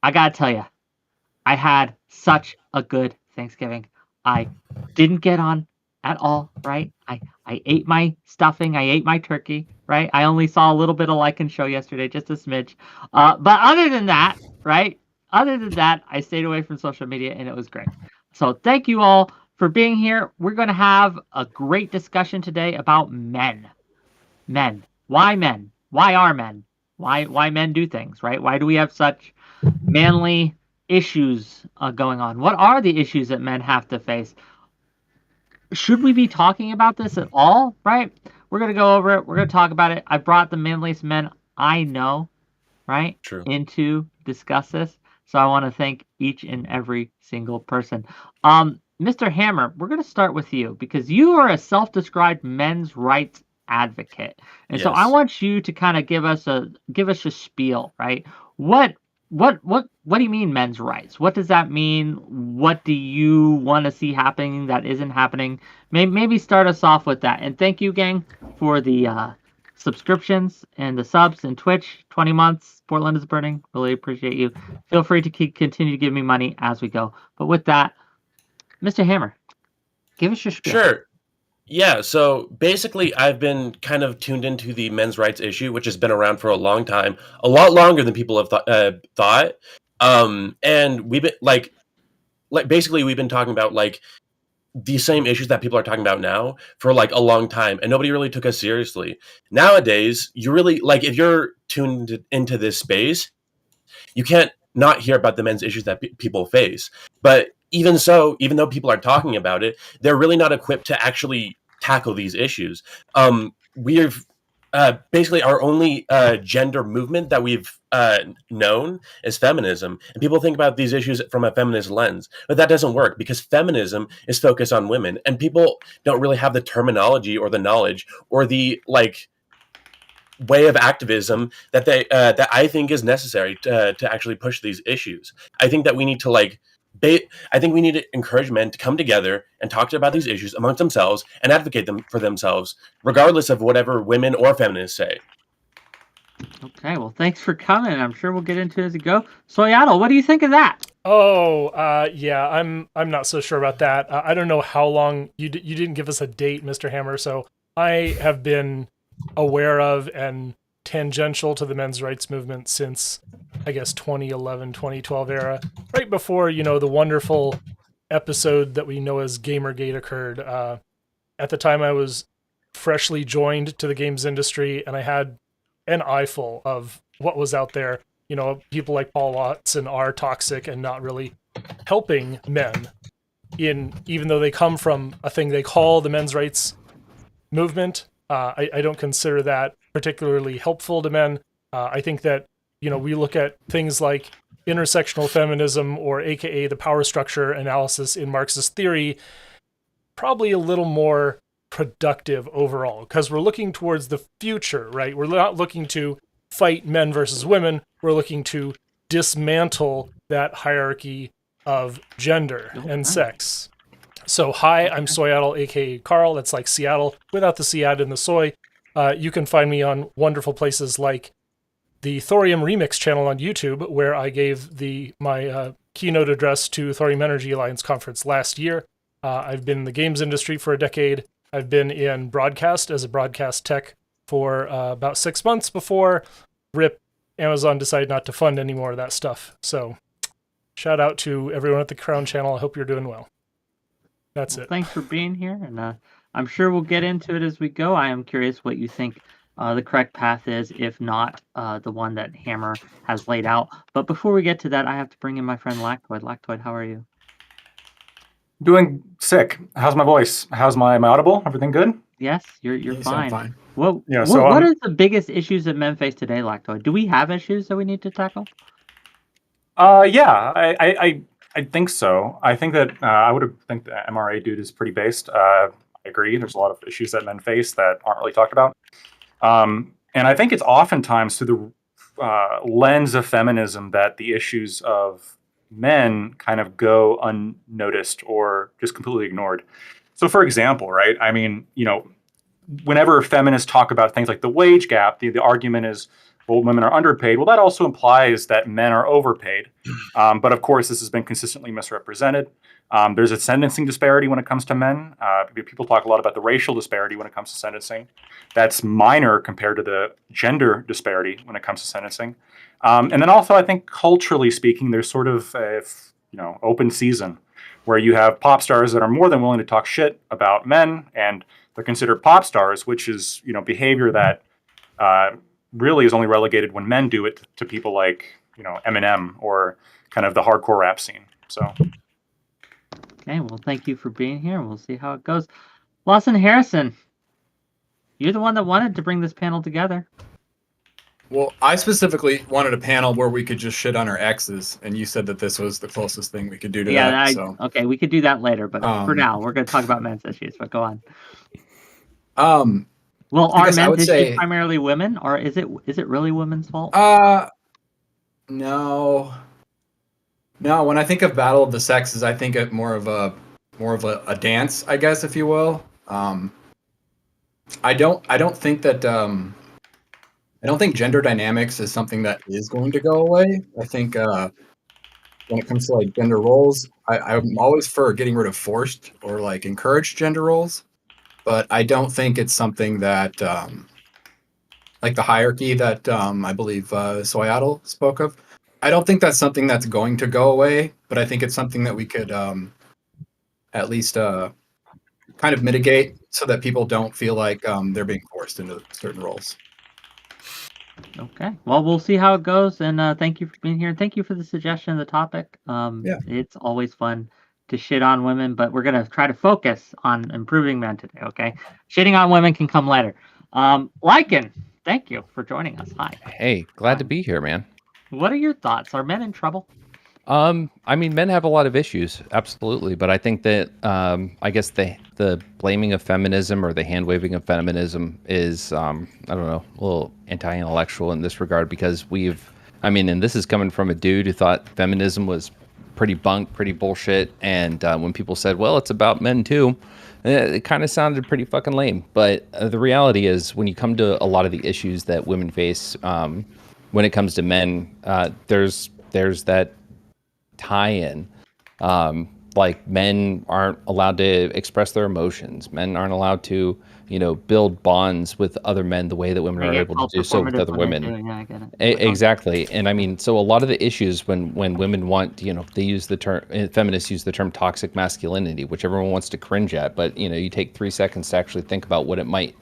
I gotta tell you, I had such a good Thanksgiving. I didn't get on at all, right? I ate my stuffing, I ate my turkey, right? I only saw a little bit of Like and Show yesterday, just a smidge. But other than that, right? Other than that, I stayed away from social media and it was great. So thank you all for being here. We're going to have a great discussion today about men. Men. Why men? Why are men? Why men do things, right? Why do we have such manly issues going on? What are the issues that men have to face? Should we be talking about this at all, right? We're going to go over it. We're going to talk about it. I brought the manliest men I know, right, True. into discuss this. So I want to thank each and every single person. Mr. Hammer, we're going to start with you because you are a self-described men's rights advocate. And so I Yes. want you to kind of give us a spiel, right? What what do you mean men's rights? What does that mean? What do you want to see happening that isn't happening? Maybe start us off with that. And thank you, gang, for the subscriptions and the subs and Twitch. 20 months. Portland is burning. Really appreciate you. Feel free to continue to give me money as we go. But with that, Mr. Hammer, give us your spiel. Sure. Yeah, so basically, I've been kind of tuned into the men's rights issue, which has been around for a long time, a lot longer than people have thought. And we've been like basically we've been talking about like the same issues that people are talking about now for like a long time, and nobody really took us seriously. Nowadays, you really like if you're tuned into this space, you can't not hear about the men's issues that people face. But even so, even though people are talking about it, they're really not equipped to actually tackle these issues. We've basically our only gender movement that we've known is feminism, and people think about these issues from a feminist lens, but that doesn't work because feminism is focused on women, and people don't really have the terminology or the knowledge or the like way of activism that they that I think is necessary to actually push these issues. I think that we need to I think we need to encourage men to come together and talk about these issues amongst themselves and advocate them for themselves, regardless of whatever women or feminists say. Okay, well, thanks for coming. I'm sure we'll get into it as we go. Soyato, what do you think of that? Oh, yeah, I'm not so sure about that. I don't know how long you didn't give us a date, Mr. Hammer. So I have been aware of and tangential to the men's rights movement since I guess 2011, 2012 era, right before the wonderful episode that we know as Gamergate occurred. At the time, I was freshly joined to the games industry, and I had an eyeful of what was out there. People like Paul Watson are toxic and not really helping men, even though they come from a thing they call the men's rights movement. I don't consider that particularly helpful to men. I think that we look at things like intersectional feminism, or AKA the power structure analysis in Marxist theory, probably a little more productive overall, because we're looking towards the future, right? We're not looking to fight men versus women. We're looking to dismantle that hierarchy of gender and sex. So, hi, I'm Soyatl, aka Carl. That's like Seattle without the Seat and the soy. You can find me on wonderful places like the Thorium Remix channel on YouTube, where I gave my keynote address to Thorium Energy Alliance conference last year. I've been in the games industry for a decade. I've been in broadcast as a broadcast tech for about 6 months before Amazon decided not to fund any more of that stuff. So shout out to everyone at the Crown Channel. I hope you're doing well. That's it. Thanks for being here, and I'm sure we'll get into it as we go. I am curious what you think the correct path is, if not the one that Hammer has laid out. But before we get to that, I have to bring in my friend Lactoid. Lactoid, how are you? Doing sick. How's my voice? How's my audible? Everything good? Yes, you're You fine. sound fine. What is the biggest issues that men face today, Lactoid? Do we have issues that we need to tackle? Yeah, I think so. I think that I would think the MRA dude is pretty based. I agree. There's a lot of issues that men face that aren't really talked about. And I think it's oftentimes through the lens of feminism that the issues of men kind of go unnoticed or just completely ignored. So, for example, right? I mean, whenever feminists talk about things like the wage gap, the argument is, well, women are underpaid. Well, that also implies that men are overpaid. But of course, this has been consistently misrepresented. There's a sentencing disparity when it comes to men. People talk a lot about the racial disparity when it comes to sentencing. That's minor compared to the gender disparity when it comes to sentencing. And then also, I think culturally speaking, there's sort of a open season where you have pop stars that are more than willing to talk shit about men, and they're considered pop stars, which is behavior that really is only relegated when men do it to people like Eminem or kind of the hardcore rap scene. So. Okay, well, thank you for being here. We'll see how it goes. Lawson Harrison, you're the one that wanted to bring this panel together. Well, I specifically wanted a panel where we could just shit on our exes, and you said that this was the closest thing we could do to that. Okay, we could do that later, but for now, we're going to talk about men's issues. But go on. Well, are men's issues primarily women, or is it really women's fault? No. When I think of Battle of the Sexes, I think of more of a dance, I guess, if you will. I don't think that. I don't think gender dynamics is something that is going to go away. I think when it comes to like gender roles, I'm always for getting rid of forced or like encouraged gender roles, but I don't think it's something that like the hierarchy that I believe Soyatl spoke of. I don't think that's something that's going to go away, but I think it's something that we could at least kind of mitigate so that people don't feel like they're being forced into certain roles. Okay. Well, we'll see how it goes, and thank you for being here. Thank you for the suggestion of the topic. It's always fun to shit on women, but we're going to try to focus on improving men today, okay? Shitting on women can come later. Lycan, thank you for joining us. Hi. Hey, glad to be here, man. What are your thoughts? Are men in trouble? I mean, men have a lot of issues, absolutely, but I think that I guess the blaming of feminism or the hand waving of feminism is I don't know, a little anti-intellectual in this regard, because and this is coming from a dude who thought feminism was pretty bunk, pretty bullshit, and when people said, well, it's about men too, it kind of sounded pretty fucking lame. But the reality is, when you come to a lot of the issues that women face when it comes to men, there's that tie-in. Like, men aren't allowed to express their emotions. Men aren't allowed to, build bonds with other men the way that women are able to do so with other women. Yeah, I get it. Exactly. And I mean, so a lot of the issues when women want, they use the term, feminists use the term toxic masculinity, which everyone wants to cringe at. But, you take 3 seconds to actually think about what it might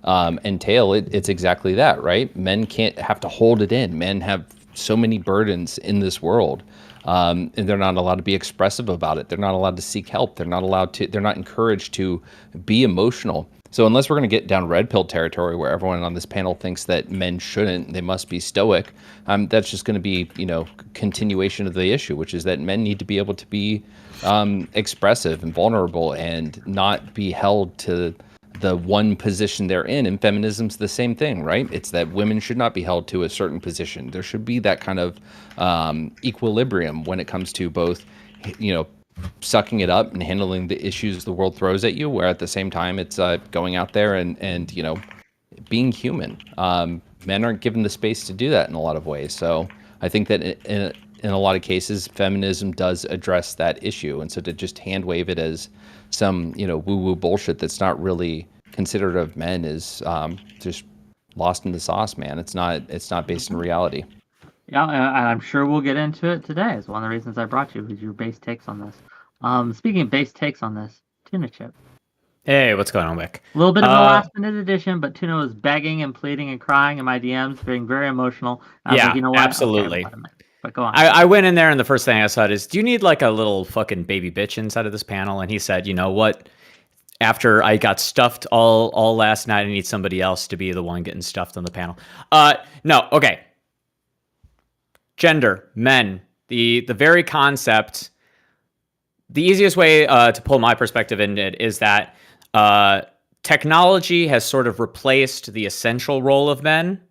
entail. It's exactly that, right? Men can't have to hold it in. Men have so many burdens in this world. And they're not allowed to be expressive about it. They're not allowed to seek help. They're not encouraged to be emotional. So unless we're going to get down red pill territory where everyone on this panel thinks that men shouldn't, they must be stoic, that's just going to be, continuation of the issue, which is that men need to be able to be expressive and vulnerable and not be held to the one position they're in. And feminism's the same thing, right? It's that women should not be held to a certain position. There should be that kind of equilibrium when it comes to both, sucking it up and handling the issues the world throws at you, where at the same time it's going out there and being human. Men aren't given the space to do that in a lot of ways. So I think that in a lot of cases, feminism does address that issue. And so to just hand wave it as some, woo-woo bullshit that's not really considered of men is just lost in the sauce, man. It's not based in reality. Yeah, I'm sure we'll get into it today. It's one of the reasons I brought you, is your base takes on this. Speaking of base takes on this, Tuna Chip. Hey, what's going on, Wick? A little bit of a last-minute addition, but Tuna was begging and pleading and crying in my DMs, being very emotional. Yeah, you know what? absolutely. Okay, but go on. I went in there, and the first thing I said is, do you need like a little fucking baby bitch inside of this panel? And he said, you know what? After I got stuffed all last night, I need somebody else to be the one getting stuffed on the panel. No, okay. Gender, men, the very concept. The easiest way to pull my perspective in it is that technology has sort of replaced the essential role of men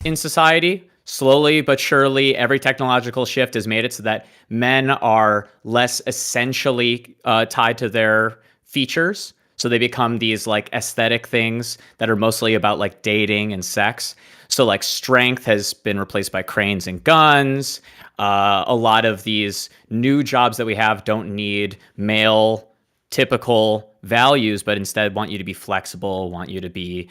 in society. Slowly but surely, every technological shift has made it so that men are less essentially tied to their features. So they become these like aesthetic things that are mostly about like dating and sex. So like strength has been replaced by cranes and guns. A lot of these new jobs that we have don't need male typical values, but instead want you to be flexible, want you to be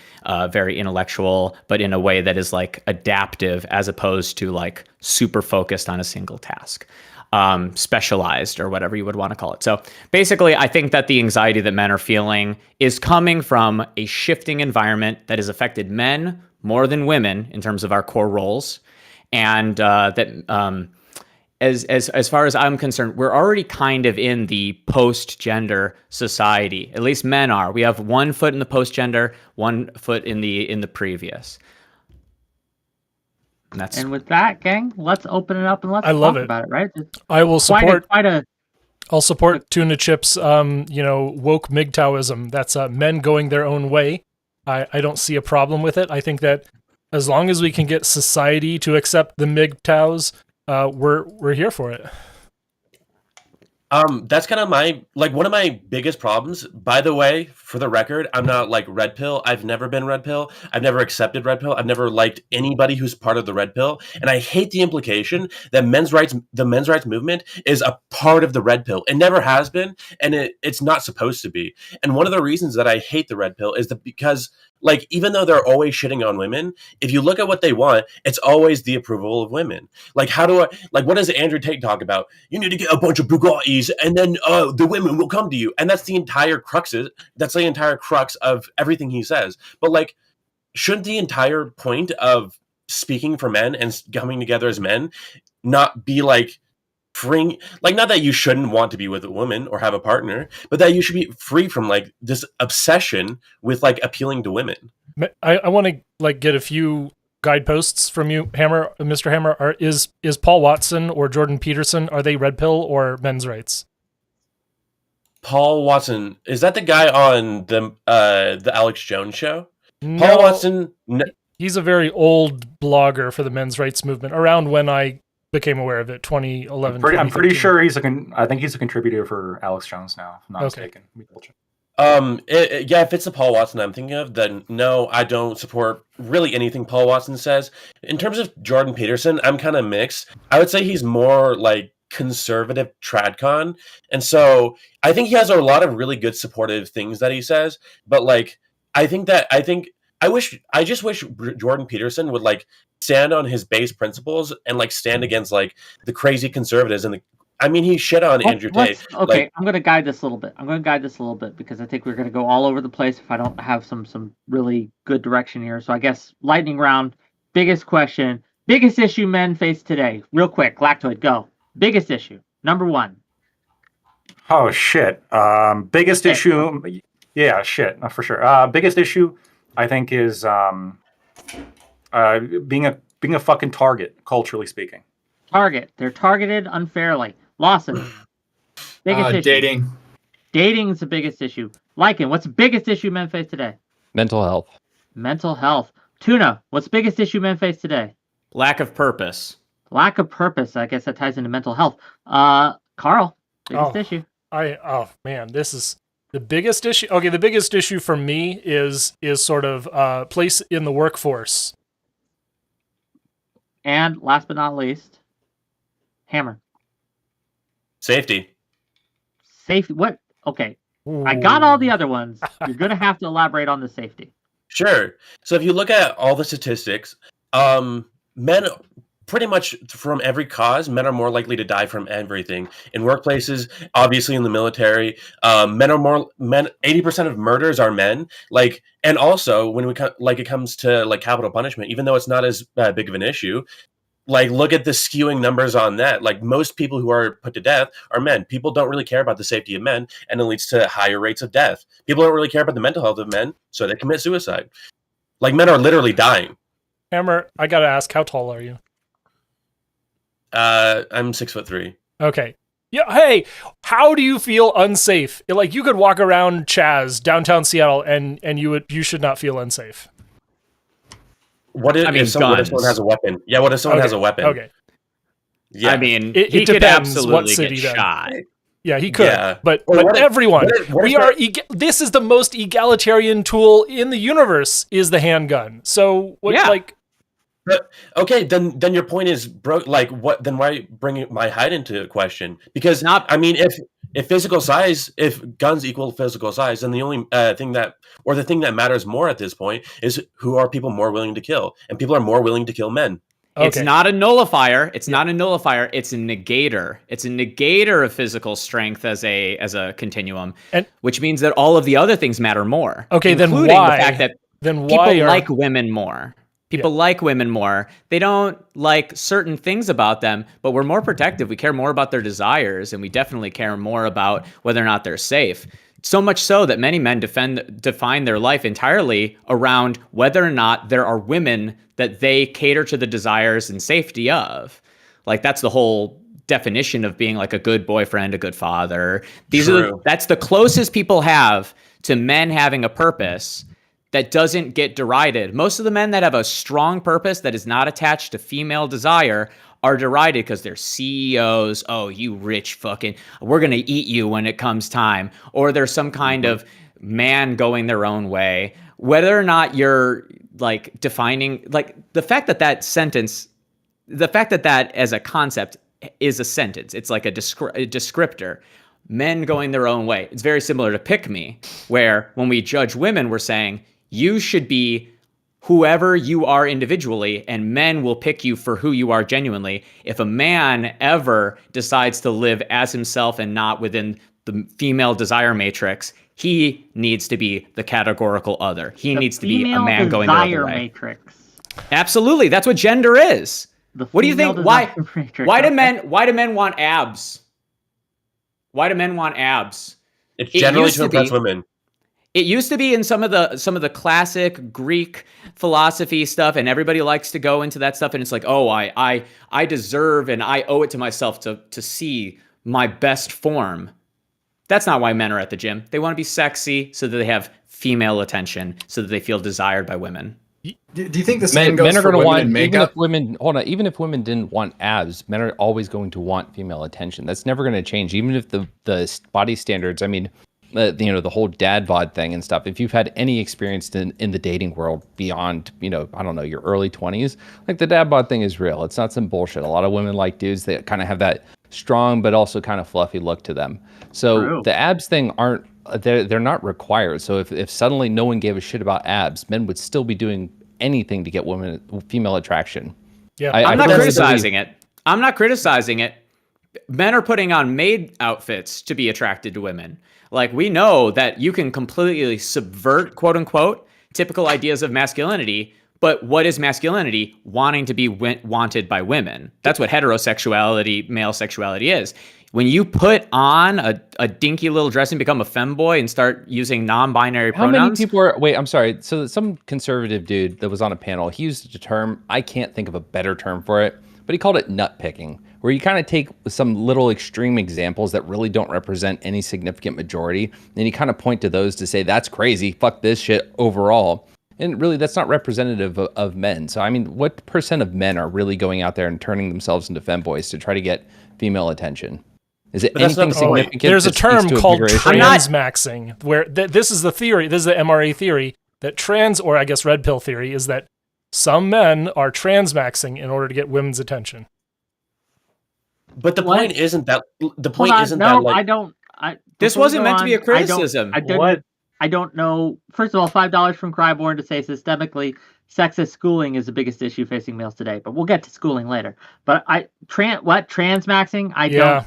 very intellectual, but in a way that is like adaptive as opposed to like super focused on a single task, specialized or whatever you would want to call it. So basically, I think that the anxiety that men are feeling is coming from a shifting environment that has affected men more than women in terms of our core roles. And as far as I'm concerned, we're already kind of in the post-gender society. At least men are. We have 1 foot in the post-gender, 1 foot in the previous. And with that, gang, let's open it up and let's love talk it. about it. Right? I will support. I'll support Tuna Chip's, woke MGTOWism. That's men going their own way. I don't see a problem with it. I think that as long as we can get society to accept the MGTOWs, we're here for it. That's kind of one of my biggest problems. By the way, for the record, I'm not like red pill. I've never been red pill. I've never accepted red pill. I've never liked anybody who's part of the red pill. And I hate the implication that the men's rights movement is a part of the red pill. It never has been, and it's not supposed to be. And one of the reasons that I hate the red pill is that because like, even though they're always shitting on women, if you look at what they want, it's always the approval of women. Like, what does Andrew Tate talk about? You need to get a bunch of Bugattis and then the women will come to you. And that's the entire crux of everything he says. But like, shouldn't the entire point of speaking for men and coming together as men not be like, freeing, like, not that you shouldn't want to be with a woman or have a partner, but that you should be free from like this obsession with like appealing to women. I want to like get a few guideposts from you, Hammer, Mr. Hammer. Is Paul Watson or Jordan Peterson, are they red pill or men's rights? Paul Watson, is that the guy on the Alex Jones show? No, Paul Watson, he's a very old blogger for the men's rights movement around when I became aware of it, 2011. I'm pretty sure I think he's a contributor for Alex Jones now, if I'm not mistaken. If it's the Paul Watson I'm thinking of, then no, I don't support really anything Paul Watson says. In terms of Jordan Peterson, I'm kind of mixed. I would say he's more like conservative tradcon, and so I think he has a lot of really good supportive things that he says. But like, I just wish Jordan Peterson would like stand on his base principles and like stand against like the crazy conservatives and he shit on Andrew Tate. Okay, I'm going to guide this a little bit because I think we're going to go all over the place if I don't have some really good direction here. So I guess lightning round, biggest question, biggest issue men face today. Real quick, Lactoid, go. Biggest issue, number 1. Oh shit. Biggest issue. Yeah, shit, for sure. Biggest issue, I think, is being a fucking target, culturally speaking. They're targeted unfairly. Lawson, biggest issue. Dating is the biggest issue. Lycan, what's the biggest issue men face today? Mental health. Tuna, what's the biggest issue men face today? Lack of purpose. I guess that ties into mental health. Carl, biggest issue. This is the biggest issue. Okay, the biggest issue for me is sort of place in the workforce. And last but not least, Hammer. Safety. What? Okay. Ooh. I got all the other ones. You're going to have to elaborate on the safety. Sure. So if you look at all the statistics, men, pretty much from every cause, men are more likely to die from everything. In workplaces, obviously in the military, 80% of murders are men. Like, and also when it comes to like capital punishment, even though it's not as big of an issue, like, look at the skewing numbers on that. Like, most people who are put to death are men. People don't really care about the safety of men, and it leads to higher rates of death. People don't really care about the mental health of men, so they commit suicide. Like, men are literally dying. Hammer, I gotta ask, how tall are you? I'm 6'3". Okay. Yeah. Hey, how do you feel unsafe? Like, you could walk around Chaz, downtown Seattle, and you should not feel unsafe. What if someone has a weapon? Yeah, what if someone has a weapon? Okay. Yeah. He could absolutely get shot. Yeah, he could. Yeah. But Or what if- everyone, what we if are. This is the most egalitarian tool in the universe. Is the handgun? So what? Yeah. Like, But okay, then your point is broke. Like, what? Then why bring my height into question? Because I mean, if physical size, if guns equal physical size, then the only thing that matters more at this point is who are people more willing to kill, and people are more willing to kill men. It's not a nullifier. It's not a nullifier. It's a negator. It's a negator of physical strength as a continuum, which means that all of the other things matter more. Okay, then including why? the fact that people like women more. People like women more. They don't like certain things about them, but we're more protective. We care more about their desires, and we definitely care more about whether or not they're safe. So much so that many men define their life entirely around whether or not there are women that they cater to the desires and safety of. Like, that's the whole definition of being like a good boyfriend, a good father. That's the closest people have to men having a purpose that doesn't get derided. Most of the men that have a strong purpose that is not attached to female desire are derided because they're CEOs. Oh, you rich fucking, we're going to eat you when it comes time. Or there's some kind of man going their own way. Whether or not you're like defining, like the fact that that as a concept is a sentence, it's like a descriptor. Men going their own way. It's very similar to pick me, where when we judge women, we're saying, you should be whoever you are individually, and men will pick you for who you are genuinely. If a man ever decides to live as himself and not within the female desire matrix, he needs to be the categorical other. He needs to be a man going the other way. Matrix. Absolutely, that's what gender is. What do you think? Why do men want abs? Why do men want abs? It's generally to impress women. It used to be in some of the classic Greek philosophy stuff, and everybody likes to go into that stuff, and it's like, oh, I deserve and I owe it to myself to see my best form. That's not why men are at the gym. They want to be sexy so that they have female attention, so that they feel desired by women. Do you think the same goes men are for going to women want, in makeup? even if women didn't want abs, men are always going to want female attention. That's never going to change. Even if the body standards, I mean, the whole dad bod thing and stuff. If you've had any experience in the dating world beyond, I don't know, your early 20s, like the dad bod thing is real. It's not some bullshit. A lot of women like dudes that kind of have that strong but also kind of fluffy look to them. So the abs thing they're not required. So if suddenly no one gave a shit about abs, men would still be doing anything to get female attraction. Yeah, I'm not criticizing it. I'm not criticizing it. Men are putting on maid outfits to be attracted to women. Like, we know that you can completely subvert, quote unquote, typical ideas of masculinity. But what is masculinity? Wanting to be wanted by women. That's what heterosexuality, male sexuality is. When you put on a dinky little dress and become a femboy and start using non-binary pronouns. How many people are, wait, I'm sorry. So some conservative dude that was on a panel, he used a term, I can't think of a better term for it, but he called it nut picking, where you kind of take some little extreme examples that really don't represent any significant majority, and you kind of point to those to say, that's crazy, fuck this shit overall. And really, that's not representative of men. So, I mean, what percent of men are really going out there and turning themselves into femboys to try to get female attention? Is it anything significant? There's a term called invigoration? transmaxing, where this is the theory, this is the MRA theory, that or I guess red pill theory, is that some men are transmaxing in order to get women's attention. But the point isn't that. The point isn't no, that. Like, I don't. This wasn't meant to be a criticism. I don't know. First of all, $5 from Cryborn to say systemically sexist schooling is the biggest issue facing males today. But we'll get to schooling later. But transmaxing?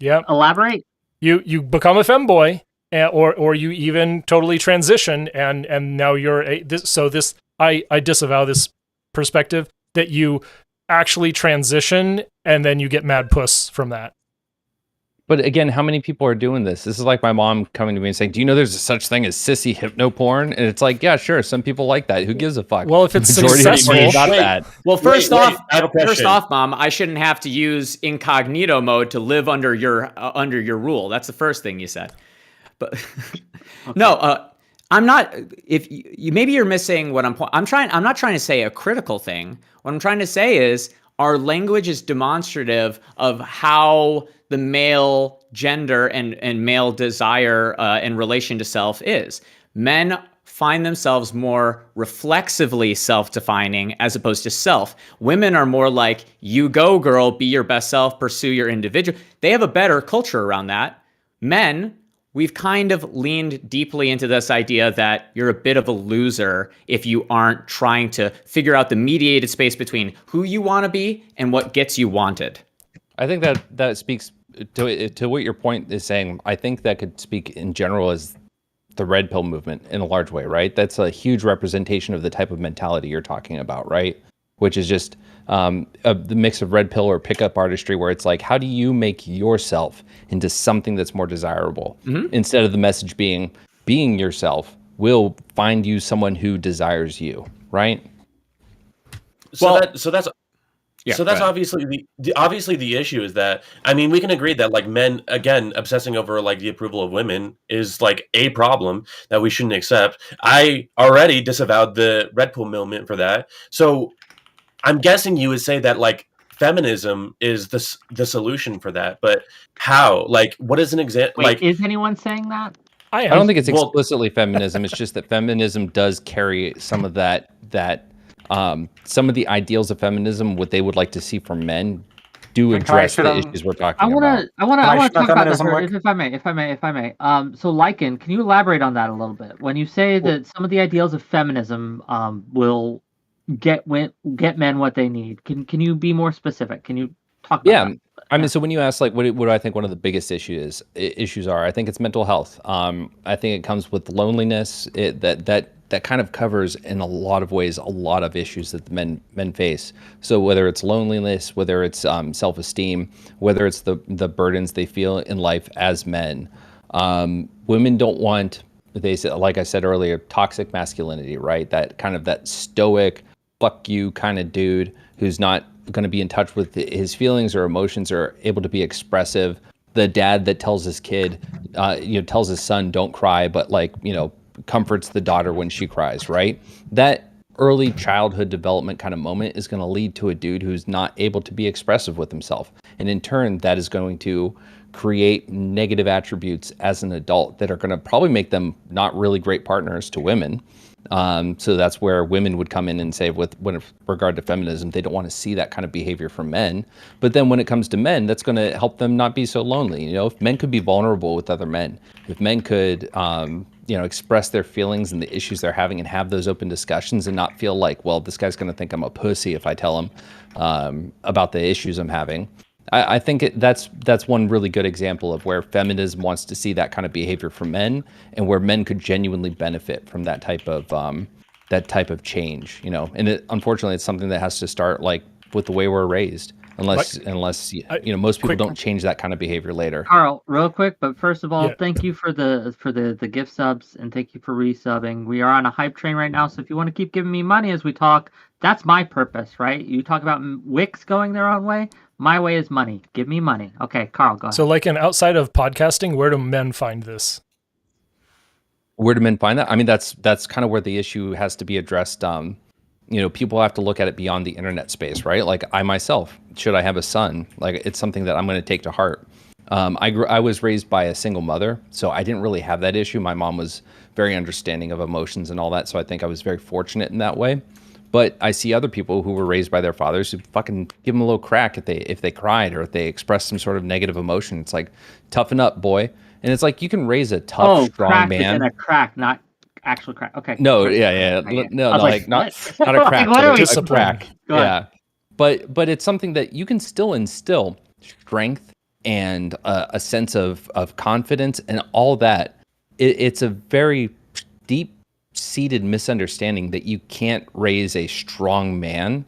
Don't elaborate. You become a femboy, or you even totally transition, and now you're I disavow this perspective that you actually transition and then you get mad puss from that. But again, how many people are doing this? This is like my mom coming to me and saying, do you know there's a such thing as sissy hypno porn? And it's like, yeah, sure. Some people like that. Who gives a fuck? Well, if it's successful. That. Well, first off, Mom, I shouldn't have to use incognito mode to live under your rule. That's the first thing you said. But no, I'm not. If you maybe you're missing what I'm not trying to say a critical thing. What I'm trying to say is our language is demonstrative of how the male gender and male desire in relation to self is. Men find themselves more reflexively self-defining as opposed to self. Women are more like, you go, girl, be your best self, pursue your individual. They have a better culture around that. Men, we've kind of leaned deeply into this idea that you're a bit of a loser if you aren't trying to figure out the mediated space between who you want to be and what gets you wanted. I think that speaks to what your point is saying. I think that could speak in general as the red pill movement in a large way, right? That's a huge representation of the type of mentality you're talking about, right? Which is just the mix of red pill or pickup artistry, where it's like, how do you make yourself into something that's more desirable? Instead of the message being yourself will find you someone who desires you, right? So that's obviously the issue is that, I mean, we can agree that like men, again, obsessing over like the approval of women is like a problem that we shouldn't accept. I already disavowed the red pill movement for that. So I'm guessing you would say that like feminism is the solution for that, but how? Like, what is an example? Wait, Like, is anyone saying that? I I don't think it's Well- explicitly feminism. It's just that feminism does carry some of that some of the ideals of feminism, what they would like to see from men, do Can I address shit the on- issues we're talking I about. want to I shit on talk about this feminism, Wick? if I may. So Lycan, can you elaborate on that a little bit? When you say that some of the ideals of feminism will get men what they need, can you be more specific? Can you talk about Yeah, that? I mean, so when you ask like what do I think one of the biggest issues are, I think it's mental health. I think it comes with loneliness. That kind of covers in a lot of ways a lot of issues that the men face. So whether it's loneliness, whether it's self-esteem, whether it's the burdens they feel in life as men, women don't want, they said, like I said earlier, toxic masculinity, right? That kind of that stoic fuck you kind of dude who's not going to be in touch with his feelings or emotions or able to be expressive. The dad that tells his kid, tells his son, don't cry, but comforts the daughter when she cries, right? That early childhood development kind of moment is going to lead to a dude who's not able to be expressive with himself. And in turn, that is going to create negative attributes as an adult that are going to probably make them not really great partners to women. So that's where women would come in and say, with regard to feminism, they don't want to see that kind of behavior from men. But then when it comes to men, that's going to help them not be so lonely. If men could be vulnerable with other men, if men could, express their feelings and the issues they're having and have those open discussions and not feel like, well, this guy's going to think I'm a pussy if I tell him about the issues I'm having. I think that's one really good example of where feminism wants to see that kind of behavior from men, and where men could genuinely benefit from that type of change. And unfortunately, it's something that has to start like with the way we're raised. Unless most people don't change that kind of behavior later. Carl, real quick, but first of all, Yeah. thank you for the gift subs and thank you for resubbing. We are on a hype train right now, so if you want to keep giving me money as we talk, that's my purpose, right? You talk about Wicks going their own way. My way is money. Give me money. Okay, Carl, go ahead. So, outside of podcasting, where do men find this? Where do men find that? I mean, that's kind of where the issue has to be addressed. People have to look at it beyond the internet space, right? Like I myself, should I have a son? Like it's something that I'm going to take to heart. I was raised by a single mother, so I didn't really have that issue. My mom was very understanding of emotions and all that, so I think I was very fortunate in that way. But I see other people who were raised by their fathers who fucking give them a little crack if they cried or if they expressed some sort of negative emotion. It's like, toughen up, boy. And it's like you can raise a tough, strong crack man. Is in a crack, not actual crack. Okay. No, great. yeah. Okay. No, I was like not a crack, what but are a we- a crack. Go ahead. Yeah. But it's something that you can still instill strength and a sense of confidence and all that. It's a very deep-seated misunderstanding that you can't raise a strong man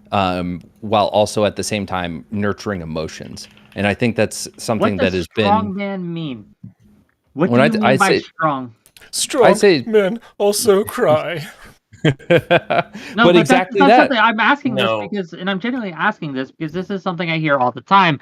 while also at the same time nurturing emotions. And I think that's something What that does has strong been. man mean? What When do you I mean by say- strong? Strong I'd say- men also cry. No, but exactly that's that. something I'm asking No. this because, and I'm genuinely asking this because this is something I hear all the time.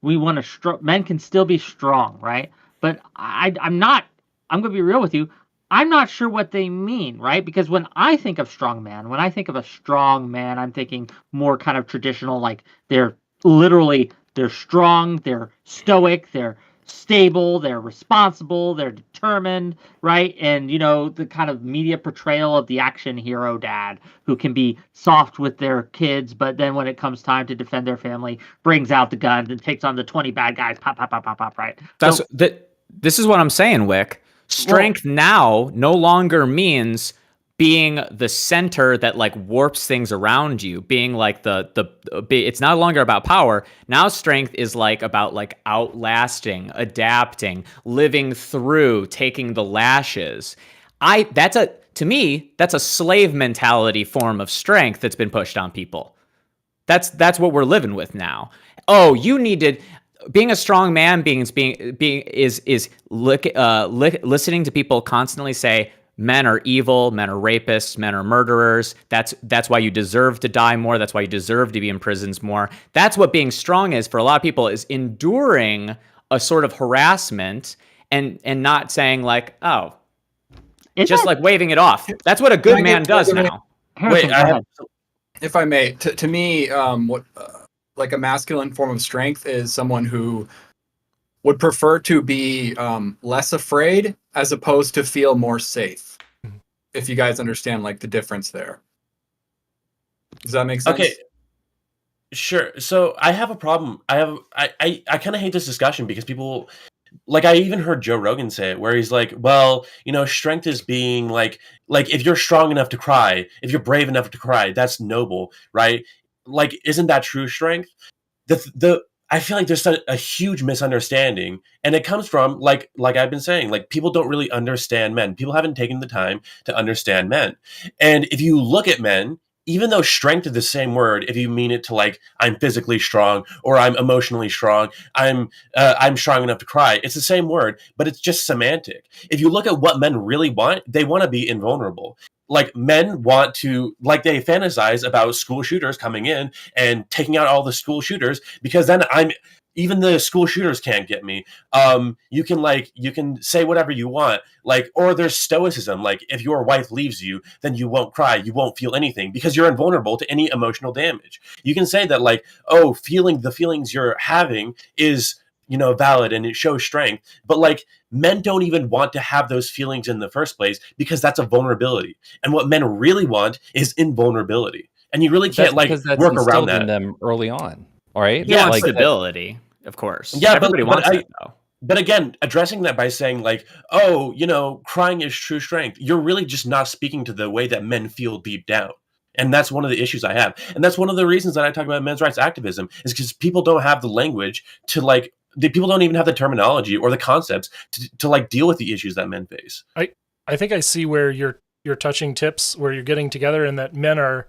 We want to men can still be strong, right? But I'm not. I'm gonna be real with you. I'm not sure what they mean, right? Because when I think of strong man, when I think of a strong man, I'm thinking more kind of traditional, like they're they're strong, they're stoic, they're stable, they're responsible, they're determined, right? And the kind of media portrayal of the action hero dad who can be soft with their kids, but then when it comes time to defend their family, brings out the guns and takes on the 20 bad guys, pop, pop, pop, pop, pop, right? That's that. This is what I'm saying, Wick. Strength now no longer means being the center that like warps things around you, being like it's no longer about power. Now strength is like about like outlasting, adapting, living through, taking the lashes. To me, that's a slave mentality form of strength that's been pushed on people. That's what we're living with now. Oh, you needed being a strong man listening to people constantly say men are evil, men are rapists, men are murderers. That's why you deserve to die more. That's why you deserve to be in prisons more. That's what being strong is for a lot of people, is enduring a sort of harassment and not saying like, oh, just like waving it off. That's what a good man does now. Wait, if I may, to me, what like a masculine form of strength is someone who would prefer to be less afraid as opposed to feel more safe. If you guys understand like the difference there. Does that make sense? Okay. Sure. So I have a problem. I kind of hate this discussion because people, like, I even heard Joe Rogan say it, where he's like, well, strength is being like if you're strong enough to cry, if you're brave enough to cry, that's noble, right? Like, isn't that true strength? I feel like there's a huge misunderstanding, and it comes from like I've been saying, like, people don't really understand men. People haven't taken the time to understand men. And if you look at men, even though strength is the same word, if you mean it to like I'm physically strong or I'm emotionally strong, I'm strong enough to cry, it's the same word, but it's just semantic. If you look at what men really want, they want to be invulnerable. Like, men want to, like, they fantasize about school shooters coming in and taking out all the school shooters, because then even the school shooters can't get me. You can say whatever you want, like, or there's stoicism. Like, if your wife leaves you, then you won't cry, you won't feel anything because you're invulnerable to any emotional damage. You can say that, like, oh, the feelings you're having is, valid and it shows strength. But like, men don't even want to have those feelings in the first place because that's a vulnerability. And what men really want is invulnerability. And you really can't work around that. In them early on. All right. Yeah, like stability, of course. Yeah, everybody wants that though. But again, addressing that by saying like, oh, crying is true strength, you're really just not speaking to the way that men feel deep down. And that's one of the issues I have. And that's one of the reasons that I talk about men's rights activism, is because people don't have the language to like, people don't even have the terminology or the concepts to like deal with the issues that men face. I think I see where you're touching tips, where you're getting together, and that men are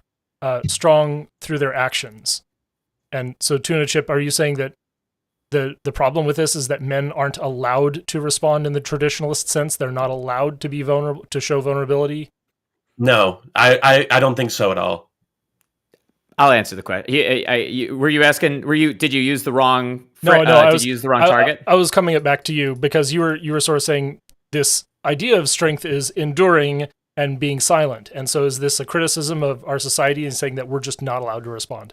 strong through their actions. And so, Tuna Chip, are you saying that the problem with this is that men aren't allowed to respond in the traditionalist sense? They're not allowed to be vulnerable, to show vulnerability? No, I don't think so at all. I'll answer the question. Did you use the wrong? No. Did you use the wrong target? I was coming back to you because you were sort of saying this idea of strength is enduring and being silent. And so, is this a criticism of our society and saying that we're just not allowed to respond?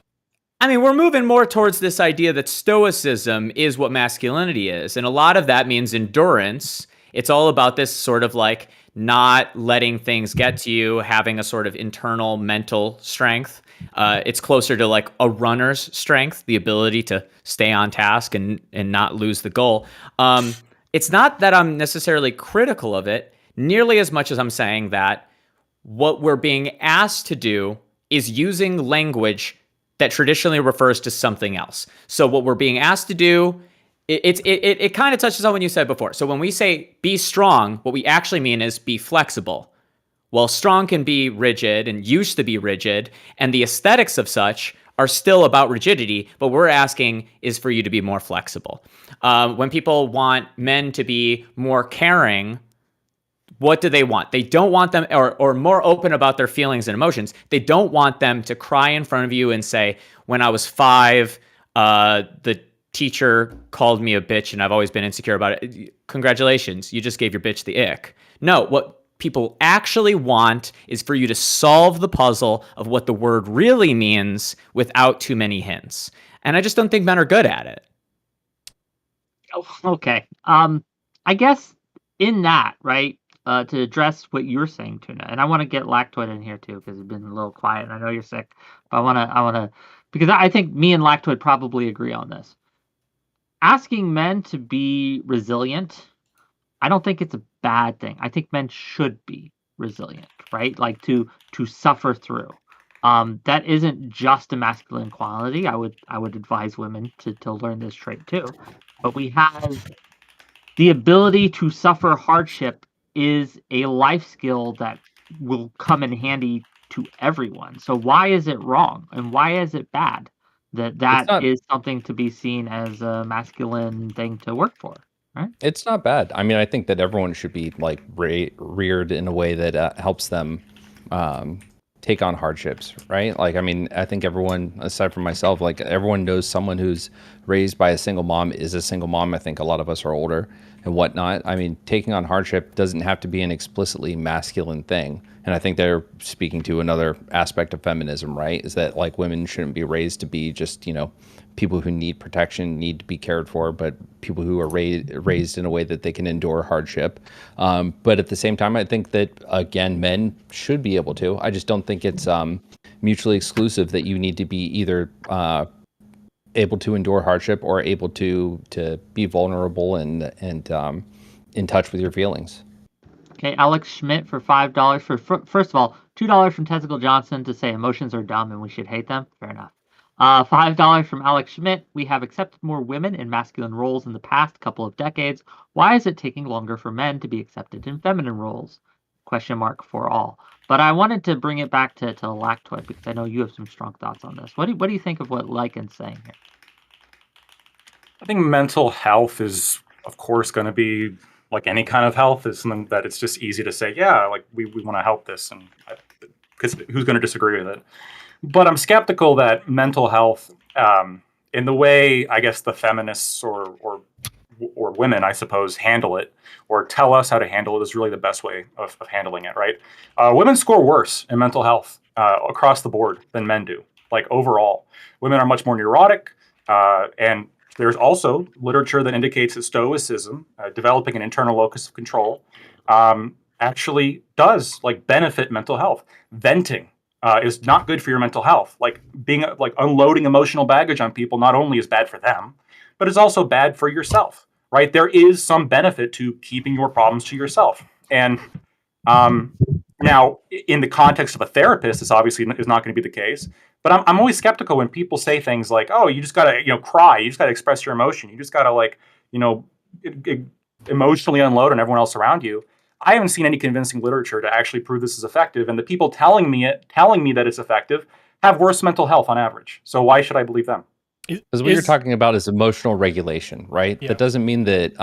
I mean, we're moving more towards this idea that stoicism is what masculinity is, and a lot of that means endurance. It's all about this sort of like not letting things get to you, having a sort of internal mental strength. It's closer to like a runner's strength, the ability to stay on task and not lose the goal. It's not that I'm necessarily critical of it nearly as much as I'm saying that what we're being asked to do is using language that traditionally refers to something else. So what we're being asked to do, it kind of touches on what you said before. So when we say be strong, what we actually mean is be flexible. Well, strong can be rigid and used to be rigid, and the aesthetics of such are still about rigidity, but we're asking is for you to be more flexible. When people want men to be more caring, what do they want? They don't want them, or more open about their feelings and emotions. They don't want them to cry in front of you and say, when I was 5, the teacher called me a bitch and I've always been insecure about it. Congratulations, you just gave your bitch the ick. No, people actually want is for you to solve the puzzle of what the word really means without too many hints. And I just don't think men are good at it. Oh, okay. I guess in that, right, to address what you're saying, Tuna, and I want to get Lactoid in here too because it's been a little quiet, and I know you're sick, but I want to, because I think me and Lactoid probably agree on this. Asking men to be resilient, I don't think it's a bad thing. I think men should be resilient, right? Like to suffer through. That isn't just a masculine quality. I would advise women to learn this trait too. But we have the ability to suffer hardship is a life skill that will come in handy to everyone. So why is it wrong and why is it bad that not is something to be seen as a masculine thing to work for, right? It's not bad. I mean, I think that everyone should be like reared in a way that helps them take on hardships, right? Like, I mean, I think everyone, aside from myself, like everyone knows someone who's raised by a single mom is a single mom. I think a lot of us are older and whatnot. I mean, taking on hardship doesn't have to be an explicitly masculine thing. And I think they're speaking to another aspect of feminism, right? Is that like women shouldn't be raised to be just, people who need protection, need to be cared for, but people who are raised in a way that they can endure hardship. But at the same time, I think that, again, men should be able to. I just don't think it's mutually exclusive that you need to be either able to endure hardship or able to be vulnerable and in touch with your feelings. Okay, Alex Schmidt for $5 first of all, $2 from Testicle Johnson to say emotions are dumb and we should hate them. Fair enough. $5 from Alex Schmidt. We have accepted more women in masculine roles in the past couple of decades. Why is it taking longer for men to be accepted in feminine roles? Question mark for all. But I wanted to bring it back to Lactoid because I know you have some strong thoughts on this. What do you think of what Lycan's saying here? I think mental health is, of course, going to be like any kind of health. Is something that it's just easy to say, yeah, like we want to help this, and because who's going to disagree with it? But I'm skeptical that mental health, in the way I guess the feminists or women, I suppose, handle it or tell us how to handle it is really the best way of handling it. Right? Women score worse in mental health across the board than men do. Like overall, women are much more neurotic, and there's also literature that indicates that stoicism, developing an internal locus of control, actually does like benefit mental health. Venting is not good for your mental health. Like unloading emotional baggage on people not only is bad for them, but it's also bad for yourself. Right? There is some benefit to keeping your problems to yourself. And now, in the context of a therapist, this obviously is not going to be the case. But I'm always skeptical when people say things like, "Oh, you just gotta, cry. You just gotta express your emotion. You just gotta emotionally unload on everyone else around you." I haven't seen any convincing literature to actually prove this is effective, and the people telling me that it's effective have worse mental health on average. So why should I believe them? Because what you're talking about is emotional regulation, right? Yeah. That doesn't mean that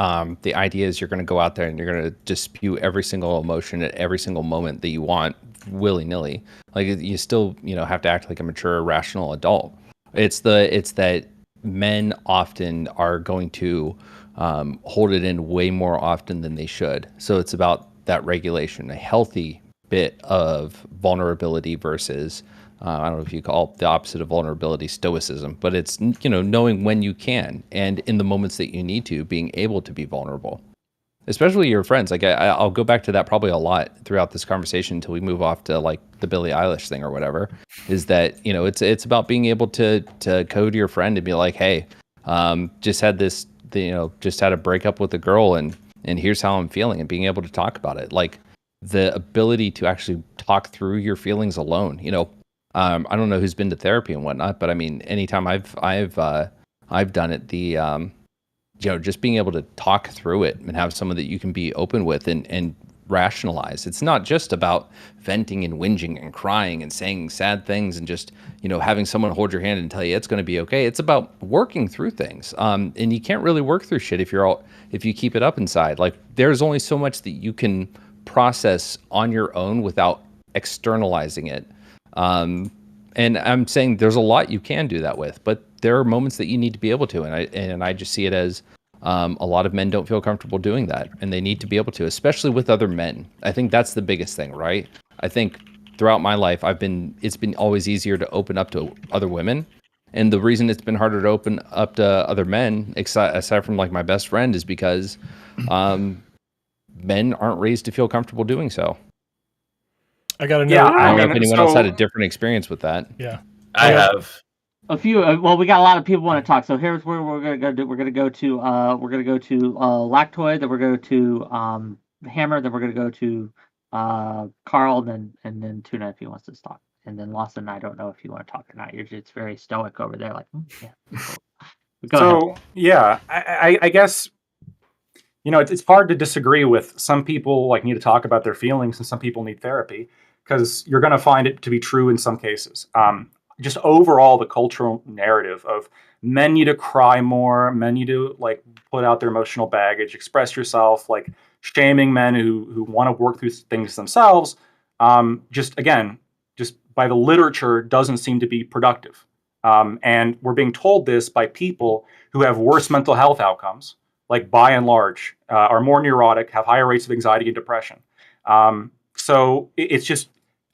the idea is you're going to go out there and you're going to just spew every single emotion at every single moment that you want willy-nilly. Like you still, have to act like a mature, rational adult. It's that men often are going to hold it in way more often than they should. So it's about that regulation, a healthy bit of vulnerability versus I don't know if you call the opposite of vulnerability stoicism, but it's, knowing when you can and in the moments that you need to, being able to be vulnerable, especially your friends. Like I'll go back to that probably a lot throughout this conversation until we move off to like the Billie Eilish thing or whatever, is that, it's about being able to go to your friend and be like, hey, just had this, just had a breakup with a girl and here's how I'm feeling, and being able to talk about it. Like the ability to actually talk through your feelings alone, I don't know who's been to therapy and whatnot, but I mean, anytime I've done it, just being able to talk through it and have someone that you can be open with and rationalize. It's not just about venting and whinging and crying and saying sad things and just, having someone hold your hand and tell you it's going to be okay. It's about working through things. And you can't really work through shit if you keep it up inside. Like there's only so much that you can process on your own without externalizing it. And I'm saying there's a lot you can do that with, but there are moments that you need to be able to, and I just see it as A lot of men don't feel comfortable doing that, and they need to be able to, especially with other men. I think that's the biggest thing, right? I think throughout my life, it's been always easier to open up to other women. And the reason it's been harder to open up to other men, aside from like my best friend, is because men aren't raised to feel comfortable doing so. I got to know. Yeah, I don't know mean, if anyone else had a different experience with that. Yeah. I have. A few. Well, we got a lot of people want to talk. So here's where we're gonna go. We're gonna go to Lactoid. Then we're gonna go to Hammer. Then we're gonna go to Carl. And then Tuna if he wants to talk. And then Lawson, I don't know if you want to talk or not. You're just very stoic over there. Like, yeah. Go ahead. Yeah, I guess it's hard to disagree with some people like need to talk about their feelings and some people need therapy because you're going to find it to be true in some cases. Just overall, the cultural narrative of men need to cry more, men need to like put out their emotional baggage, express yourself, like shaming men who want to work through things themselves. Just by the literature doesn't seem to be productive. And we're being told this by people who have worse mental health outcomes, like by and large, are more neurotic, have higher rates of anxiety and depression. So it's just,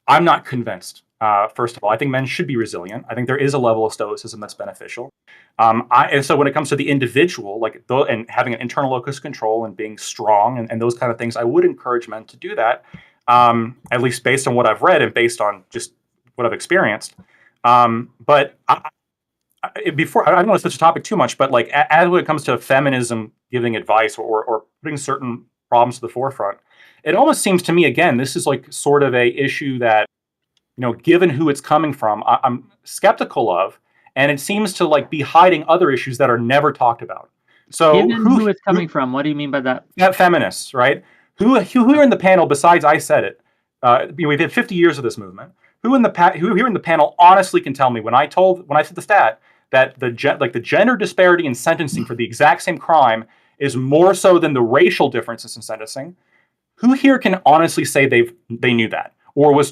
I'm not convinced. First of all, I think men should be resilient. I think there is a level of stoicism that's beneficial. And so when it comes to the individual, and having an internal locus of control and being strong and those kind of things, I would encourage men to do that, at least based on what I've read and based on just what I've experienced. But before, I don't want to switch the topic too much, but like as when it comes to feminism giving advice or putting certain problems to the forefront, it almost seems to me, again, this is like sort of a issue that, given who it's coming from, I'm skeptical of, and it seems to like be hiding other issues that are never talked about. So given who it's coming from, what do you mean by that? Feminists, right? Who are in the panel besides I said it? We've had 50 years of this movement. Who here in the panel honestly can tell me when I said the stat that the gender disparity in sentencing for the exact same crime is more so than the racial differences in sentencing? Who here can honestly say they knew that or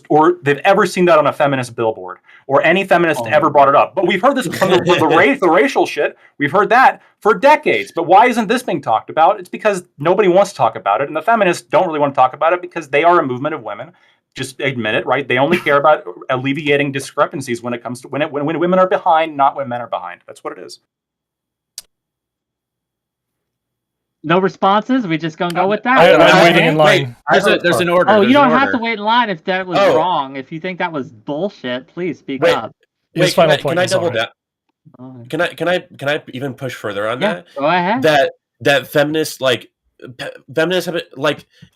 they've ever seen that on a feminist billboard or any feminist ever brought it up? But we've heard this from the racial shit. We've heard that for decades. But why isn't this being talked about? It's because nobody wants to talk about it, and the feminists don't really want to talk about it because they are a movement of women. Just admit it, right? They only care about alleviating discrepancies when it comes to when women are behind, not when men are behind. That's what it is. No responses? We just gonna go with that? I'm waiting in line. There's an order. Oh, you don't have have to wait in line if that was wrong. If you think that was bullshit, please speak up. His final point. Can I double that? Can I even push further on that? Go ahead. That feminists feminists have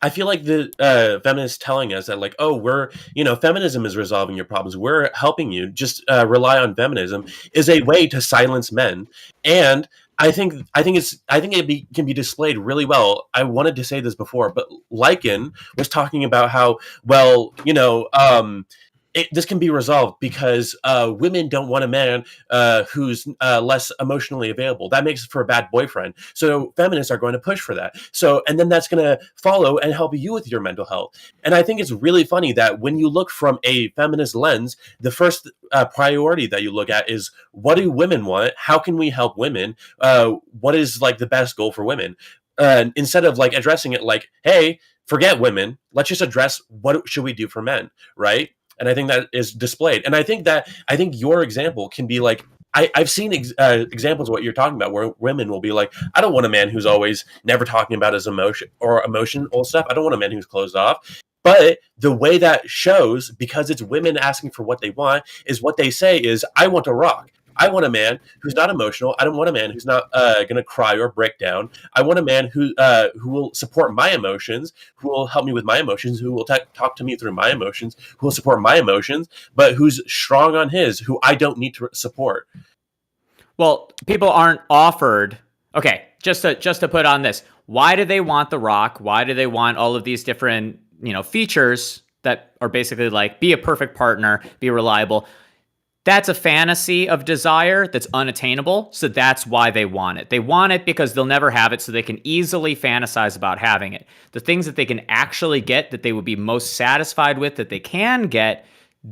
I feel like the feminists telling us that we're feminism is resolving your problems, we're helping you, just rely on feminism, is a way to silence men. And I think it can be displayed really well. I wanted to say this before, but Lycan was talking about how this can be resolved because women don't want a man who's less emotionally available. That makes for a bad boyfriend. So feminists are going to push for that. And then that's going to follow and help you with your mental health. And I think it's really funny that when you look from a feminist lens, the first priority that you look at is, what do women want? How can we help women? What is the best goal for women? Instead of addressing it hey, forget women. Let's just address what should we do for men, right? And I think that is displayed. And I think your example can be I've seen examples of what you're talking about, where women will be I don't want a man who's always never talking about his emotional stuff. I don't want a man who's closed off. But the way that shows, because it's women asking for what they want, is what they say is, I want to rock. I want a man who's not emotional. I don't want a man who's not going to cry or break down. I want a man who will support my emotions, who will help me with my emotions, who will talk to me through my emotions, who will support my emotions, but who's strong on his, who I don't need to support. Well, people aren't offered. Okay, just to put on this, why do they want the rock? Why do they want all of these different features that are basically be a perfect partner, be reliable? That's a fantasy of desire that's unattainable, so that's why they want it. They want it because they'll never have it, so they can easily fantasize about having it. The things that they can actually get, that they would be most satisfied with, that they can get,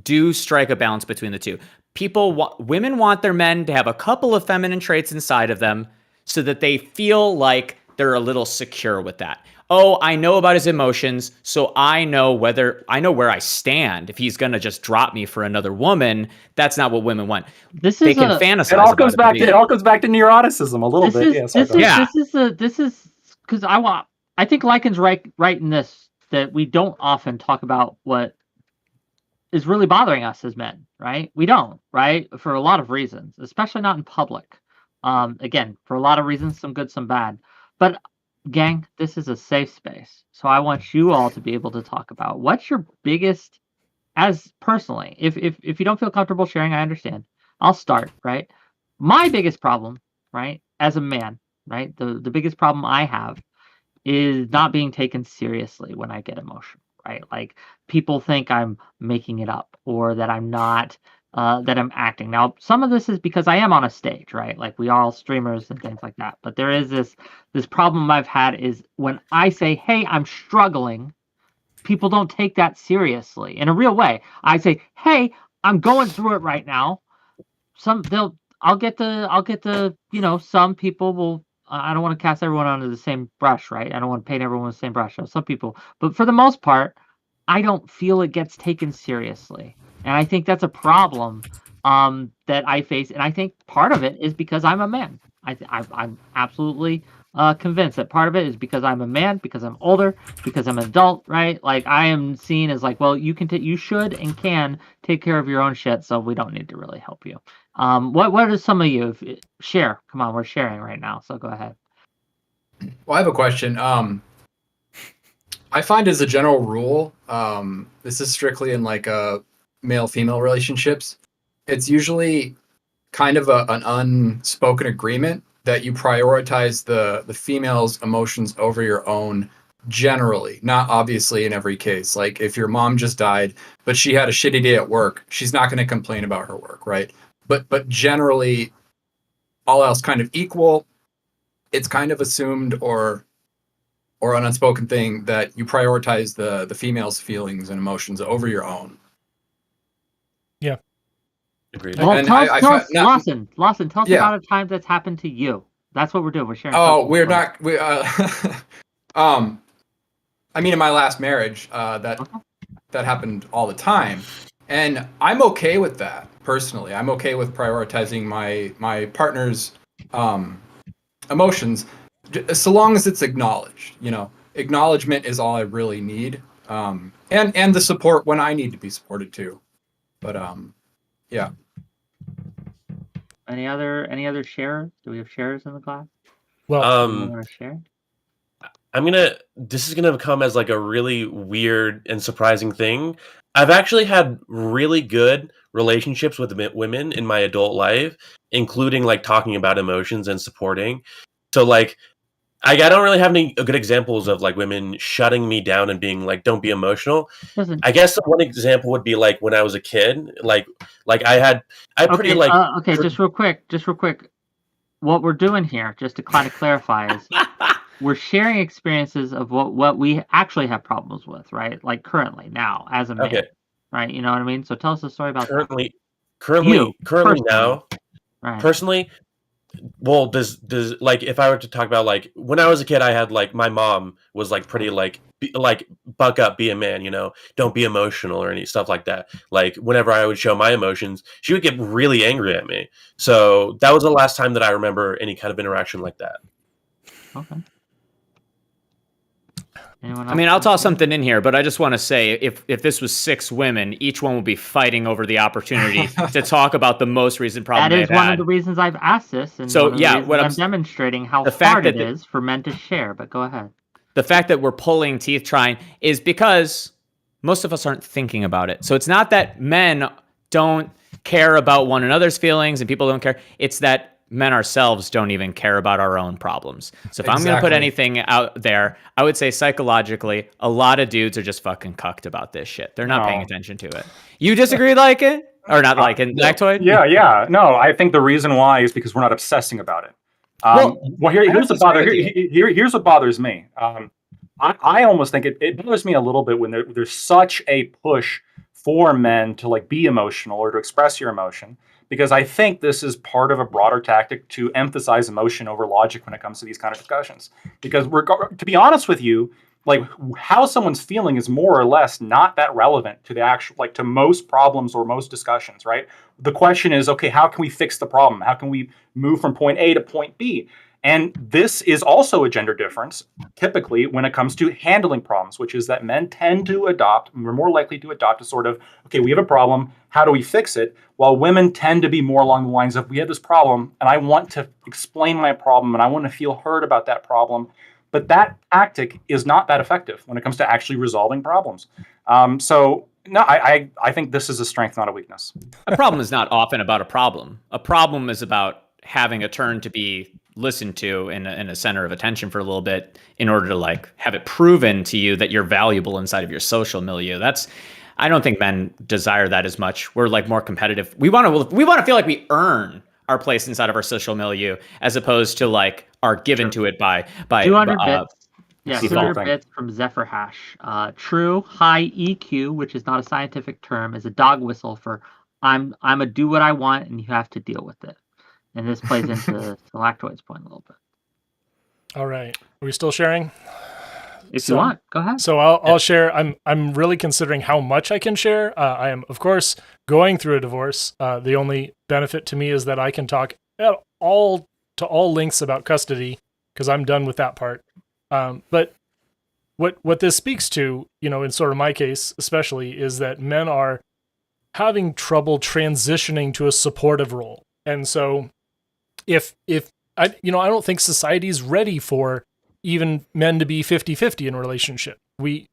do strike a balance between the two. Women want their men to have a couple of feminine traits inside of them, so that they feel like they're a little secure with that. Oh, I know about his emotions, so I know where I stand. If he's gonna just drop me for another woman, that's not what women want. They can fantasize. It all comes back to neuroticism a little bit. This is because I think Lycan's right in this, that we don't often talk about what is really bothering us as men, right? We don't, right? For a lot of reasons, especially not in public. Again, for a lot of reasons, some good, some bad. But gang, this is a safe space. So I want you all to be able to talk about what's your biggest, as personally, if you don't feel comfortable sharing, I understand. I'll start, right? My biggest problem, right, as a man, right? The biggest problem I have is not being taken seriously when I get emotional, right? Like people think I'm making it up or that I'm not that I'm acting. Now, some of this is because I am on a stage, right? Like we all streamers and things like that. But there is this problem I've had is when I say, "Hey, I'm struggling," people don't take that seriously in a real way. I say, "Hey, I'm going through it right now." I'll get the some people will. I don't want to cast everyone under the same brush, right? I don't want to paint everyone with the same brush. So some people, but for the most part, I don't feel it gets taken seriously, and I think that's a problem that I face, and I think part of it is because I'm a man. I'm absolutely convinced that part of it is because I'm a man, because I'm older, because I'm an adult, right? Like I am seen as like, well, you should and can take care of your own shit, so we don't need to really help you. What are some of you share? Come on, we're sharing right now, so go ahead. Well, I have a question. I find as a general rule, this is strictly in like male-female relationships. It's usually kind of an unspoken agreement that you prioritize the female's emotions over your own generally, not obviously in every case. Like if your mom just died, but she had a shitty day at work, she's not going to complain about her work, right? But generally, all else kind of equal, it's kind of assumed or an unspoken thing that you prioritize the female's feelings and emotions over your own. Yeah. Agreed. Well, tell us, Lawson, tell us about a time that's happened to you. That's what we're doing. We're sharing. Oh, we're not. I mean, in my last marriage, that happened all the time, and I'm okay with that personally. I'm okay with prioritizing my partner's emotions, so long as it's acknowledged. Acknowledgement is all I really need, and the support when I need to be supported too. But yeah. Any other sharers? Do we have sharers in the class? Well, want to share? This is gonna come as like a really weird and surprising thing. I've actually had really good relationships with women in my adult life, including like talking about emotions and supporting. So like I don't really have any good examples of like women shutting me down and being like, "Don't be emotional." I guess the one example would be like when I was a kid, like just real quick. What we're doing here, just to kind of clarify, is we're sharing experiences of what we actually have problems with, right? Like currently now as a man, right? You know what I mean? So tell us a story about currently now, right? Personally, well, does like if I were to talk about like when I was a kid, I had like my mom was like pretty like buck up, be a man, don't be emotional or any stuff like that. Like whenever I would show my emotions, she would get really angry at me. So that was the last time that I remember any kind of interaction like that. Okay. I mean, I'll toss something in here, but I just want to say if this was 6 women, each one would be fighting over the opportunity to talk about the most recent problem. That is one of the reasons I've asked this, and so what I'm demonstrating how hard it is for men to share. But go ahead. The fact that we're pulling teeth trying is because most of us aren't thinking about it. So it's not that men don't care about one another's feelings and people don't care. It's that men ourselves don't even care about our own problems. So if I'm going to put anything out there, I would say psychologically, a lot of dudes are just fucking cucked about this shit. They're not paying attention to it. You disagree, like it? Or not like it? Lactoid? Yeah. No, I think the reason why is because we're not obsessing about it. Here's the bother. Here's what bothers me. I almost think it bothers me a little bit when there's such a push for men to like be emotional or to express your emotion. because I think this is part of a broader tactic to emphasize emotion over logic when it comes to these kind of discussions. Because to be honest with you, like how someone's feeling is more or less not that relevant to the actual, like to most problems or most discussions, right? The question is, okay, how can we fix the problem? How can we move from point A to point B? And this is also a gender difference, typically, when it comes to handling problems, which is that men tend to adopt, we're more likely to adopt a sort of, okay, we have a problem, how do we fix it? While women tend to be more along the lines of, we have this problem, and I want to explain my problem, and I want to feel heard about that problem. But that tactic is not that effective when it comes to actually resolving problems. So no, I think this is a strength, not a weakness. A problem is not often about a problem. A problem is about having a turn to be listened to in a center of attention for a little bit in order to like have it proven to you that you're valuable inside of your social milieu. I don't think men desire that as much. We're like more competitive. We want to feel like we earn our place inside of our social milieu as opposed to like are given to it by 200 bits. Yeah, default. 200 bits from Zephyr Hash. True high EQ, which is not a scientific term, is a dog whistle for I'm a do what I want and you have to deal with it. And this plays into the Lactoid's point a little bit. All right. Are we still sharing? If you want, go ahead. So I'll share. I'm really considering how much I can share. I am, of course, going through a divorce. The only benefit to me is that I can talk to all lengths about custody because I'm done with that part. But what this speaks to, in sort of my case especially, is that men are having trouble transitioning to a supportive role. And so if I don't think society is ready for even men to be 50-50 in a relationship. We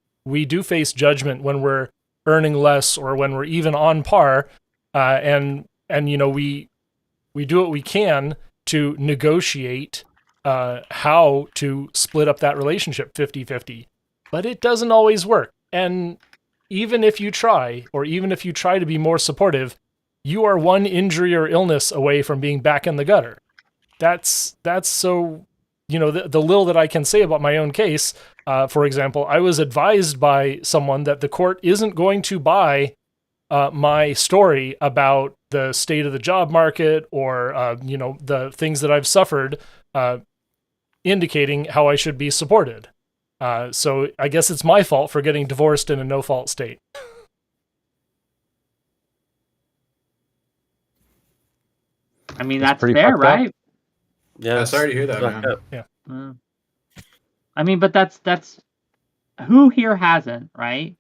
do face judgment when we're earning less or when we're even on par, and we do what we can to negotiate how to split up that relationship 50-50. But it doesn't always work. And even if you try, or even if you try to be more supportive, you are one injury or illness away from being back in the gutter. That's so, the little that I can say about my own case. For example, I was advised by someone that the court isn't going to buy my story about the state of the job market or, the things that I've suffered, indicating how I should be supported. So I guess it's my fault for getting divorced in a no-fault state. I mean, that's fair, right? Yeah, sorry to hear that, man. Yeah. I mean, but that's who here hasn't, right?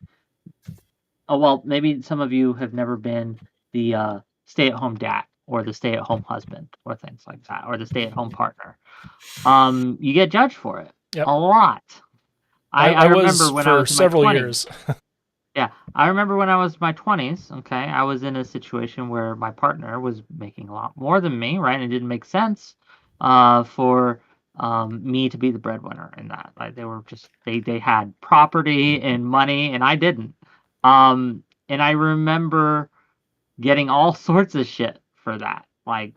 Oh, well, maybe some of you have never been the stay-at-home dad or the stay-at-home husband or things like that, or the stay-at-home partner. You get judged for it a lot. I remember when I was several in my 20s. years. Yeah, I remember when I was in my 20s, okay, I was in a situation where my partner was making a lot more than me, right? And it didn't make sense for me to be the breadwinner in that. Like they were just they had property and money and I didn't. And I remember getting all sorts of shit for that. Like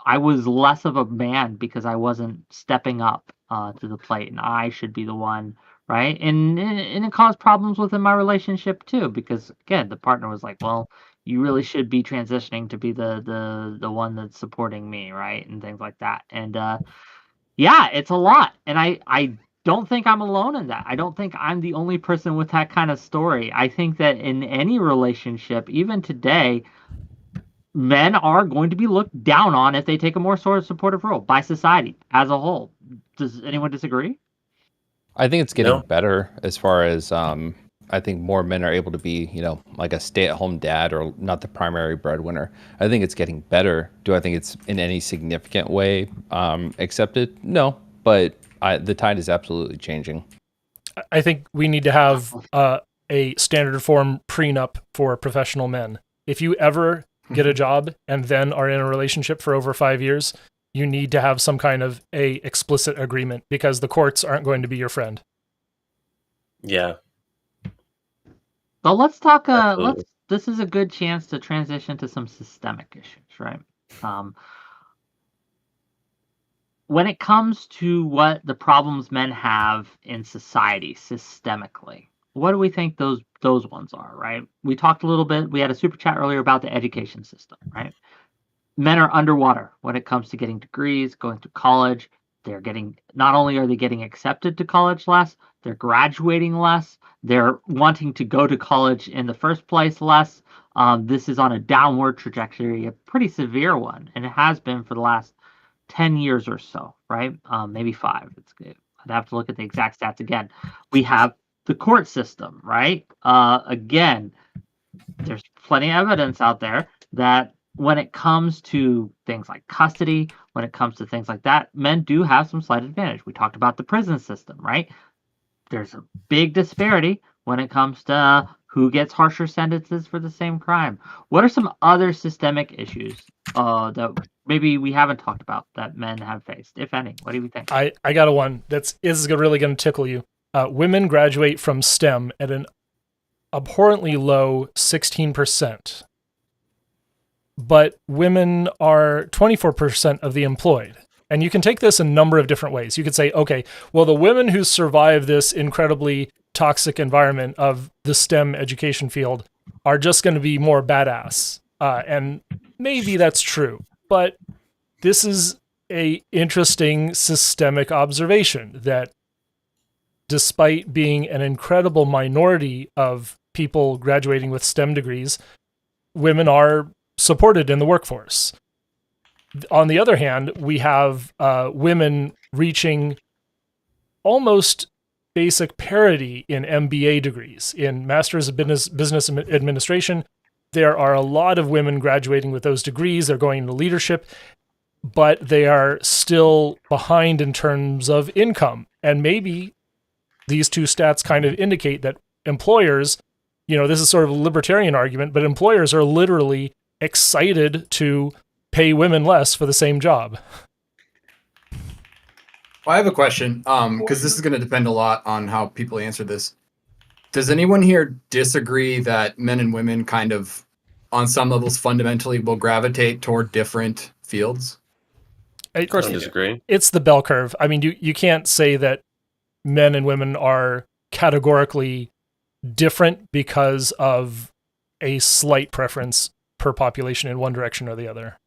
I was less of a man because I wasn't stepping up to the plate and I should be the one, right? And it caused problems within my relationship too, because again, the partner was like, well, you really should be transitioning to be the one that's supporting me, right? And things like that. And yeah, it's a lot. And I don't think I'm alone in that. I don't think I'm the only person with that kind of story. I think that in any relationship, even today, men are going to be looked down on if they take a more sort of supportive role by society as a whole. Does anyone disagree? I think it's getting better as far as I think more men are able to be, like a stay-at-home dad or not the primary breadwinner. I think it's getting better. Do I think it's in any significant way accepted? No, but the tide is absolutely changing. I think we need to have a standard form prenup for professional men. If you ever get a job and then are in a relationship for over 5 years, you need to have some kind of a explicit agreement because the courts aren't going to be your friend. Yeah. Well, let's talk. This is a good chance to transition to some systemic issues, right? When it comes to what the problems men have in society systemically, what do we think those ones are, right? We talked a little bit. We had a super chat earlier about the education system, right? men are underwater when it comes to getting degrees, going to college. They're getting, not only are they getting accepted to college less, they're graduating less. They're wanting to go to college in the first place less. This is on a downward trajectory, a pretty severe one, and it has been for the last 10 years or so, right? Maybe 5. I'd have to look at the exact stats again. We have the court system, right? Again, there's plenty of evidence out there that when it comes to things like custody, when it comes to things like that, men do have some slight advantage. We talked about the prison system, right? There's a big disparity when it comes to who gets harsher sentences for the same crime. What are some other systemic issues that maybe we haven't talked about that men have faced, if any? What do you think? I got a one that is really going to tickle you. Women graduate from STEM at an abhorrently low 16%. But women are 24% of the employed. And you can take this a number of different ways. You could say, okay, well, the women who survive this incredibly toxic environment of the STEM education field are just going to be more badass. And maybe that's true. But this is a interesting systemic observation that despite being an incredible minority of people graduating with STEM degrees, women are supported in the workforce. On the other hand, we have women reaching almost basic parity in MBA degrees. In Masters of Business Administration, there are a lot of women graduating with those degrees. They're going into leadership, but they are still behind in terms of income. And maybe these two stats kind of indicate that employers, this is sort of a libertarian argument, but employers are literally excited to pay women less for the same job. Well, I have a question, because this is going to depend a lot on how people answer this. Does anyone here disagree that men and women kind of, on some levels, fundamentally will gravitate toward different fields? Of course, I disagree. It's the bell curve. I mean, you can't say that men and women are categorically different because of a slight preference per population in one direction or the other.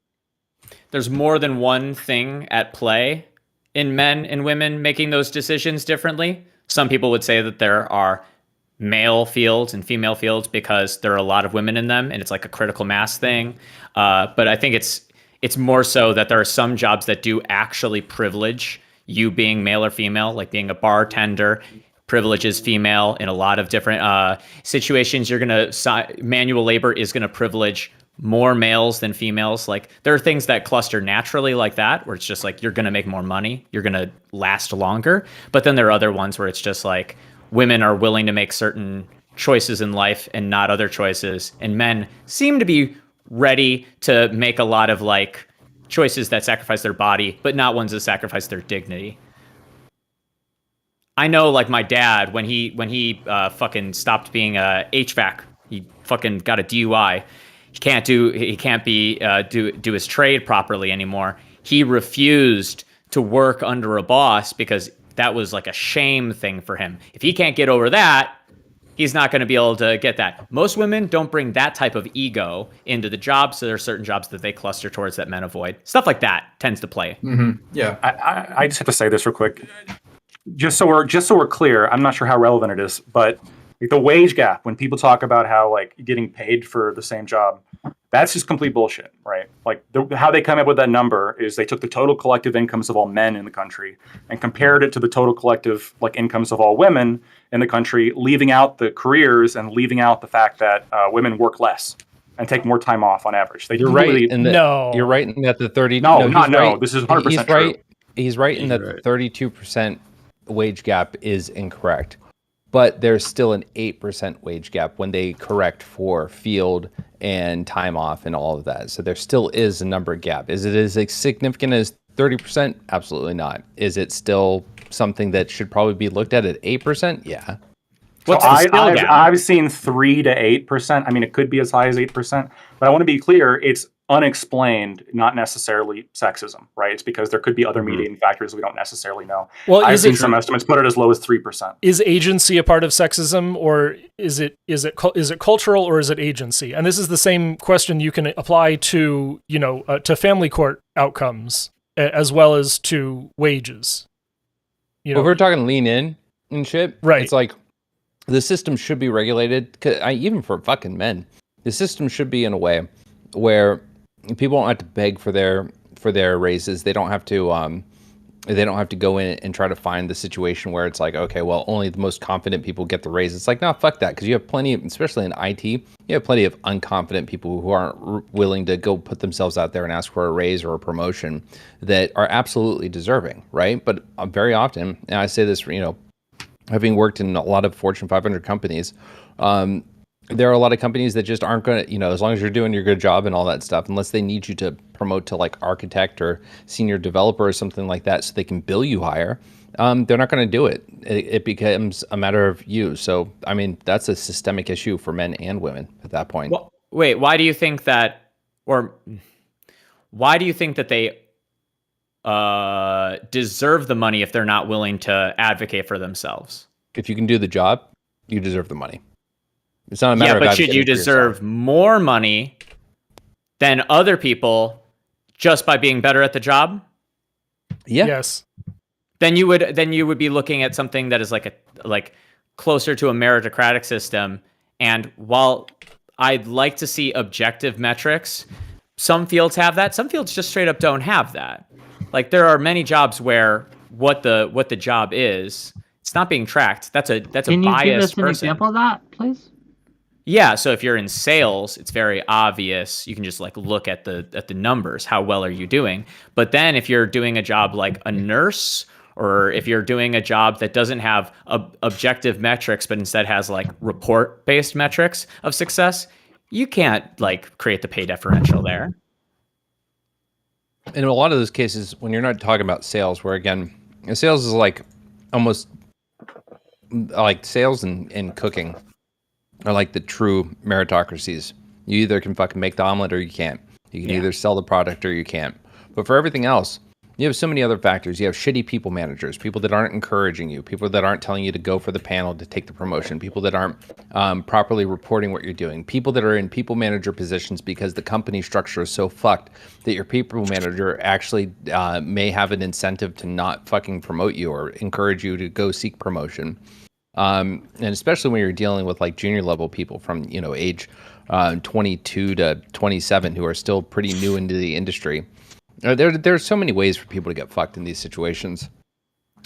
There's more than one thing at play in men and women making those decisions differently. Some people would say that there are male fields and female fields because there are a lot of women in them and it's like a critical mass thing. But I think it's more so that there are some jobs that do actually privilege you being male or female, like being a bartender privileges female in a lot of different situations. Manual labor is going to privilege more males than females. Like there are things that cluster naturally like that, where it's just like, you're going to make more money, you're going to last longer. But then there are other ones where it's just like women are willing to make certain choices in life and not other choices. And men seem to be ready to make a lot of like choices that sacrifice their body, but not ones that sacrifice their dignity. I know, like my dad, when he fucking stopped being a HVAC, he fucking got a DUI. He can't do his trade properly anymore. He refused to work under a boss because that was like a shame thing for him. If he can't get over that, he's not going to be able to get that. Most women don't bring that type of ego into the job, so there are certain jobs that they cluster towards that men avoid. Stuff like that tends to play. Mm-hmm. Yeah, I just have to say this real quick, just so we're clear. I'm not sure how relevant it is, but the wage gap, when people talk about how like getting paid for the same job, that's just complete bullshit, right? Like how they come up with that number is they took the total collective incomes of all men in the country and compared it to the total collective like incomes of all women in the country, leaving out the careers and leaving out the fact that women work less and take more time off on average. You're right in that. You're right in that the 30. No, this is 100% true. He's right in that the 32% wage gap is incorrect. But there's still an 8% wage gap when they correct for field and time off and all of that. So there still is a number gap. Is it as significant as 30%? Absolutely not. Is it still something that should probably be looked at 8%? Yeah. So I've seen 3 to 8%. I mean, it could be as high as 8%. But I want to be clear. It's unexplained, not necessarily sexism, right? It's because there could be other Mhm. mediating factors we don't necessarily know. Well, I've is seen it some estimates put it as low as 3%. is agency a part of sexism, or is it cultural, or is it agency? And this is the same question you can apply to to family court outcomes as well as to wages. If we're talking lean in and shit, Right. it's like the system should be regulated. Even for fucking men, the system should be in a way where people don't have to beg for their raises. They don't have to go in and try to find the situation where it's like, okay, well, only the most confident people get the raise. It's like, no, fuck that, because you have plenty, especially in IT, you have plenty of unconfident people who aren't willing to go put themselves out there and ask for a raise or a promotion that are absolutely deserving, right? But very often, and I say this, having worked in a lot of Fortune 500 companies, there are a lot of companies that just aren't going to, as long as you're doing your good job and all that stuff, unless they need you to promote to like architect or senior developer or something like that so they can bill you higher, they're not going to do it. It becomes a matter of you. So, I mean, that's a systemic issue for men and women at that point. Well, wait, why do you think that, or why do you think that they deserve the money if they're not willing to advocate for themselves? If you can do the job, you deserve the money. It's not a matter Yeah, of but should advocating you for yourself. deserve more money than other people just by being better at the job? Yeah. Yes. Then you would be looking at something that is like closer to a meritocratic system. And while I'd like to see objective metrics, some fields have that. Some fields just straight up don't have that. Like there are many jobs where what the job is, it's not being tracked. That's a Can you give biased us an person. example of that, please? Yeah, so if you're in sales, it's very obvious. You can just like look at the numbers. How well are you doing? But then if you're doing a job like a nurse, or if you're doing a job that doesn't have objective metrics, but instead has like report-based metrics of success, you can't like create the pay differential there. In a lot of those cases, when you're not talking about sales, where again, sales is like almost like sales and cooking are like the true meritocracies. You either can fucking make the omelet or you can't. You can either sell the product or you can't. But for everything else, you have so many other factors. You have shitty people managers, people that aren't encouraging you, people that aren't telling you to go for the panel to take the promotion, people that aren't properly reporting what you're doing, people that are in people manager positions because the company structure is so fucked that your people manager actually may have an incentive to not fucking promote you or encourage you to go seek promotion. And especially when you're dealing with like junior level people from, age 22 to 27 who are still pretty new into the industry. There are so many ways for people to get fucked in these situations.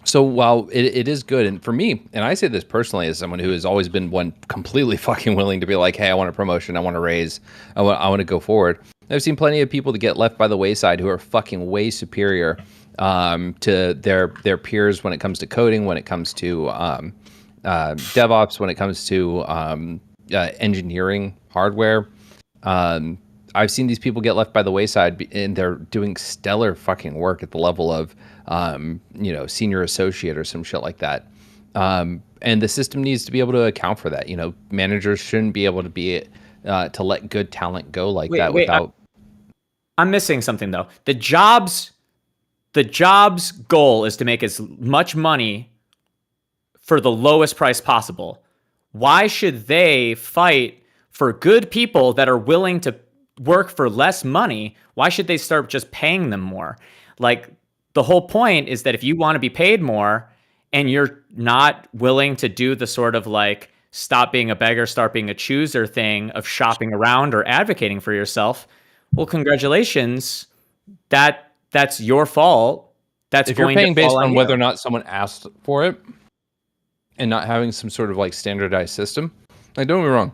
So while it is good, and for me, and I say this personally as someone who has always been one completely fucking willing to be like, hey, I want a promotion, I want a raise, I want to go forward. I've seen plenty of people that get left by the wayside who are fucking way superior to their peers when it comes to coding, when it comes to DevOps, when it comes to engineering hardware. I've seen these people get left by the wayside, and they're doing stellar fucking work at the level of, senior associate or some shit like that. And the system needs to be able to account for that. Managers shouldn't be able to be to let good talent go like that without. I'm missing something though. The job's goal is to make as much money for the lowest price possible. Why should they fight for good people that are willing to work for less money? Why should they start just paying them more? Like the whole point is that if you want to be paid more and you're not willing to do the sort of like stop being a beggar, start being a chooser thing of shopping around or advocating for yourself, well, congratulations. That's your fault. That's if you're going paying to fall based on you. whether or not someone asked for it and not having some sort of like standardized system. Like, don't get me wrong.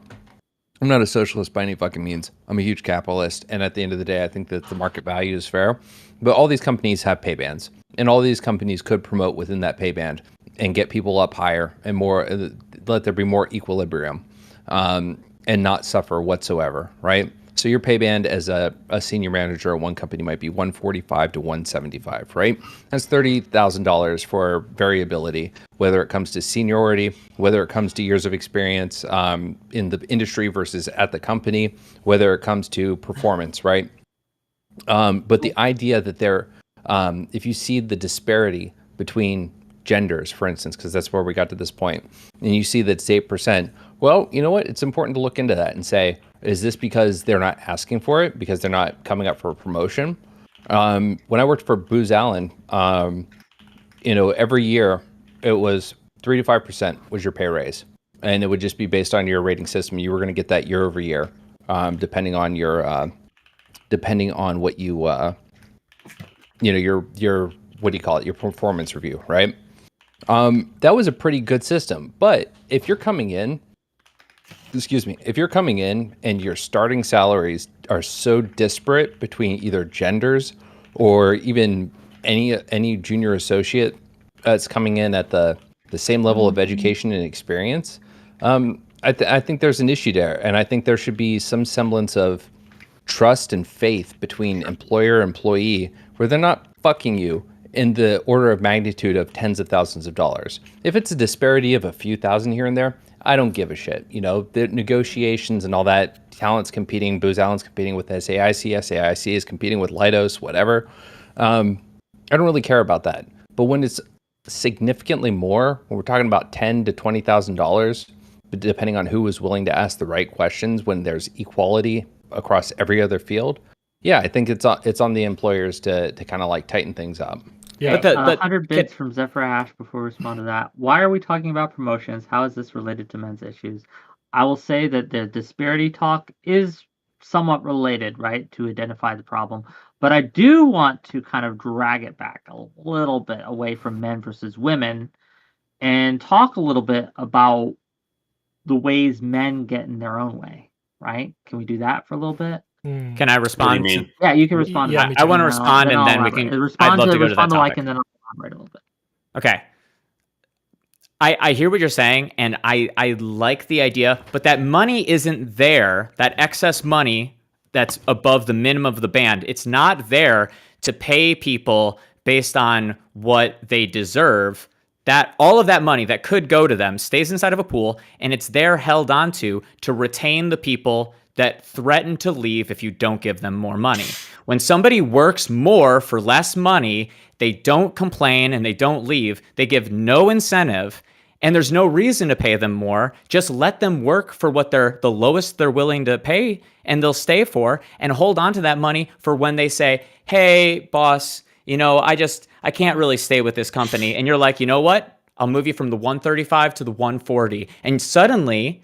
I'm not a socialist by any fucking means. I'm a huge capitalist. And at the end of the day, I think that the market value is fair. But all these companies have pay bands. And all these companies could promote within that pay band and get people up higher and more, let there be more equilibrium and not suffer whatsoever, right? So your pay band as a senior manager at one company might be $145 to $175, right? That's $30,000 for variability, whether it comes to seniority, whether it comes to years of experience in the industry versus at the company, whether it comes to performance, right? But the idea that if you see the disparity between genders, for instance, because that's where we got to this point, and you see that it's 8%, well, you know what? It's important to look into that and say, is this because they're not asking for it, because they're not coming up for a promotion? When I worked for Booz Allen, every year it was 3 to 5% was your pay raise, and it would just be based on your rating system. You were going to get that year over year, depending on what you your what do you call it, your performance review, right? That was a pretty good system. But if you're coming in and your starting salaries are so disparate between either genders or even any junior associate that's coming in at the same level of education and experience, I think there's an issue there, and I think there should be some semblance of trust and faith between employer and employee, where they're not fucking you in the order of magnitude of tens of thousands of dollars. If it's a disparity of a few thousand here and there, I don't give a shit. The negotiations and all that, talent's competing, Booz Allen's competing with SAIC is competing with Leidos, whatever. I don't really care about that. But when it's significantly more, when we're talking about $10,000 to $20,000, depending on who is willing to ask the right questions, when there's equality across every other field, yeah, I think it's on the employers to kind of like tighten things up. Yeah, but 100 bits from Zephyr Ash before we respond to that. Why are we talking about promotions? How is this related to men's issues? I will say that the disparity talk is somewhat related, right, to identify the problem. But I do want to kind of drag it back a little bit away from men versus women and talk a little bit about the ways men get in their own way, right? Can we do that for a little bit? Can I respond? What do you mean? Yeah, you can respond. Yeah, to that. I want to respond, and then we can. I'd love to go to that topic. And then I'll elaborate a little bit. Okay. I hear what you're saying, and I like the idea, but that money isn't there. That excess money that's above the minimum of the band, it's not there to pay people based on what they deserve. That all of that money that could go to them stays inside of a pool, and it's there held onto to retain the people that threaten to leave if you don't give them more money. When somebody works more for less money, they don't complain and they don't leave. They give no incentive, and there's no reason to pay them more. Just let them work for what the lowest they're willing to pay, and they'll stay for, and hold on to that money for when they say, hey, boss, I can't really stay with this company. And you're like, you know what? I'll move you from the 135 to the 140. And suddenly,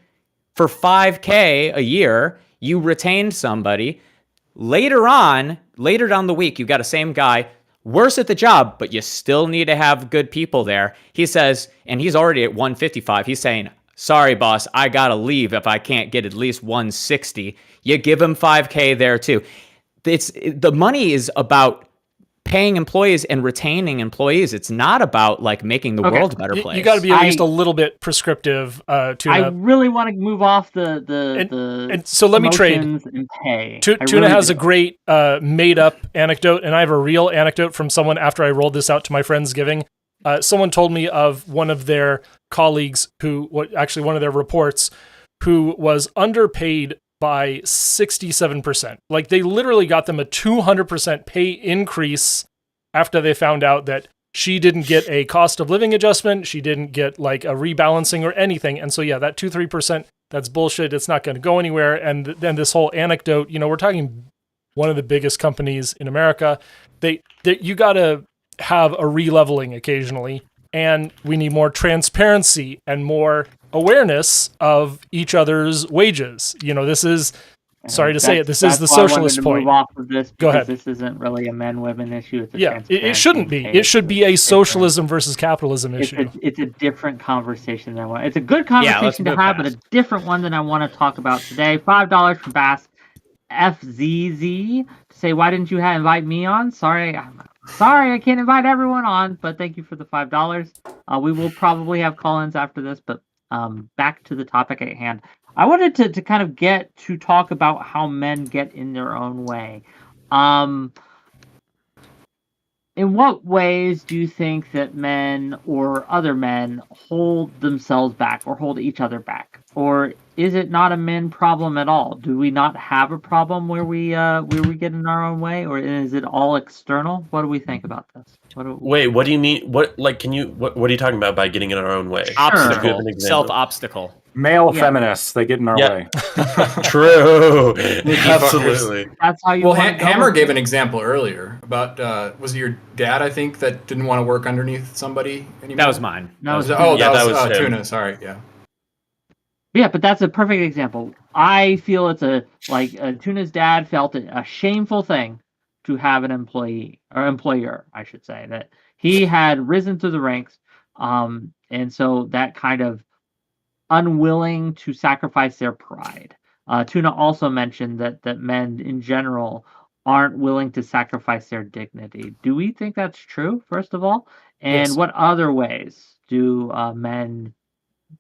for $5,000 a year, you retained somebody. Later down the week, you've got a same guy, worse at the job, but you still need to have good people there. He says, and he's already at 155. He's saying, sorry, boss, I got to leave if I can't get at least 160. You give him $5,000 there too. The money is about paying employees and retaining employees. It's not about like making the world a better place. You got to be at least a little bit prescriptive. Tuna. I really want to move off the and so let me trade. And pay. Tuna really has do. a great made up anecdote, and I have a real anecdote from someone after I rolled this out to my Friendsgiving. Someone told me of one of their colleagues one of their reports, who was underpaid by 67%. Like they literally got them a 200% pay increase after they found out that she didn't get a cost of living adjustment. She didn't get like a rebalancing or anything. And so, yeah, that 2-3%, that's bullshit. It's not going to go anywhere. And then this whole anecdote, we're talking one of the biggest companies in America. You got to have a re-leveling occasionally. And we need more transparency and more awareness of each other's wages. This is, sorry to say it, this is the socialist point. Move off of this. Go ahead. This isn't really a men-women issue. It's it shouldn't be. It should be a socialism versus capitalism issue. It's a different conversation than I want. It's a good conversation to have, but a different one than I want to talk about today. $5 from Bass FZZ to say, why didn't you invite me on? Sorry, I can't invite everyone on, but thank you for the $5. We will probably have call-ins after this, but back to the topic at hand. I wanted to kind of get to talk about how men get in their own way. in what ways do you think that men or other men hold themselves back or hold each other back? Or is it not a men problem at all? Do we not have a problem where we get in our own way, or is it all external? What do we think about this? Wait, what do you mean? What can you what are you talking about by getting in our own way? Sure. Give an Obstacle. example. Self-obstacle. Male Yeah. feminists, they get in our Yeah. way. True. Absolutely. That's how you Well, want to go Hammer with gave it. an example earlier about was it your dad? I think that didn't want to work underneath somebody anymore. That was mine. No, Was it's it- oh, Yeah, that that was was him. Tuna. Sorry, yeah. Yeah, but that's a perfect example. I feel it's Tuna's dad felt it a shameful thing to have an employee or employer, I should say, that he had risen through the ranks, and so that kind of unwilling to sacrifice their pride. Tuna also mentioned that men in general aren't willing to sacrifice their dignity. Do we think that's true, first of all? And Yes. what other ways do men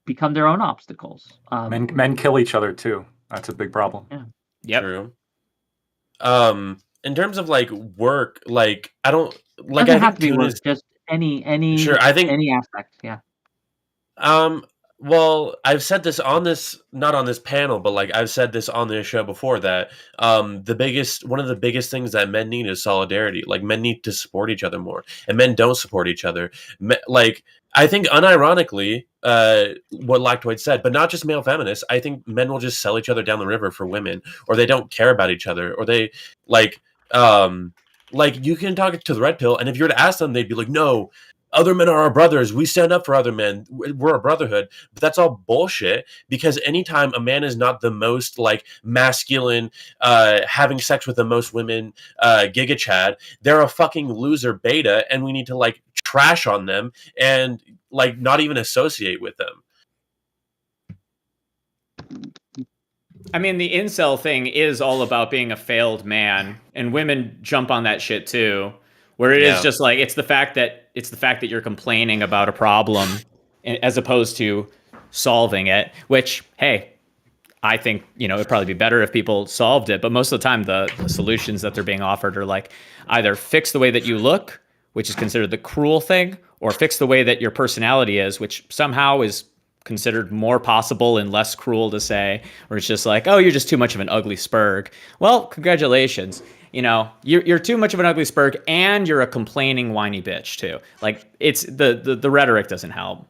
become their own obstacles? Men kill each other too. That's a big problem. Yep. True. In terms of like work, like I don't like. Doesn't I have think to be work, Tuna's just any sure. I think any aspect. Yeah. Well, I've said this on this, not on this panel, but like I've said this on this show before that one of the biggest things that men need is solidarity. Like men need to support each other more, and men don't support each other. Like I think unironically, what Lactoid said, but not just male feminists. I think men will just sell each other down the river for women, or they don't care about each other, or they like like you can talk to the red pill, and if you were to ask them, they'd be like, no. Other men are our brothers. We stand up for other men. We're a brotherhood. But that's all bullshit because anytime a man is not the most like masculine, having sex with the most women, Giga Chad, they're a fucking loser beta, and we need to like trash on them and like not even associate with them. I mean, the incel thing is all about being a failed man, and women jump on that shit too. Where it is just like it's the fact that you're complaining about a problem as opposed to solving it. Which, hey, I think it'd probably be better if people solved it. But most of the time, the solutions that they're being offered are like either fix the way that you look, which is considered the cruel thing, or fix the way that your personality is, which somehow is considered more possible and less cruel to say, or it's just like, oh, you're just too much of an ugly spurg. Well, congratulations. You're too much of an ugly spurg, and you're a complaining, whiny bitch too. Like it's the rhetoric doesn't help.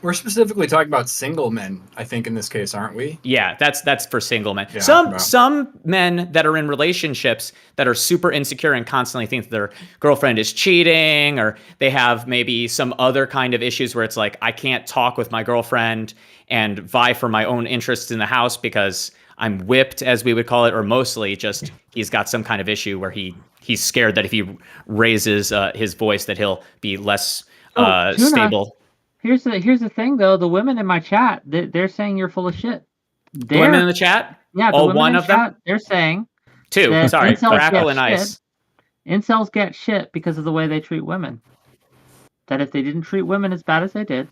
We're specifically talking about single men, I think, in this case, aren't we? Yeah, that's for single men. Yeah, some men that are in relationships that are super insecure and constantly think that their girlfriend is cheating, or they have maybe some other kind of issues where it's like, I can't talk with my girlfriend and vie for my own interests in the house because I'm whipped, as we would call it, or mostly just he's got some kind of issue where he's scared that if he raises his voice that he'll be less stable. Here's the thing though. The women in my chat, they're saying you're full of shit. The women in the chat? Yeah, Oh, one of them? They're saying two. that Sorry, incels Crackle get and Ice. shit. Incels get shit because of the way they treat women. That if they didn't treat women as bad as they did,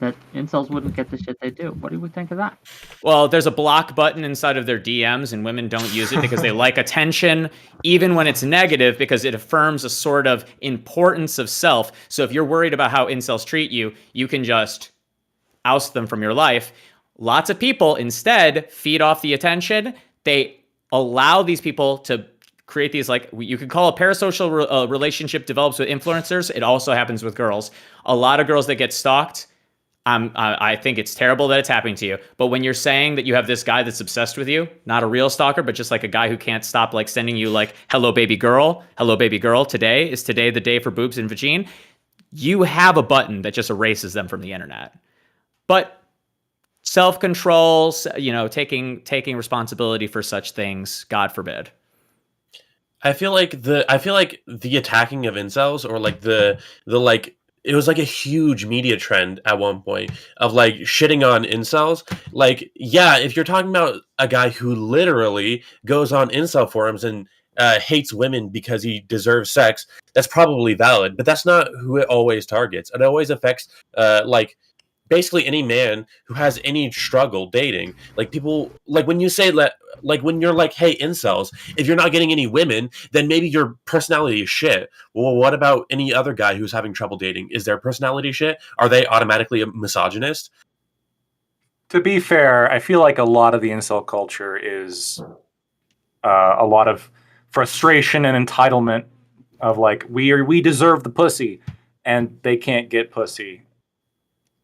that incels wouldn't get the shit they do. What do we think of that? Well, there's a block button inside of their DMs, and women don't use it because they like attention, even when it's negative, because it affirms a sort of importance of self. So if you're worried about how incels treat you, you can just oust them from your life. Lots of people instead feed off the attention. They allow these people to create these, like, you could call a parasocial relationship develops with influencers. It also happens with girls. A lot of girls that get stalked, I think it's terrible that it's happening to you. But when you're saying that you have this guy that's obsessed with you, not a real stalker, but just like a guy who can't stop like sending you like, hello, baby girl, today is today the day for boobs and vagine, you have a button that just erases them from the internet. But self-control, taking responsibility for such things, God forbid. I feel like the attacking of incels, or like the like, it was like a huge media trend at one point of like shitting on incels. Like, yeah, if you're talking about a guy who literally goes on incel forums and hates women because he deserves sex, that's probably valid, but that's not who it always targets. It always affects like basically any man who has any struggle dating. Like people, like when you say that, like when you're like, hey, incels, if you're not getting any women, then maybe your personality is shit. Well, what about any other guy who's having trouble dating? Is their personality shit? Are they automatically a misogynist? To be fair, I feel like a lot of the incel culture is a lot of frustration and entitlement of like we deserve the pussy, and they can't get pussy.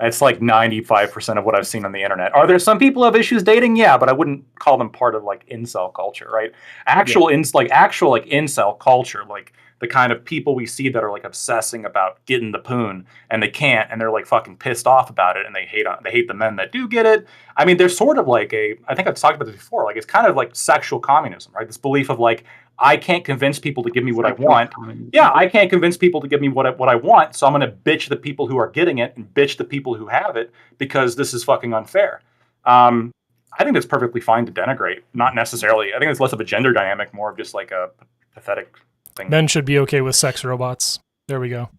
That's like 95% of what I've seen on the internet. Are there some people who have issues dating? Yeah, but I wouldn't call them part of like incel culture, right? Actual incel culture, like the kind of people we see that are like obsessing about getting the poon and they can't, and they're like fucking pissed off about it, and they hate the men that do get it. I mean, there's sort of like I think I've talked about this before, like it's kind of like sexual communism, right? This belief of like, I can't convince people to give me what I want. Yeah, I can't convince people to give me what I want, so I'm going to bitch the people who are getting it and bitch the people who have it because this is fucking unfair. I think that's perfectly fine to denigrate. Not necessarily. I think it's less of a gender dynamic, more of just like a pathetic thing. Men should be okay with sex robots. There we go.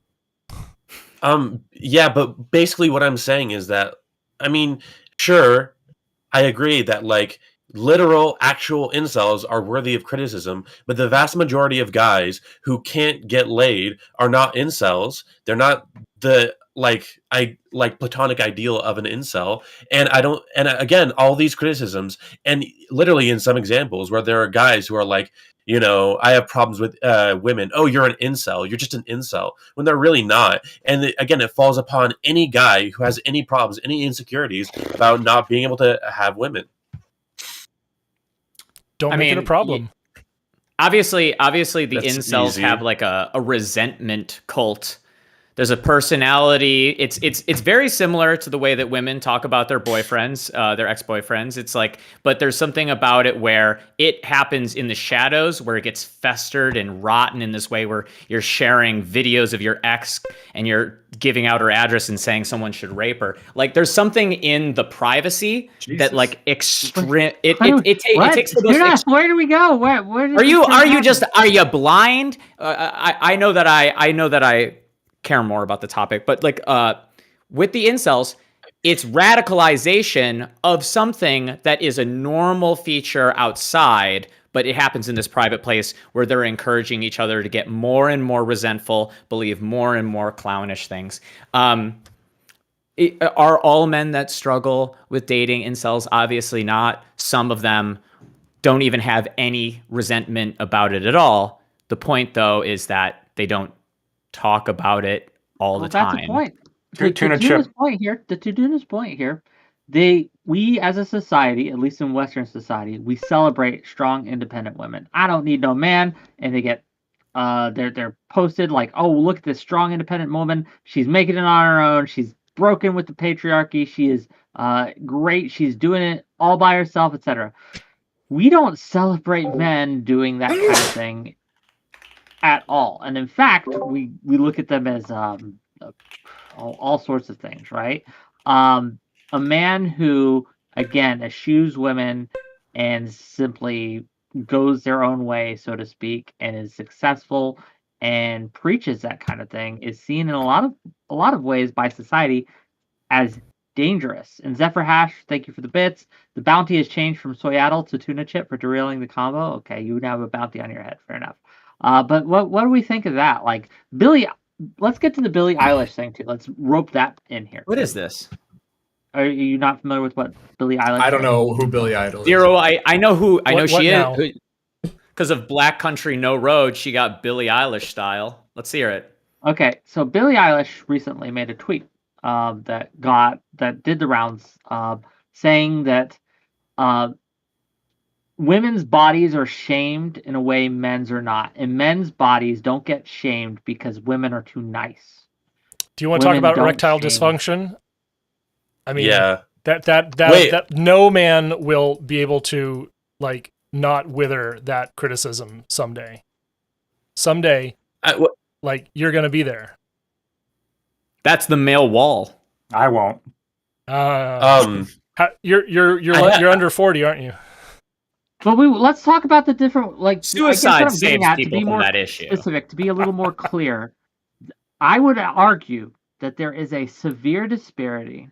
Yeah, but basically what I'm saying is that, I mean, sure, I agree that like literal actual incels are worthy of criticism, but the vast majority of guys who can't get laid are not incels. They're not the platonic ideal of an incel. And again, all these criticisms, and literally in some examples where there are guys who are like, you know, I have problems with women. Oh, you're an incel. You're just an incel. When they're really not. And again, it falls upon any guy who has any problems, any insecurities about not being able to have women. Don't make it a problem. Obviously, the That's incels easy. have like a resentment cult. There's a personality. It's very similar to the way that women talk about their boyfriends, their ex-boyfriends. It's like, but there's something about it where it happens in the shadows, where it gets festered and rotten in this way, where you're sharing videos of your ex and you're giving out her address and saying someone should rape her. Like, there's something in the privacy that like extreme. It takes for those. Where do we go? Where Are you blind? I know that I care more about the topic, but like with the incels, it's radicalization of something that is a normal feature outside, but it happens in this private place where they're encouraging each other to get more and more resentful, believe more and more clownish things. Are all men that struggle with dating incels? Obviously not. Some of them don't even have any resentment about it at all. The point, though, is that they don't talk about it all the time. That's the point. To Tuduna's point here, we as a society, at least in Western society, we celebrate strong, independent women. I don't need no man, and they get they're posted like, oh, look at this strong, independent woman. She's making it on her own. She's broken with the patriarchy. She is great. She's doing it all by herself, etc. We don't celebrate men doing that kind of thing at all. And in fact, we look at them as all sorts of things, right? A man who, again, eschews women and simply goes their own way, so to speak, and is successful and preaches that kind of thing is seen in a lot of ways by society as dangerous. And Zephyr Hash, thank you for the bits. The bounty has changed from Soyaddle to Tuna Chip for derailing the combo. Okay, you would have a bounty on your head. Fair enough. But what do we think of that? Like let's get to the Billie Eilish thing too. Let's rope that in here. What is this? Are you not familiar with what Billie Eilish? I don't know who Billie Eilish is. Zero. I know who. I know What she now? is. Because of Black Country No Road, she got Billie Eilish style. Let's hear it. Okay, so Billie Eilish recently made a tweet that did the rounds, saying that women's bodies are shamed in a way men's are not, and men's bodies don't get shamed because women are too nice. Do you want to talk Women about don't erectile shame. dysfunction? I mean, Yeah. that no man will be able to like not wither that criticism someday. Someday, like you're gonna be there. That's the male wall. I won't. You're under 40, aren't you? But let's talk about the different, like, Suicide I guess what I'm saves getting at, people to be from more that issue. specific, to be a little more clear. I would argue that there is a severe disparity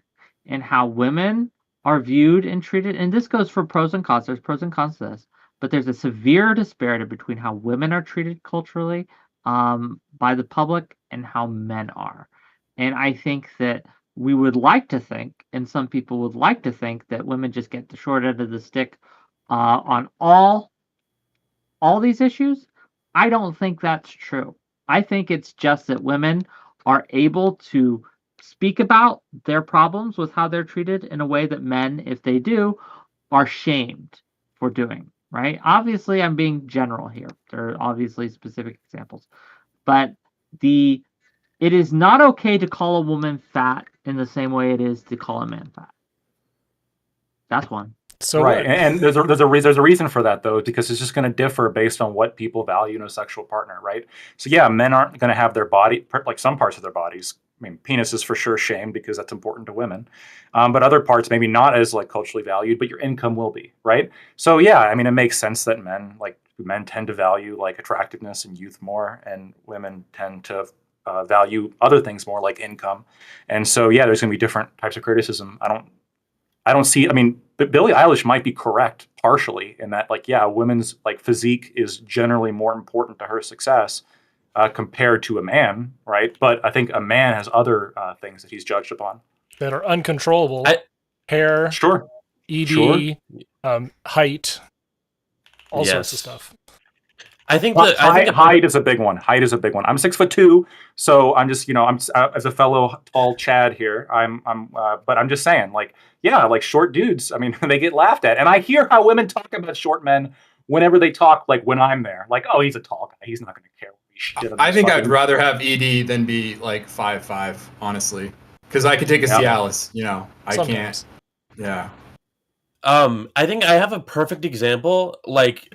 in how women are viewed and treated. And this goes for pros and cons. There's pros and cons to this, but there's a severe disparity between how women are treated culturally by the public and how men are. And I think that we would like to think, and some people would like to think, that women just get the short end of the stick on all these issues. I don't think that's true. I think it's just that women are able to speak about their problems with how they're treated in a way that men, if they do, are shamed for doing, right? Obviously, I'm being general here. There are obviously specific examples. But it is not okay to call a woman fat in the same way it is to call a man fat. That's one. So right, and there's a reason for that though, because it's just going to differ based on what people value in a sexual partner, right? So yeah, men aren't going to have their body, like some parts of their bodies. I mean, penis is for sure shamed because that's important to women, but other parts maybe not as like culturally valued, but your income will be, right? So yeah, I mean, it makes sense that men tend to value like attractiveness and youth more, and women tend to value other things more, like income. And so yeah, there's going to be different types of criticism. I don't see. I mean, Billie Eilish might be correct partially in that, like, yeah, a woman's like physique is generally more important to her success compared to a man, right? But I think a man has other things that he's judged upon that are uncontrollable. Hair, sure, ED, sure. Height, all sorts of stuff. I think height is a big one. Height is a big one. I'm 6'2", so I'm just, I'm as a fellow tall Chad here. But I'm just saying, like, yeah, like short dudes. I mean, they get laughed at, and I hear how women talk about short men whenever they talk. Like when I'm there, like, oh, he's a tall guy. He's not going to care what we shit. I think I'd rather have ED than be like 5'5", honestly, because I could take a Cialis. I Sometimes. can't. Yeah. I think I have a perfect example. Like,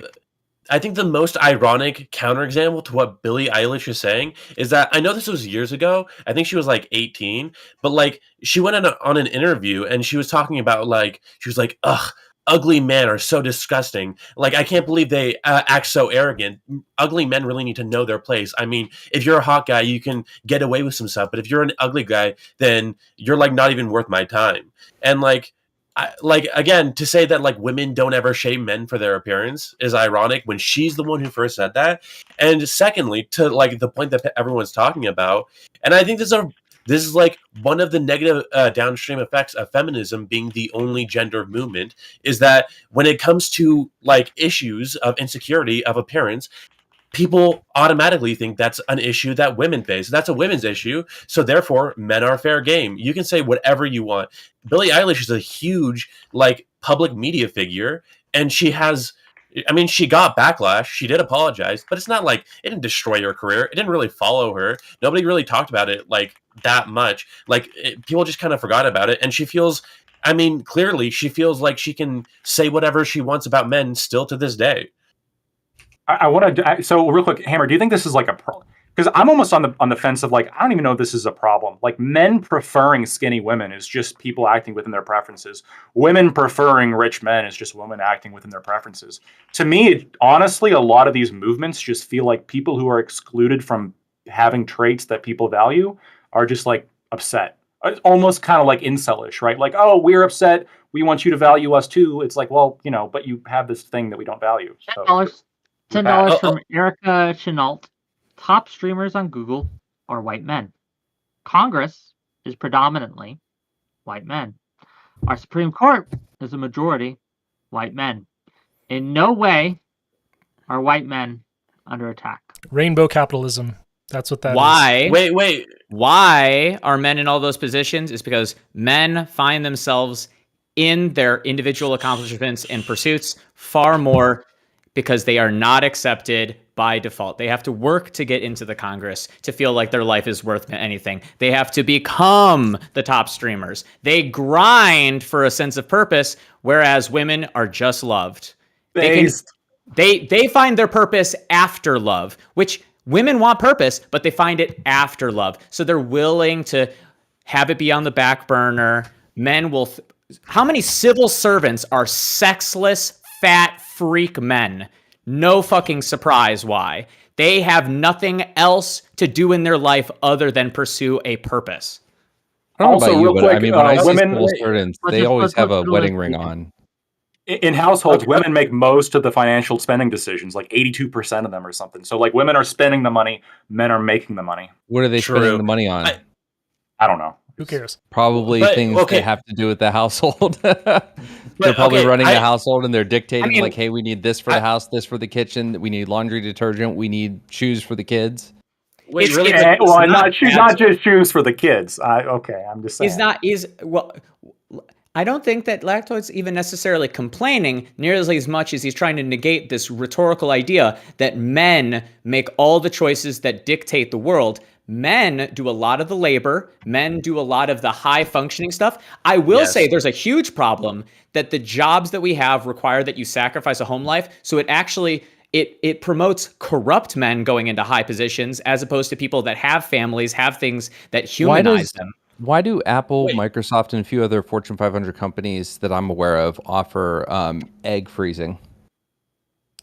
I think the most ironic counterexample to what Billie Eilish is saying is that I know this was years ago. I think she was like 18, but like she went on an interview and she was talking about she was like, ugh, ugly men are so disgusting. Like, I can't believe they act so arrogant. Ugly men really need to know their place. I mean, if you're a hot guy, you can get away with some stuff, but if you're an ugly guy, then you're like not even worth my time. And again, to say that like women don't ever shame men for their appearance is ironic when she's the one who first said that. And secondly, to like the point that everyone's talking about, and I think this is like one of the negative downstream effects of feminism being the only gender movement, is that when it comes to like issues of insecurity of appearance, people automatically think that's an issue that women face. That's a women's issue. So therefore, men are fair game. You can say whatever you want. Billie Eilish is a huge like public media figure, and she got backlash. She did apologize, but it's not like it didn't destroy her career. It didn't really follow her. Nobody really talked about it like that much. People just kind of forgot about it. And she feels, clearly she feels like she can say whatever she wants about men still to this day. I want to. So real quick, Hammer, do you think this is like a problem? Because I'm almost on the fence of like, I don't even know if this is a problem. Like, men preferring skinny women is just people acting within their preferences. Women preferring rich men is just women acting within their preferences. To me, honestly, a lot of these movements just feel like people who are excluded from having traits that people value are just like upset. It's almost kind of like incelish, right? Like, oh, we're upset. We want you to value us too. It's like, well, but you have this thing that we don't value. $10 from Erica Chenault. Top streamers on Google are white men. Congress is predominantly white men. Our Supreme Court is a majority white men. In no way are white men under attack. Rainbow capitalism. That's what that Why? is. Wait. Why are men in all those positions? Is because men find themselves in their individual accomplishments and pursuits far more because they are not accepted by default. They have to work to get into the Congress to feel like their life is worth anything. They have to become the top streamers. They grind for a sense of purpose, whereas women are just loved. They find their purpose after love, which women want purpose, but they find it after love. So they're willing to have it be on the back burner. Men will... How many civil servants are sexless, fat freak men? No fucking surprise why. They have nothing else to do in their life other than pursue a purpose. I don't know Also, about you, real but I quick, mean, when I see women civil servants, Let's they just- always let's- have let's a do wedding it. ring on. in households, Okay. women make most of the financial spending decisions, like 82% of them or something. So like women are spending the money, men are making the money. What are they spending True. the money on? I don't know. Who cares? Probably But, things okay. that have to do with the household. They're probably okay, running the household and they're dictating, mean, like, hey, we need this for the house, this for the kitchen, we need laundry detergent, we need shoes for the kids. Wait, It's- really? it's- quick, Well, not not just shoes for the kids. Okay, I'm just saying. I don't think that Lactoid's even necessarily complaining nearly as much as he's trying to negate this rhetorical idea that men make all the choices that dictate the world. Men do a lot of the labor. Men do a lot of the high functioning stuff. I will Yes. say there's a huge problem that the jobs that we have require that you sacrifice a home life. So it actually it promotes corrupt men going into high positions as opposed to people that have families, have things that humanize them. Why do Apple, Wait. Microsoft, and a few other Fortune 500 companies that I'm aware of offer egg freezing?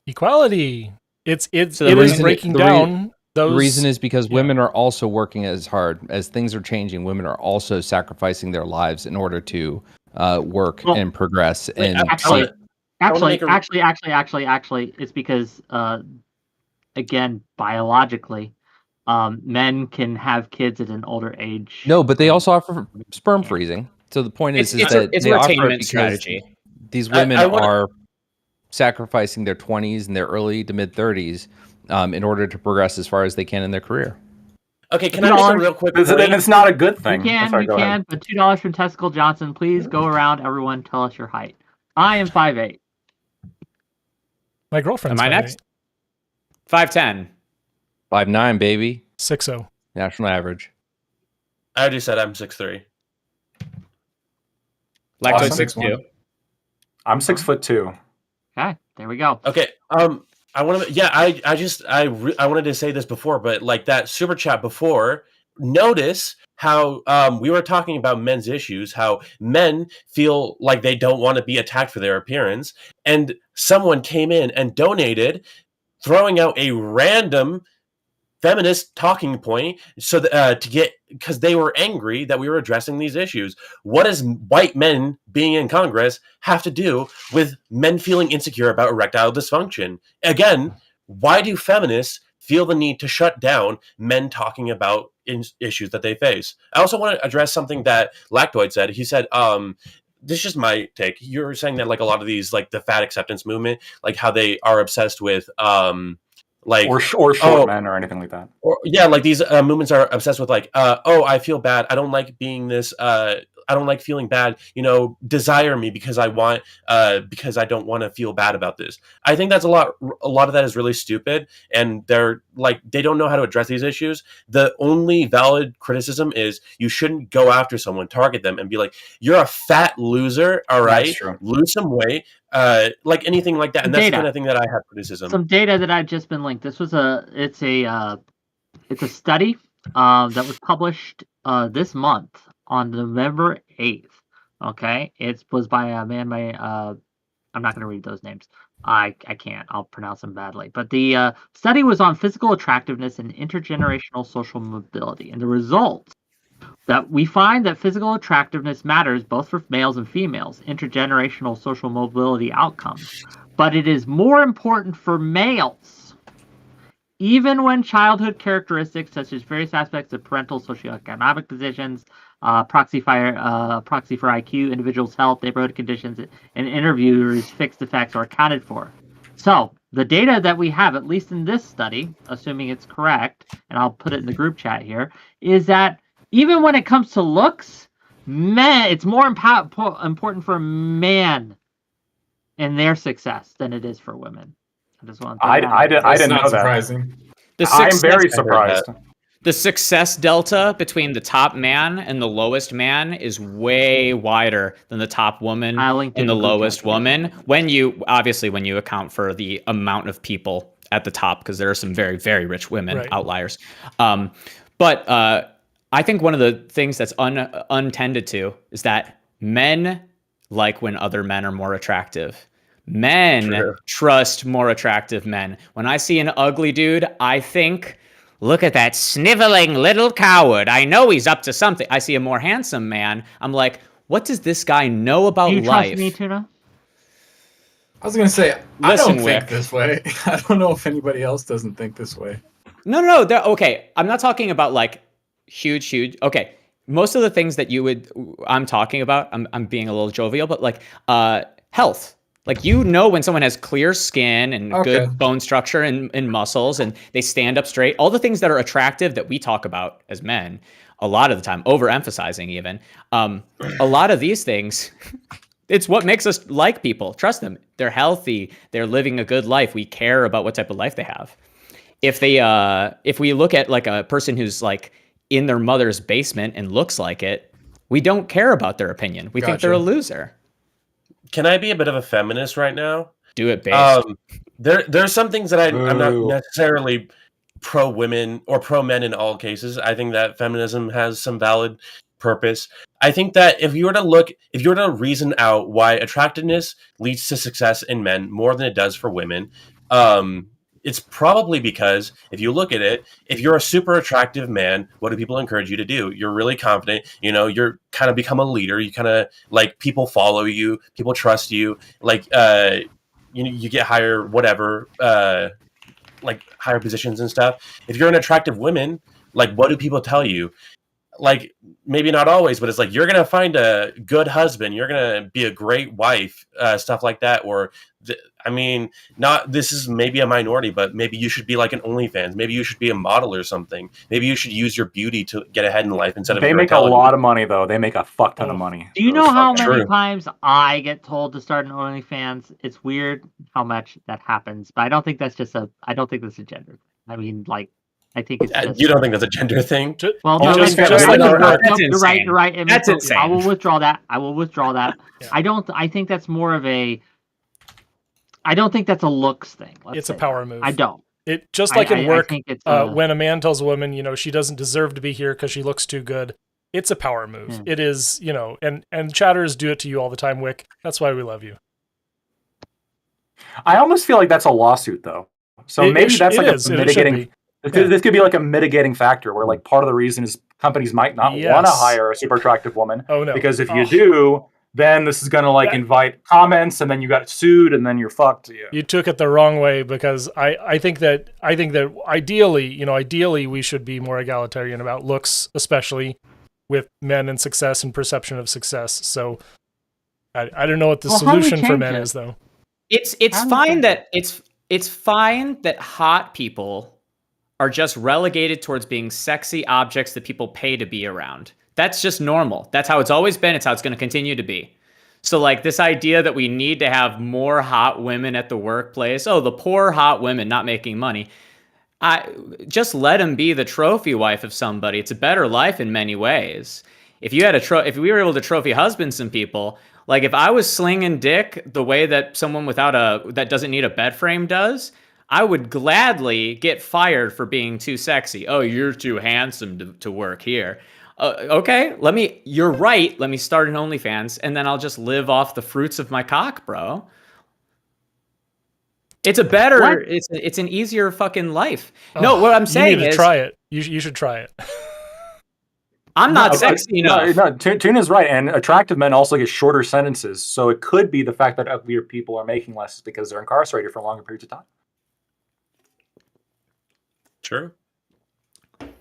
Equality. It is reason- breaking the down those. The reason is because yeah. women are also working as hard as things are changing. Women are also sacrificing their lives in order to work Well, and progress. Wait, And Actually, wanna make actually, it's because again, biologically, men can have kids at an older age. no, but they also offer sperm freezing. So the point is It's that a they offer it retainment because strategy. these women I wanna- are sacrificing their 20s and their early to mid 30s in order to progress as far as they can in their career. Okay, can I make a real quick point? Then it's not a good You thing. can, Sorry, go ahead. but $2 from Testicle Johnson. Please go around, everyone. Tell us your height. I am 5'8". My girlfriend's Am I next? 5'10". 5'9", baby. 6'0". National average. I already said I'm 6'3". Lactoid Awesome. 6'2". I'm 6'2". Okay, there we go. Okay. I want to. Yeah. I wanted to say this before, but like that super chat before. Notice how we were talking about men's issues, how men feel like they don't want to be attacked for their appearance, and someone came in and donated, throwing out a random feminist talking point so that, to get, because they were angry that we were addressing these issues. What does white men being in Congress have to do with men feeling insecure about erectile dysfunction? Again, why do feminists feel the need to shut down men talking about issues that they face? I also want to address something that Lactoid said. He said, this is just my take. You're saying that like a lot of these, like the fat acceptance movement, like how they are obsessed with like Or short men or anything like that. or yeah, like these movements are obsessed with like oh, I feel bad, I don't like being this, I don't like feeling bad, desire me because I want because I don't want to feel bad about this. I think that's a lot of that is really stupid, and they're like, they don't know how to address these issues. The only valid criticism is you shouldn't go after someone, target them and be like, you're a fat loser, all right, That's true. lose some weight, like anything like that. And that's the kind of thing that I have criticism. Some data that I've just been linked. This was it's a study that was published this month on November 8th. Okay, it was by a man by I'm not going to read those names. I can't. I'll pronounce them badly. But the study was on physical attractiveness and intergenerational social mobility, and the results that we find that physical attractiveness matters both for males and females, intergenerational social mobility outcomes, but it is more important for males, even when childhood characteristics such as various aspects of parental socioeconomic positions, proxy for IQ, individuals' health, neighborhood conditions, and interviewers' fixed effects are accounted for. So the data that we have, at least in this study, assuming it's correct, and I'll put it in the group chat here, is that even when it comes to looks, it's more important for men and their success than it is for women. I just want to I didn't know that. Surprising. I'm very surprised. The success delta between the top man and the lowest man is way wider than the top woman and the lowest woman. When you account for the amount of people at the top, because there are some very, very rich women outliers. But I think one of the things that's untended to is that men like when other men are more attractive. Men trust more attractive men. When I see an ugly dude, I think look at that sniveling little coward. I know he's up to something. I see a more handsome man. I'm like, what does this guy know about Do you life? trust me, Tuna? I was gonna say, I Listen, don't think Wick. this way. I don't know if anybody else doesn't think this way. No. Okay, I'm not talking about like huge. Okay, most of the things that I'm talking about, I'm being a little jovial, but like health. Like, you know, when someone has clear skin and Okay. good bone structure and muscles and they stand up straight, all the things that are attractive that we talk about as men a lot of the time, overemphasizing even, a lot of these things, it's what makes us like people. Trust them. They're healthy. They're living a good life. We care about what type of life they have. If we look at like a person who's like in their mother's basement and looks like it, we don't care about their opinion. We think they're a loser. Can I be a bit of a feminist right now? Do it, babe. There's some things that I'm not necessarily pro women or pro men in all cases. I think that feminism has some valid purpose. I think that if you were to reason out why attractiveness leads to success in men more than it does for women, it's probably because if you look at it, if you're a super attractive man, what do people encourage you to do? You're really confident, you're kind of become a leader. You kind of like people follow you, people trust you, like, you get higher, whatever, like higher positions and stuff. If you're an attractive woman, like, what do people tell you? Like, maybe not always, but it's like, you're going to find a good husband. You're going to be a great wife, stuff like that. Or, this is maybe a minority, but maybe you should be like an OnlyFans. Maybe you should be a model or something. Maybe you should use your beauty to get ahead in life instead of They make a lot of money, though. They make a fuck ton of money. Do you know how many True. times I get told to start an OnlyFans? It's weird how much that happens, but I don't think that's I don't think that's a gender thing. I mean, like, I think it's just... You don't think that's a gender thing? Well, no, just you're like right. You're right. That's insane. I will withdraw that. Yeah. I think that's more of a... I don't think that's a looks thing. It's a power move. I don't. It just like in work, I think it's when a man tells a woman, she doesn't deserve to be here because she looks too good. It's a power move. It is, and chatters do it to you all the time, Wick. That's why we love you. I almost feel like that's a lawsuit, though. So maybe that's like a mitigating. This could be like a mitigating factor where, like, part of the reason is companies might not want to hire a super attractive woman. Oh no! Because if you do, then this is going to invite comments, and then you got sued, and then you're fucked. Yeah. You took it the wrong way, because I think that ideally we should be more egalitarian about looks, especially with men and success and perception of success. So I don't know what the solution for men is, though. It's fine that hot people are just relegated towards being sexy objects that people pay to be around. That's just normal. That's how it's always been. It's how it's going to continue to be. So, like, this idea that we need to have more hot women at the workplace, the poor hot women not making money, just let them be the trophy wife of somebody. It's a better life in many ways. If you had if we were able to trophy husband some people, like if I was slinging dick the way that someone that doesn't need a bed frame does, I would gladly get fired for being too sexy. Oh, you're too handsome to work here. Okay, you're right. Let me start an OnlyFans, and then I'll just live off the fruits of my cock, bro. It's a better, it's an easier fucking life. No, what I'm saying is, you need to try it. You should try it. I'm not sexy enough. No, Tuna's right, and attractive men also get shorter sentences. So it could be the fact that uglier people are making less because they're incarcerated for longer periods of time. True.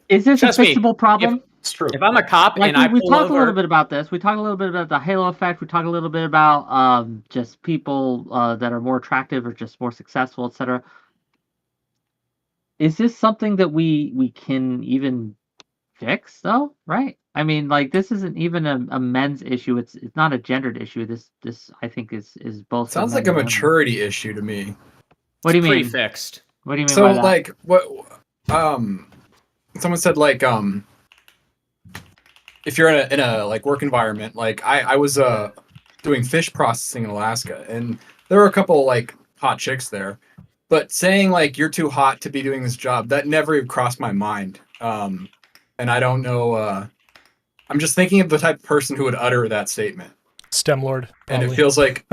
Is this a fixable problem? It's true. If I'm a cop and I we pull talked over, a little bit about this. We talked a little bit about the halo effect. We talked a little bit about just people that are more attractive or just more successful, etc. Is this something that we can even fix, though? Right? I mean, like, this isn't even a men's issue. It's not a gendered issue. This I think is both. Sounds like a maturity issue to me. What do you mean? Pretty fixed. What do you mean So, by that? like, what? Someone said, like, if you're in a like work environment, like I was doing fish processing in Alaska, and there were a couple like hot chicks there, but saying like you're too hot to be doing this job, that never even crossed my mind. And I don't know. I'm just thinking of the type of person who would utter that statement. STEM Lord. And it feels like,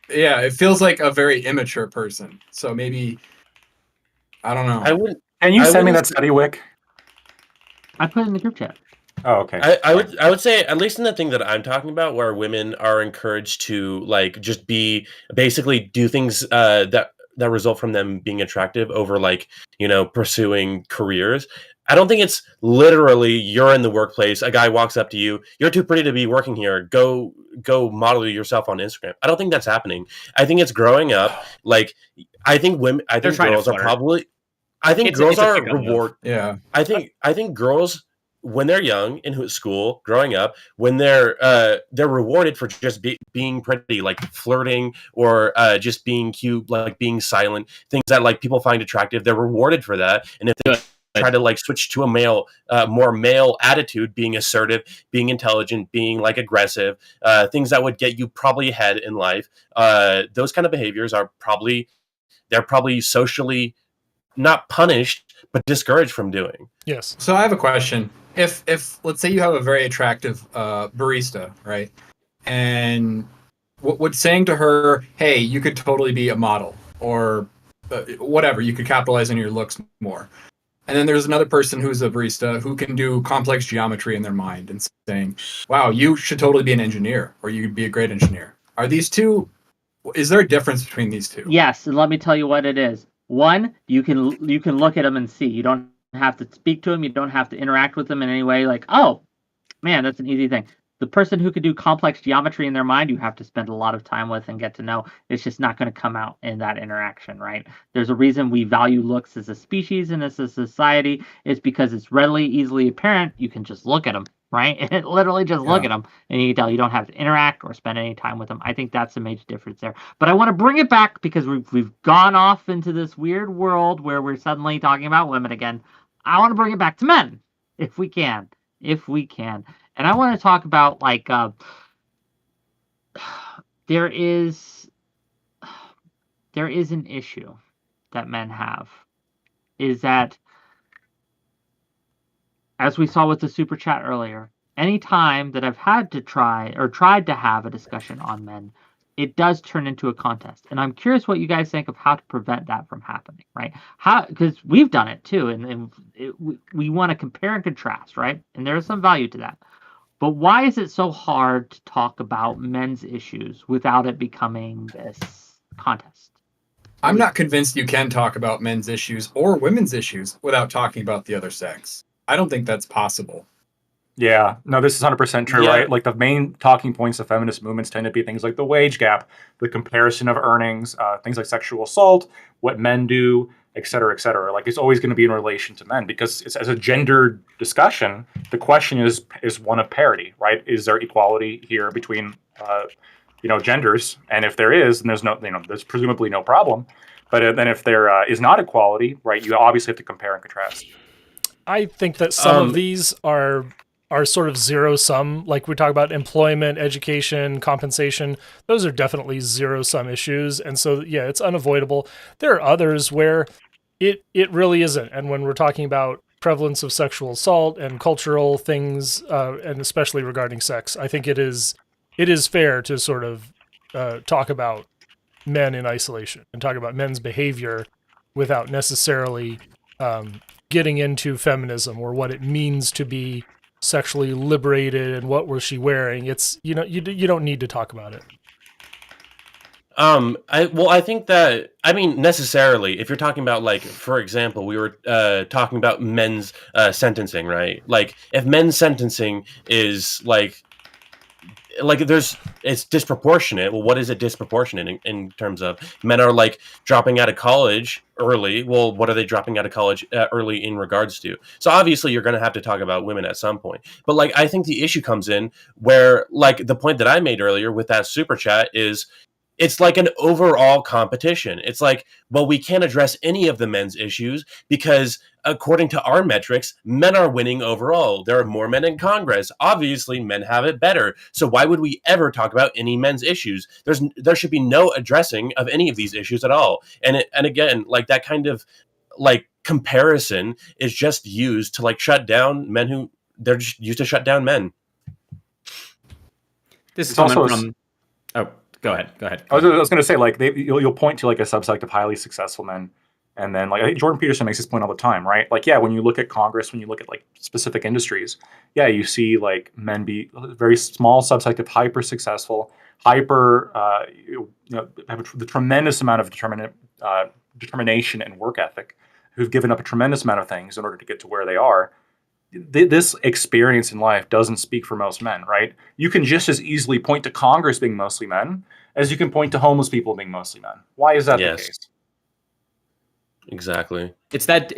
it feels like a very immature person. So maybe, I don't know. Can you send me that study, Wick? I put it in the group chat. Oh, okay. I would say, at least in the thing that I'm talking about, where women are encouraged to like just be basically do things that result from them being attractive over like, you know, pursuing careers. I don't think it's literally you're in the workplace, a guy walks up to you, you're too pretty to be working here, go model yourself on Instagram. I don't think that's happening. I think it's growing up. Like I think They're trying to girls are flirt. probably I think It's girls a are pickup move. reward Yeah. I think girls when they're young in school, growing up, when they're rewarded for just being pretty, like flirting or just being cute, like being silent, things that like people find attractive. They're rewarded for that, and if they try to like switch to a more male attitude, being assertive, being intelligent, being like aggressive, things that would get you probably ahead in life, those kind of behaviors are probably socially not punished but discouraged from doing. Yes. So I have a question. If let's say you have a very attractive barista, right? And would saying to her, "Hey, you could totally be a model," or whatever, you could capitalize on your looks more. And then there's another person who's a barista who can do complex geometry in their mind and saying, "Wow, you should totally be an engineer, or you could be a great engineer." Are these two? Is there a difference between these two? Yes, and let me tell you what it is. One, you can look at them and see. You don't have to speak to them. You don't have to interact with them in any way. Like, oh, man, that's an easy thing. The person who could do complex geometry in their mind, you have to spend a lot of time with and get to know. It's just not going to come out in that interaction, right? There's a reason we value looks as a species and as a society. It's because it's readily, easily apparent. You can just look at them, right? And literally just look at them, and you can tell you don't have to interact or spend any time with them. I think that's a major difference there. But I want to bring it back because we've gone off into this weird world where we're suddenly talking about women again. I want to bring it back to men, if we can. And I want to talk about like there is an issue that men have, is that, as we saw with the super chat earlier, any time that I've had to tried to have a discussion on men, it does turn into a contest. And I'm curious what you guys think of how to prevent that from happening, right? Because we've done it too, and we want to compare and contrast, right? And there is some value to that. But why is it so hard to talk about men's issues without it becoming this contest? I'm not convinced you can talk about men's issues or women's issues without talking about the other sex. I don't think that's possible. Yeah, no, this is 100% true, Yeah. right? Like the main talking points of feminist movements tend to be things like the wage gap, the comparison of earnings, things like sexual assault, what men do, et cetera, et cetera. Like it's always going to be in relation to men because it's as a gendered discussion. The question is one of parity, right? Is there equality here between genders? And if there is, then there's presumably no problem. But then if there is not equality, right, you obviously have to compare and contrast. I think that some of these are sort of zero sum. Like we talk about employment, education, compensation. Those are definitely zero sum issues, and so yeah, it's unavoidable. There are others where it really isn't. And when we're talking about prevalence of sexual assault and cultural things, and especially regarding sex, I think it is fair to sort of talk about men in isolation and talk about men's behavior without necessarily getting into feminism or what it means to be sexually liberated and what was she wearing. It's you don't need to talk about it. I think that, I mean, necessarily, if you're talking about, like, for example, we were talking about men's sentencing, right? Like, if men's sentencing is it's disproportionate. Well, what is it disproportionate in terms of? Men are like dropping out of college early. Well, what are they dropping out of college early in regards to? So obviously you're going to have to talk about women at some point. But like, I think the issue comes in where, like, the point that I made earlier with that super chat is, it's like an overall competition. It's like, well, we can't address any of the men's issues because according to our metrics, men are winning overall. There are more men in Congress. Obviously, men have it better. So why would we ever talk about any men's issues? There should be no addressing of any of these issues at all. And again, like, that kind of like comparison is just used to like shut down men who they're just used to shut down men. This is It's coming also from. Oh, go ahead. I was going to say, like, you'll point to like a subsect of highly successful men And then, like, I think Jordan Peterson makes this point all the time, right? Like, yeah, when you look at Congress, when you look at like specific industries, yeah, you see like men be a very small subsect of hyper successful, hyper, have the tremendous amount of determination and work ethic, who've given up a tremendous amount of things in order to get to where they are. This experience in life doesn't speak for most men, right? You can just as easily point to Congress being mostly men as you can point to homeless people being mostly men. Why is that the case? Exactly. It's that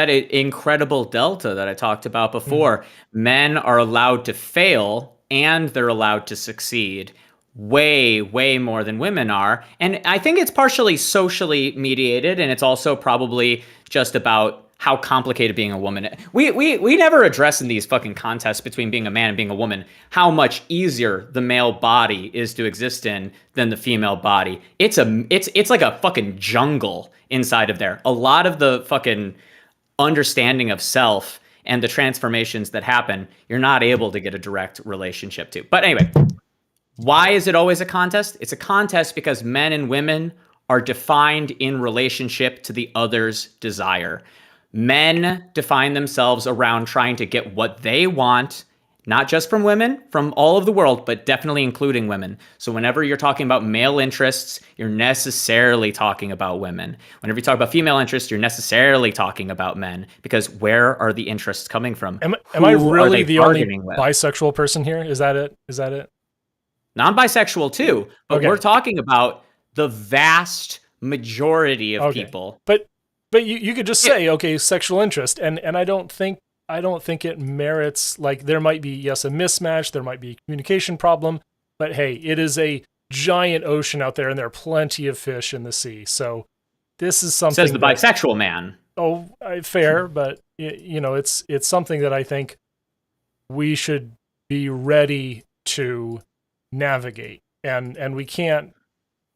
incredible delta that I talked about before. Mm-hmm. Men are allowed to fail and they're allowed to succeed way more than women are. And I think it's partially socially mediated, and it's also probably just about how complicated being a woman is. We never address in these fucking contests between being a man and being a woman how much easier the male body is to exist in than the female body. It's like a fucking jungle inside of there. A lot of the fucking understanding of self and the transformations that happen, you're not able to get a direct relationship to. But anyway, why is it always a contest? It's a contest because men and women are defined in relationship to the other's desire. Men define themselves around trying to get what they want, not just from women, from all of the world, but definitely including women. So whenever you're talking about male interests, you're necessarily talking about women. Whenever you talk about female interests, you're necessarily talking about men, because where are the interests coming from? Am I really the only bisexual person here? Is that it? Now, I'm bisexual too, but we're talking about the vast majority of people. But you could just say, okay, sexual interest, and I don't think it merits, like, there might be, yes, a mismatch, there might be a communication problem, but hey, it is a giant ocean out there, and there are plenty of fish in the sea. So this is something. Says the bisexual man. Oh, fair, but it's something that I think we should be ready to navigate, and we can't.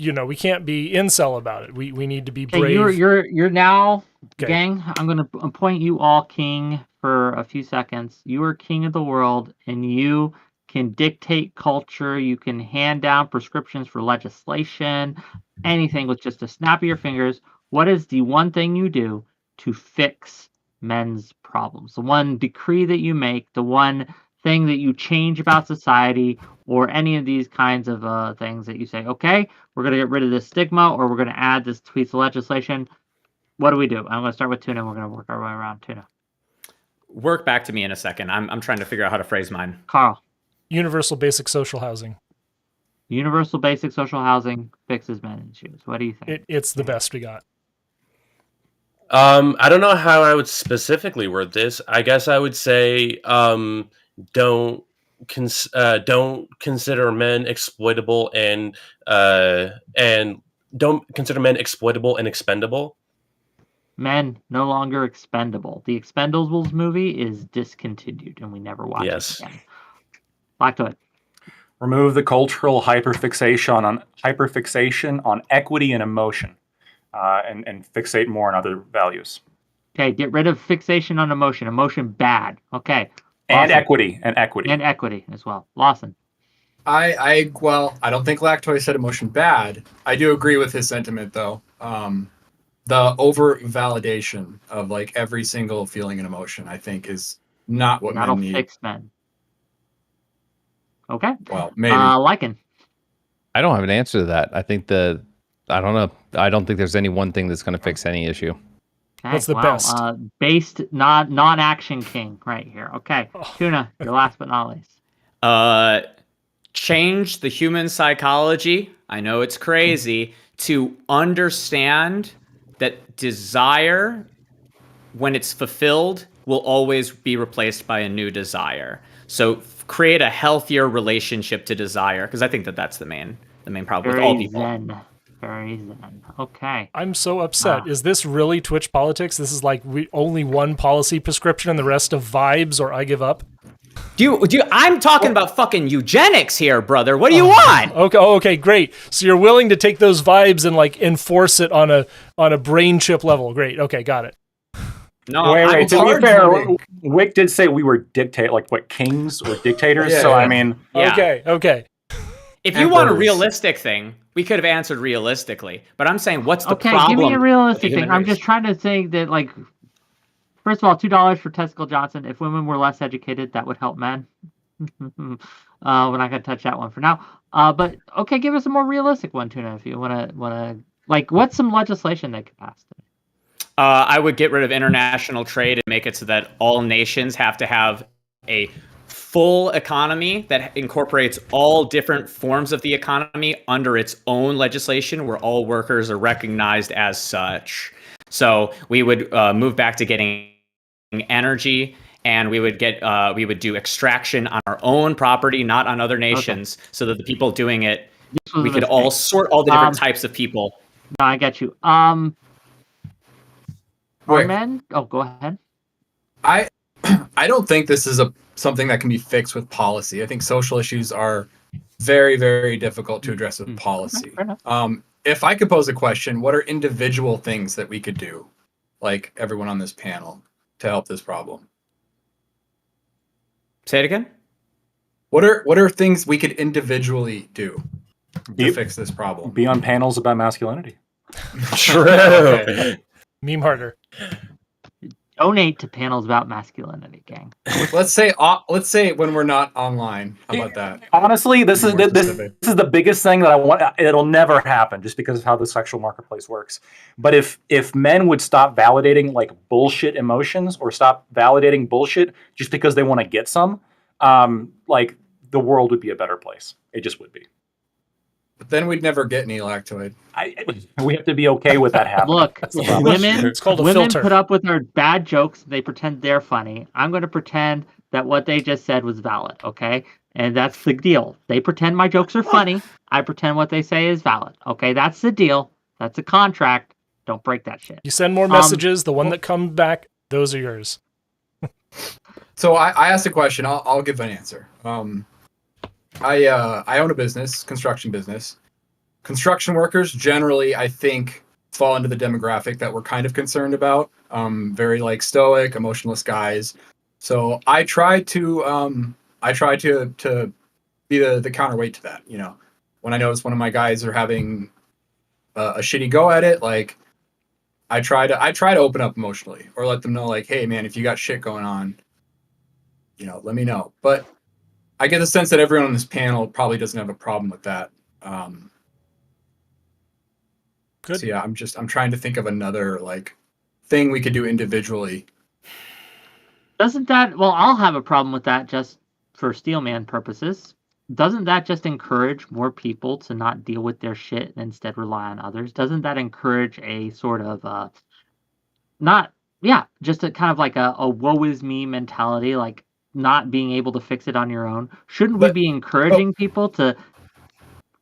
We can't be incel about it. We need to be brave. You're now, gang. I'm going to appoint you all king for a few seconds. You are king of the world, and you can dictate culture. You can hand down prescriptions for legislation, anything with just a snap of your fingers. What is the one thing you do to fix men's problems? The one decree that you make, the one thing that you change about society, or any of these kinds of things that you say, okay, we're going to get rid of this stigma, or we're going to add this piece of legislation. What do we do? I'm going to start with Tuna. We're going to work our way around Tuna. Work back to me in a second. I'm trying to figure out how to phrase mine. Carl. Universal basic social housing. Universal basic social housing fixes men issues. What do you think? It's the best we got. I don't know how I would specifically word this. I guess I would say don't consider men exploitable and don't consider men exploitable and expendable. Men no longer expendable. The Expendables movie is discontinued, and we never watch it again. Back to it. Remove the cultural hyperfixation on equity and emotion, and fixate more on other values. Okay, get rid of fixation on emotion. Emotion bad. Okay. And Lawson. equity as well. Lawson. I don't think Lactoy said emotion bad. I do agree with his sentiment, though. The over validation of like every single feeling and emotion, I think, is not what men need. That'll fix men. Okay. Well, maybe. Lycan. I don't have an answer to that. I think I don't know. I don't think there's any one thing that's going to fix any issue. Okay, what's the best? Based non-action king right here. Okay, Tuna, your last but not least. Change the human psychology. I know it's crazy to understand that desire, when it's fulfilled, will always be replaced by a new desire. So create a healthier relationship to desire, because I think that's the main problem with all people. Very zen. Okay. I'm so upset. Is this really Twitch politics? This is like only one policy prescription and the rest of vibes, or I give up? I'm talking about fucking eugenics here, brother. What do you want? Okay, great. So you're willing to take those vibes and like enforce it on a brain chip level. Great. Okay, got it. No, wait. To be fair, Wick did say we were kings or dictators. Yeah, so yeah. I mean, yeah. Okay. If you want a realistic thing, we could have answered realistically. But I'm saying, what's the Okay, problem? give me a realistic with the thing. human I'm race? just trying to think that, like, first of all, $2 for Testicle Johnson. If women were less educated, that would help men. We're not gonna touch that one for now. But okay, give us a more realistic one, Tuna, if you wanna like, what's some legislation they could pass? I would get rid of international trade and make it so that all nations have to have a full economy that incorporates all different forms of the economy under its own legislation, where all workers are recognized as such. So we would move back to getting energy, and we would do extraction on our own property, not on other nations, so that the people doing it, we could all sort all the different types of people. No, I get you. Wait. Men? Oh, go ahead. I don't think this is something that can be fixed with policy. I think social issues are very, very difficult to address with policy. Okay, fair enough. If I could pose a question, what are individual things that we could do, like everyone on this panel, to help this problem? Say it again. What are things we could individually do to fix this problem? Be on panels about masculinity. True. Okay. Meme harder. Donate to panels about masculinity, gang. Let's say when we're not online. How about that? Honestly, this Be is more this specific. is the biggest thing that I want. It'll never happen just because of how the sexual marketplace works. But if men would stop validating like bullshit emotions, or stop validating bullshit just because they want to get some, like the world would be a better place. It just would be. But then we'd never get any lactoid. We have to be okay with that happening. Look, That's the problem. women, It's called a women filter. put up with our bad jokes. They pretend they're funny. I'm going to pretend that what they just said was valid, okay? And that's the deal. They pretend my jokes are funny. I pretend what they say is valid, okay? That's the deal. That's a contract. Don't break that shit. You send more messages. The one that comes back, those are yours. So I asked a question. I'll give an answer. I own a business, construction business. Construction workers generally, I think, fall into the demographic that we're kind of concerned about. Very like stoic, emotionless guys. So I try to be the counterweight to that. You know, when I notice one of my guys are having a shitty go at it, like I try to open up emotionally, or let them know like, hey man, if you got shit going on, you know, let me know. But I get the sense that everyone on this panel probably doesn't have a problem with that. Good. So yeah, I'm trying to think of another like thing we could do individually. Doesn't that, well, I'll have a problem with that just for Steelman purposes. Doesn't that just encourage more people to not deal with their shit and instead rely on others? Doesn't that encourage a sort of, just a kind of like a woe is me mentality, like not being able to fix it on your own? Shouldn't we be encouraging people to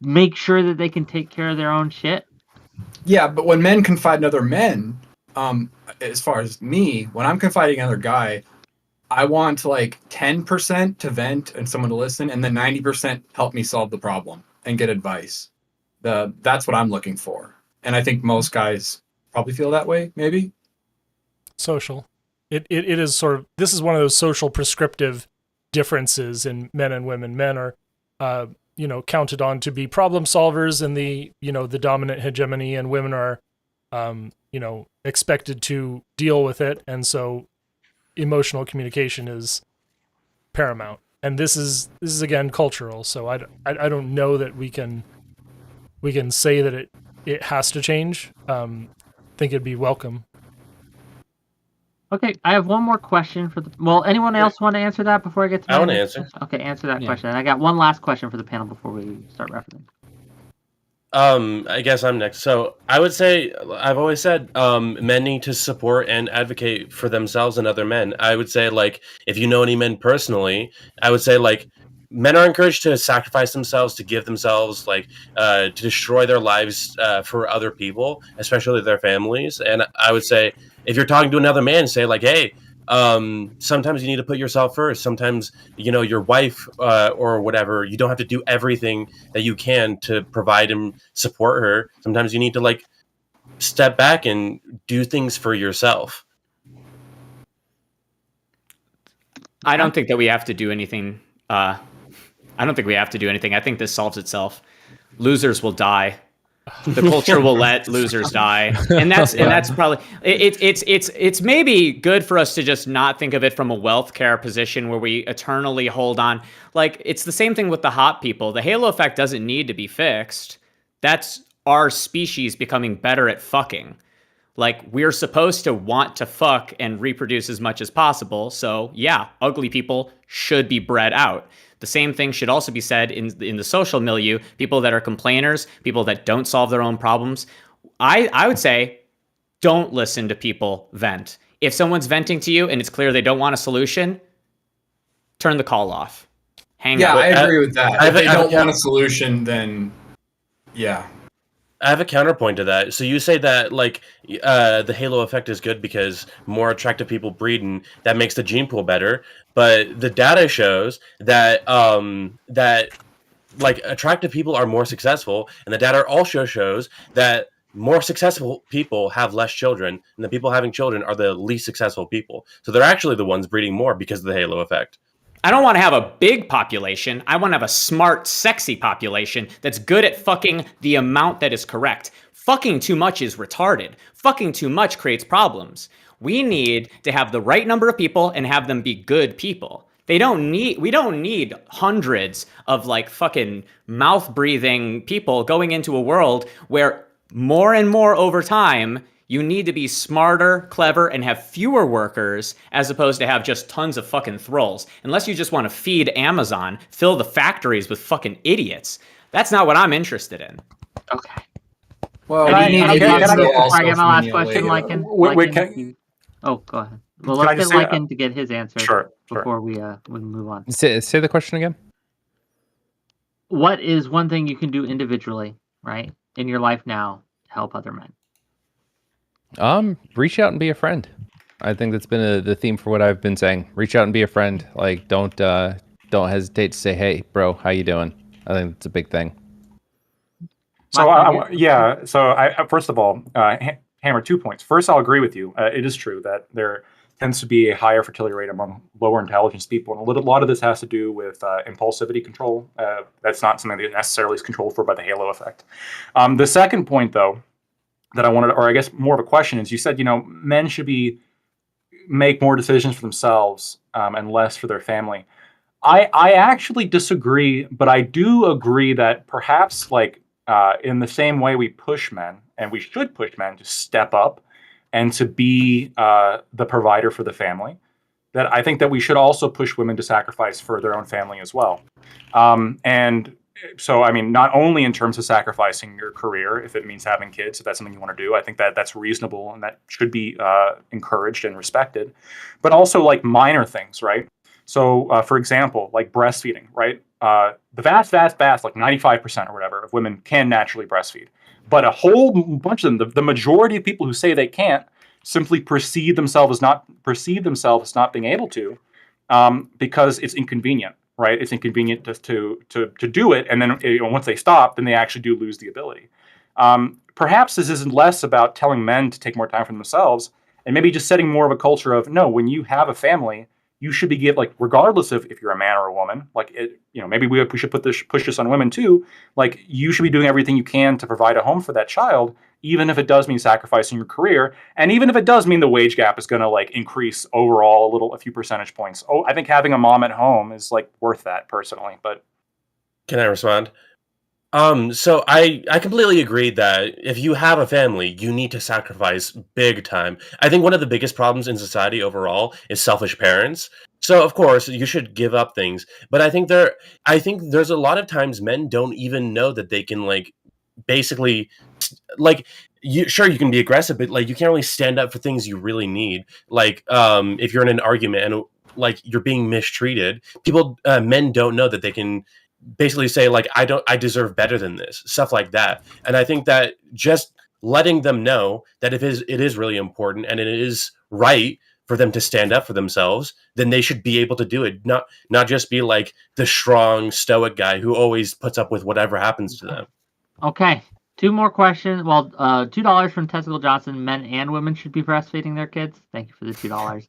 make sure that they can take care of their own shit? Yeah, but when men confide in other men, as far as me, when I'm confiding in another guy, I want like 10% to vent and someone to listen, and then 90% help me solve the problem and get advice. That's what I'm looking for. And I think most guys probably feel that way, maybe. Social. It is sort of, this is one of those social prescriptive differences in men and women. Men are counted on to be problem solvers in the dominant hegemony, and women are expected to deal with it, and so emotional communication is paramount. And this is again cultural, so I don't know that we can say that it has to change. I think it'd be welcome. Okay, I have one more question for anyone else want to answer that before I get to I my want to next answer. question? Okay, answer that Yeah. question. And I got one last question for the panel before we start referencing. I guess I'm next. So I would say, I've always said, men need to support and advocate for themselves and other men. I would say, like, if you know any men personally, I would say, like, men are encouraged to sacrifice themselves, to give themselves, like, to destroy their lives for other people, especially their families. And I would say, if you're talking to another man, say, like, hey, sometimes you need to put yourself first. Sometimes, your wife or whatever, you don't have to do everything that you can to provide and support her. Sometimes you need to, like, step back and do things for yourself. I don't think that we have to do anything. I don't think we have to do anything. I think this solves itself. losers will die. The culture will let losers die, and that's probably it's maybe good for us to just not think of it from a wealth care position where we eternally hold on. Like, it's the same thing with the hot people. The halo effect doesn't need to be fixed. That's our species becoming better at fucking. Like, we're supposed to want to fuck and reproduce as much as possible. So yeah, ugly people should be bred out. The same thing should also be said in the social milieu. People that are complainers, people that don't solve their own problems. I would say, don't listen to people vent. If someone's venting to you and it's clear they don't want a solution, turn the call off. Hang Yeah, up. I agree with that. If they don't want a solution, then yeah. I have a counterpoint to that. So you say that like the halo effect is good because more attractive people breed, and that makes the gene pool better. But the data shows that that like attractive people are more successful, and the data also shows that more successful people have less children, and the people having children are the least successful people. So they're actually the ones breeding more because of the halo effect. I don't want to have a big population. I want to have a smart, sexy population that's good at fucking the amount that is correct. Fucking too much is retarded. Fucking too much creates problems. We need to have the right number of people and have them be good people. We don't need hundreds of like fucking mouth breathing people going into a world where more and more over time, you need to be smarter, clever, and have fewer workers as opposed to have just tons of fucking thralls. Unless you just want to feed Amazon, fill the factories with fucking idiots. That's not what I'm interested in. Okay. Well, Can I we need get ideas my last question, Lycan? Oh, go ahead. Well, let's get Lycan to get his answer before we move on. Say the question again. What is one thing you can do individually, right, in your life now to help other men? Reach out and be a friend. I think that's been the theme for what I've been saying. Reach out and be a friend. Like, don't hesitate to say, "Hey, bro, how you doing?" I think it's a big thing. So I first of all, Hammer, 2 points. First, I'll agree with you. It is true that there tends to be a higher fertility rate among lower intelligence people, and a lot of this has to do with impulsivity control. That's not something that necessarily is controlled for by the halo effect. The second point, though, that I wanted, or I guess more of a question, is you said, men should make more decisions for themselves and less for their family. I actually disagree, but I do agree that perhaps in the same way we push men, and we should push men to step up and to be the provider for the family, that I think that we should also push women to sacrifice for their own family as well. And so, I mean, not only in terms of sacrificing your career, if it means having kids, if that's something you want to do, I think that that's reasonable and that should be encouraged and respected, but also like minor things, right? So, for example, like breastfeeding, right? The vast, like 95% or whatever of women can naturally breastfeed, but a whole bunch of them, the majority of people who say they can't, simply perceive themselves as not being able to, because it's inconvenient. Right, it's inconvenient to do it, and then once they stop, then they actually do lose the ability. Perhaps this isn't less about telling men to take more time for themselves, and maybe just setting more of a culture of no. When you have a family, you should be regardless of if you're a man or a woman. Maybe we should push this on women too. Like, you should be doing everything you can to provide a home for that child, even if it does mean sacrificing your career, and even if it does mean the wage gap is going to increase overall a few percentage points. Oh, I think having a mom at home is worth that personally. But can I respond? So I completely agree that if you have a family, you need to sacrifice big time. I think one of the biggest problems in society overall is selfish parents. So of course you should give up things, but I think there's a lot of times men don't even know that they can basically you can be aggressive, but you can't really stand up for things you really need. If you're in an argument and you're being mistreated, men don't know that they can basically say I deserve better than this, stuff like that. And I think that just letting them know that if it is really important and it is right for them to stand up for themselves, then they should be able to do it, not just be like the strong stoic guy who always puts up with whatever happens to them. Okay, 2 more questions. Well, $2 from Testicle Johnson. Men and women should be breastfeeding their kids. Thank you for the $2.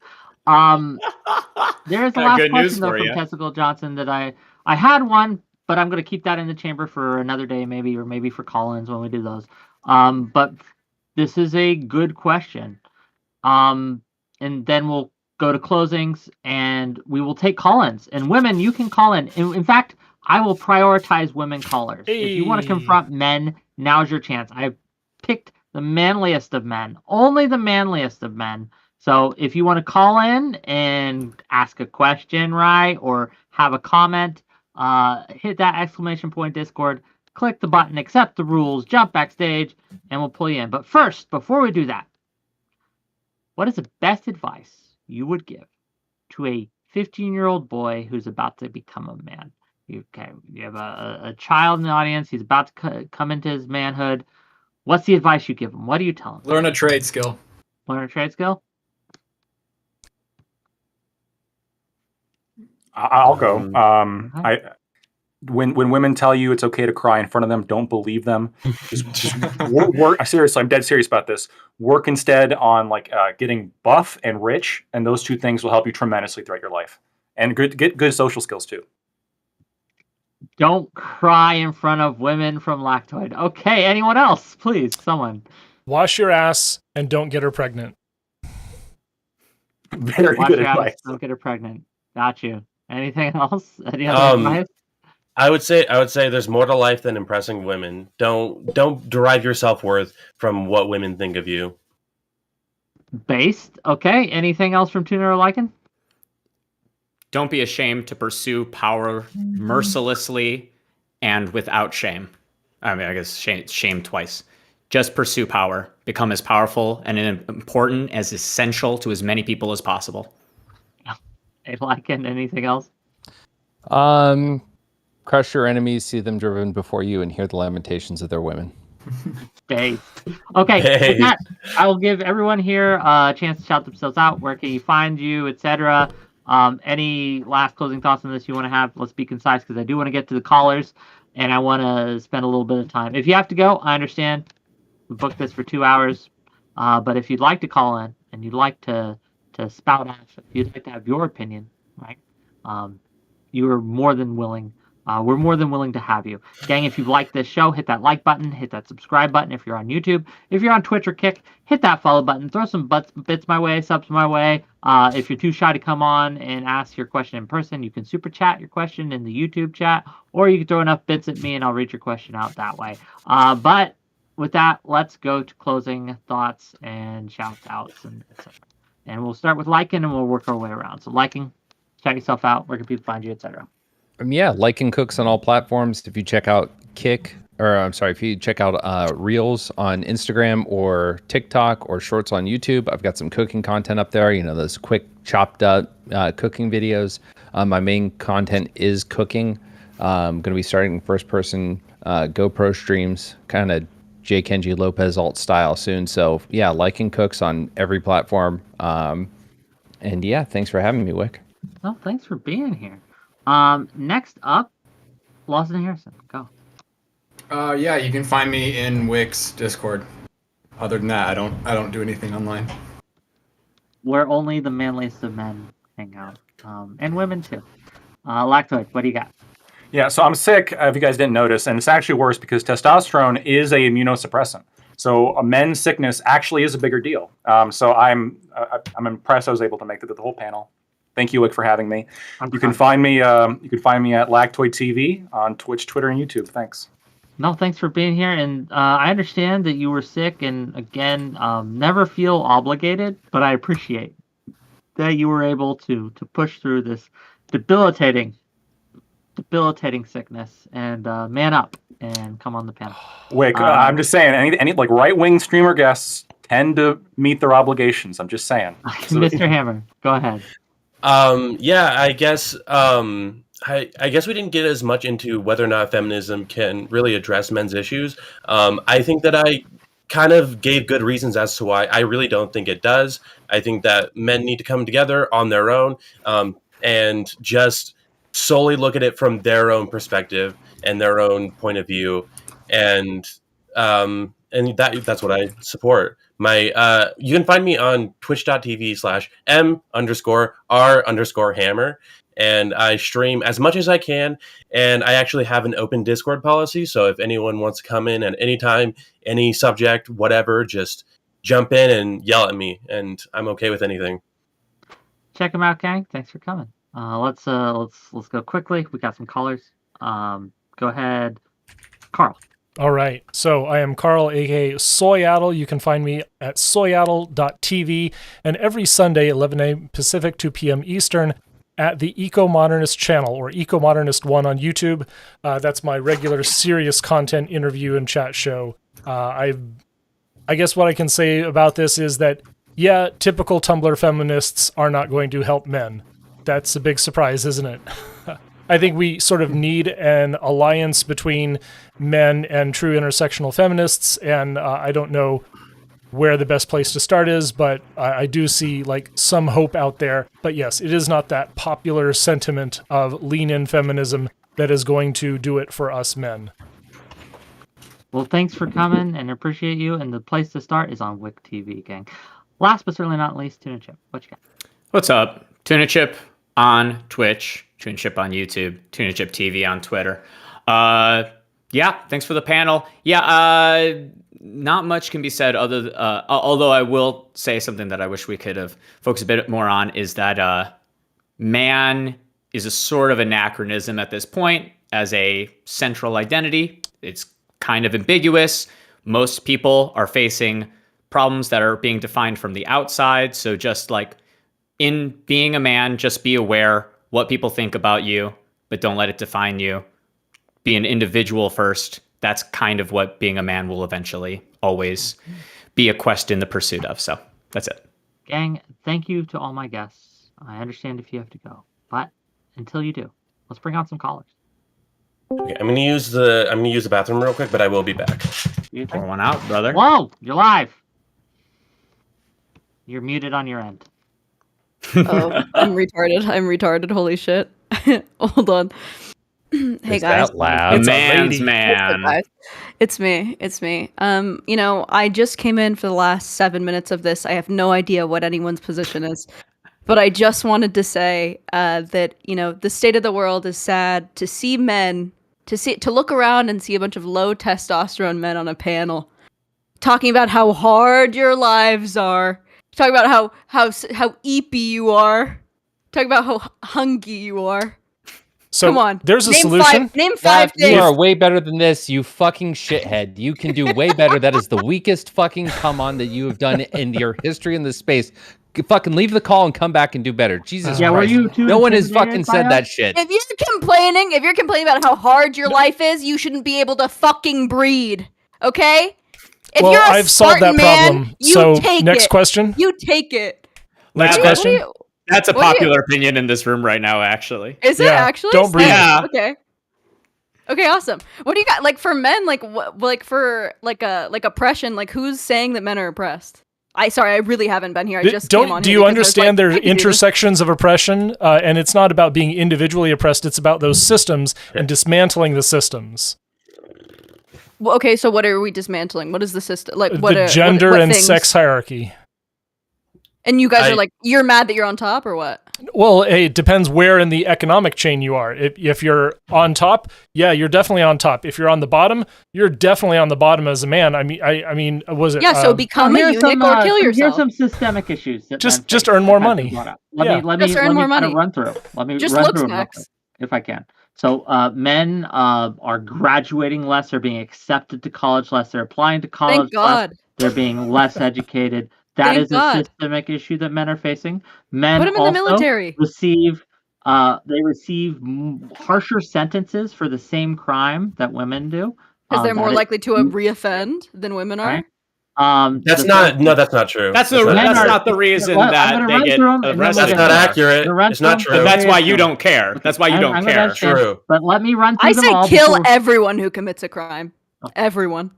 There is a last question though from Testicle Johnson that I had one, but I'm going to keep that in the chamber for another day, maybe, or maybe for call-ins when we do those. But this is a good question. And then we'll go to closings, and we will take call-ins. And women, you can call in. In fact, I will prioritize women callers. If you want to confront men, now's your chance. I've picked the manliest of men, only the manliest of men. So if you want to call in and ask a question, right, or have a comment, hit that exclamation point Discord, click the button, accept the rules, jump backstage, and we'll pull you in. But first, before we do that, what is the best advice you would give to a 15-year-old boy who's about to become a man? You have a child in the audience. He's about to come into his manhood. What's the advice you give him? What do you tell him? Learn a trade skill. Learn a trade skill? I'll go. When women tell you it's okay to cry in front of them, don't believe them. Just work. Seriously, I'm dead serious about this. Work instead on getting buff and rich, and those two things will help you tremendously throughout your life. And get good social skills too. Don't cry in front of women from Lactoid. Okay, anyone else? Please, someone. Wash your ass and don't get her pregnant. Very Wash good your ass, advice. don't get her pregnant. Got you. Anything else? Any other advice? I would say there's more to life than impressing women. Don't derive your self-worth from what women think of you. Based. Okay. Anything else from Tuner or Lycan? Don't be ashamed to pursue power mercilessly and without shame. I mean, I guess shame twice. Just pursue power. Become as powerful and important, as essential to as many people as possible. Hey, Lycan, anything else? Crush your enemies, see them driven before you, and hear the lamentations of their women. Based. Okay. With that, I will give everyone here a chance to shout themselves out. Where can you find you, etc.? Any last closing thoughts on this you want to have? Let's be concise, because I do want to get to the callers, and I want to spend a little bit of time. If you have to go, I understand. We booked this for 2 hours, but if you'd like to call in and you'd like to spout off, if you'd like to have your opinion, right? You are more than willing. We're more than willing to have you. Gang, if you've liked this show, hit that like button, hit that subscribe button if you're on YouTube. If you're on Twitch or Kick, hit that follow button. Throw some bits my way, subs my way. If you're too shy to come on and ask your question in person, you can super chat your question in the YouTube chat, or you can throw enough bits at me and I'll read your question out that way. But with that, let's go to closing thoughts and shout outs and etc. And we'll start with Lycan and we'll work our way around. So Lycan, check yourself out. Where can people find you, etc.? Yeah, Lycan Cooks on all platforms. If you check out if you check out Reels on Instagram or TikTok or Shorts on YouTube, I've got some cooking content up there. Those quick chopped up cooking videos. My main content is cooking. I'm going to be starting first person GoPro streams, kind of J. Kenji Lopez alt style soon. So yeah, Lycan Cooks on every platform. And yeah, thanks for having me, Wick. Well, thanks for being here. Next up, Lawson Harrison, go. Yeah, you can find me in Wick's Discord. Other than that, I don't do anything online. Where only the manliest of men hang out, and women too. Lactoid, what do you got? Yeah, so I'm sick, if you guys didn't notice, and it's actually worse because testosterone is a immunosuppressant. So a men's sickness actually is a bigger deal. So I'm impressed I was able to make it to the whole panel. Thank you, Wick, for having me. You can find me at Lactoid TV on Twitch, Twitter, and YouTube. Thanks. No, thanks for being here. And I understand that you were sick, and again, never feel obligated, but I appreciate that you were able to push through this debilitating sickness and man up and come on the panel. Wick, I'm just saying, any right-wing streamer guests tend to meet their obligations. I'm just saying. Mr. Hammer, go ahead. Yeah, I guess I guess we didn't get as much into whether or not feminism can really address men's issues. I think that I kind of gave good reasons as to why I really don't think it does. I think that men need to come together on their own and just solely look at it from their own perspective and their own point of view, and that's what I support. You can find me on twitch.tv/m_r_hammer, and I stream as much as I can. And I actually have an open Discord policy, so if anyone wants to come in at any time, any subject, whatever, just jump in and yell at me, and I'm okay with anything. Check them out, gang. Thanks for coming. Let's go quickly. We got some callers. Go ahead, Carl. All right. So I am Carl, aka Soyaddle. You can find me at soyaddle.tv, and every Sunday, 11 a.m. Pacific, 2 p.m. Eastern, at the Eco-Modernist channel, or Eco-Modernist 1 on YouTube. That's my regular serious content interview and chat show. I guess what I can say about this is that, yeah, typical Tumblr feminists are not going to help men. That's a big surprise, isn't it? I think we sort of need an alliance between men and true intersectional feminists, and I don't know where the best place to start is, but I do see like some hope out there. But yes, it is not that popular sentiment of lean-in feminism that is going to do it for us men. Well, thanks for coming, and appreciate you. And the place to start is on WhickTV, gang. Last but certainly not least, Tuna Chip. What you got? What's up? Tuna Chip on Twitch, Tuna Chip on YouTube, Tuna Chip TV on Twitter. Yeah, thanks for the panel. Yeah, not much can be said other although I will say something that I wish we could have focused a bit more on, is that man is a sort of anachronism at this point as a central identity. It's kind of ambiguous. Most people are facing problems that are being defined from the outside. So just like in being a man, just be aware what people think about you, but don't let it define you. Be an individual first. That's kind of what being a man will eventually always be a quest in the pursuit of. So that's it. Gang, thank you to all my guests. I understand if you have to go, but until you do, let's bring on some callers. Okay, I'm gonna use the bathroom real quick, but I will be back. Pour one out, brother. Whoa, you're live. You're muted on your end. Oh, I'm retarded. Holy shit. Hold on. Hey, Is guys. that loud? It's a man's lady. man. It's me. You know, I just came in for the last 7 minutes of this. I have no idea what anyone's position is. But I just wanted to say that, you know, the state of the world is sad. To see men, to look around and see a bunch of low testosterone men on a panel talking about how hard your lives are, talking about how eepy you are, talking about how hungry you are. So Come on, there's a name solution. Name five You things. are way better than this, you fucking shithead. You can do way better. That is the weakest fucking come on that you have done in your history in this space. Fucking leave the call and come back and do better. Jesus Yeah, Christ. were you too No one has intimidated fucking by said us? that shit. If you're complaining about how hard your life is, you shouldn't be able to fucking breed. Okay? If Well, you're a I've solved that Spartan man, problem. you So take next it. question. You take it. Next What do question. That's a What do you- popular opinion in this room right now, actually. Is it Yeah, actually? don't breed. Yeah. Okay. Okay, awesome. What do you got? Like for men, like what, like for like oppression, like who's saying that men are oppressed? I really haven't been here. I just came on Do here you because I was understand like, their I can do this. intersections of oppression? And it's not about being individually oppressed. It's about those systems and dismantling the systems. Well, okay, so what are we dismantling? What is the system? Like what The are, gender what and things? sex hierarchy. And you guys I- are like, you're mad that you're on top or what? Well, hey, it depends where in the economic chain you are. If you're on top, yeah, you're definitely on top. If you're on the bottom, you're definitely on the bottom as a man. I mean, was it? Yeah, so become a Here's eunuch or kill Here's yourself. some systemic issues. That Just- men just face earn more that have been money. brought up. Yeah. Let Just me earn more kind money. of run through. Let me Just run looks through them real next. quick, if I can. So men are graduating less. They're being accepted to college less. They're applying to college Thank God. less. They're being less educated. That Thank is God. a systemic issue that men are facing. Men Put 'em in the also military. receive harsher sentences for the same crime that women do. Because they're more that is- likely to reoffend than women are. Right. That's the- that's not true. That's not Men that's are- not the reason Well, I'm that gonna they run get through 'em and then arrested. we'll That's get not to it. accurate. The run It's not through 'em, true. But that's why Okay, you so- don't care. That's why you don't I'm gonna care. understand, True. But let me run through I them say all kill before- everyone who commits a crime. Everyone.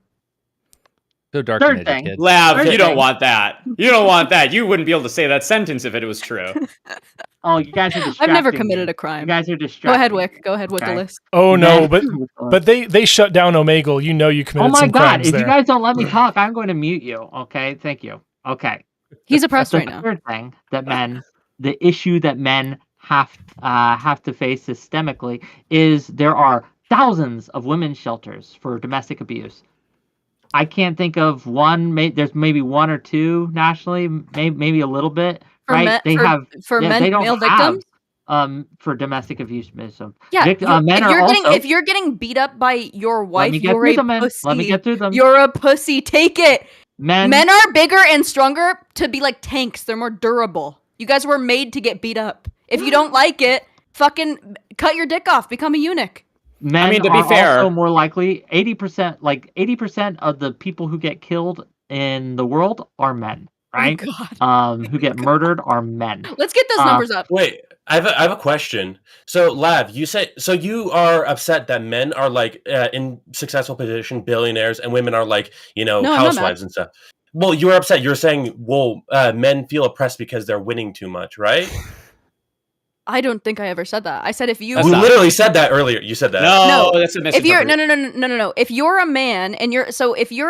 So dark Third and thing. kid. Lav, Third you don't thing. want that. You don't want that. You wouldn't be able to say that sentence if it was true. Oh, you guys are I've distracting never me. committed a You crime. guys are Go distracting. ahead, Wick. Go ahead with the Okay. list. Oh no, Men- but they shut down Omegle. You know you oh committed my some god! crimes If there. you guys don't let me talk, I'm going to mute you. Okay, thank you. Okay. He's oppressed The right now. third thing that the issue that men have to face systemically is there are thousands of women's shelters for domestic abuse. I can't think of one. There's maybe one or two nationally, maybe a little bit, For right? men, They have they don't male have victims. for domestic abuse. Yeah, Men if are you're also. getting if you're getting beat up by your wife, you're a pussy. Let me get through them. You're a pussy. Take it. Men are bigger and stronger to be like tanks. They're more durable. You guys were made to get beat up. If you don't like it, fucking cut your dick off. Become a eunuch. Men I mean, to be are fair, also more likely. 80% of the people who get killed in the world are men, right? Oh, God. Who get murdered are men. Let's get those numbers up. Wait, I have a question. So, Lav, you say so you are upset that men are like in successful position, billionaires, and women are like housewives and stuff. Well, you were upset. You're saying, men feel oppressed because they're winning too much, right? I don't think I ever said that. I said if you You literally said that earlier. You said that. No, that's a misinterpretation. if you're no. If you're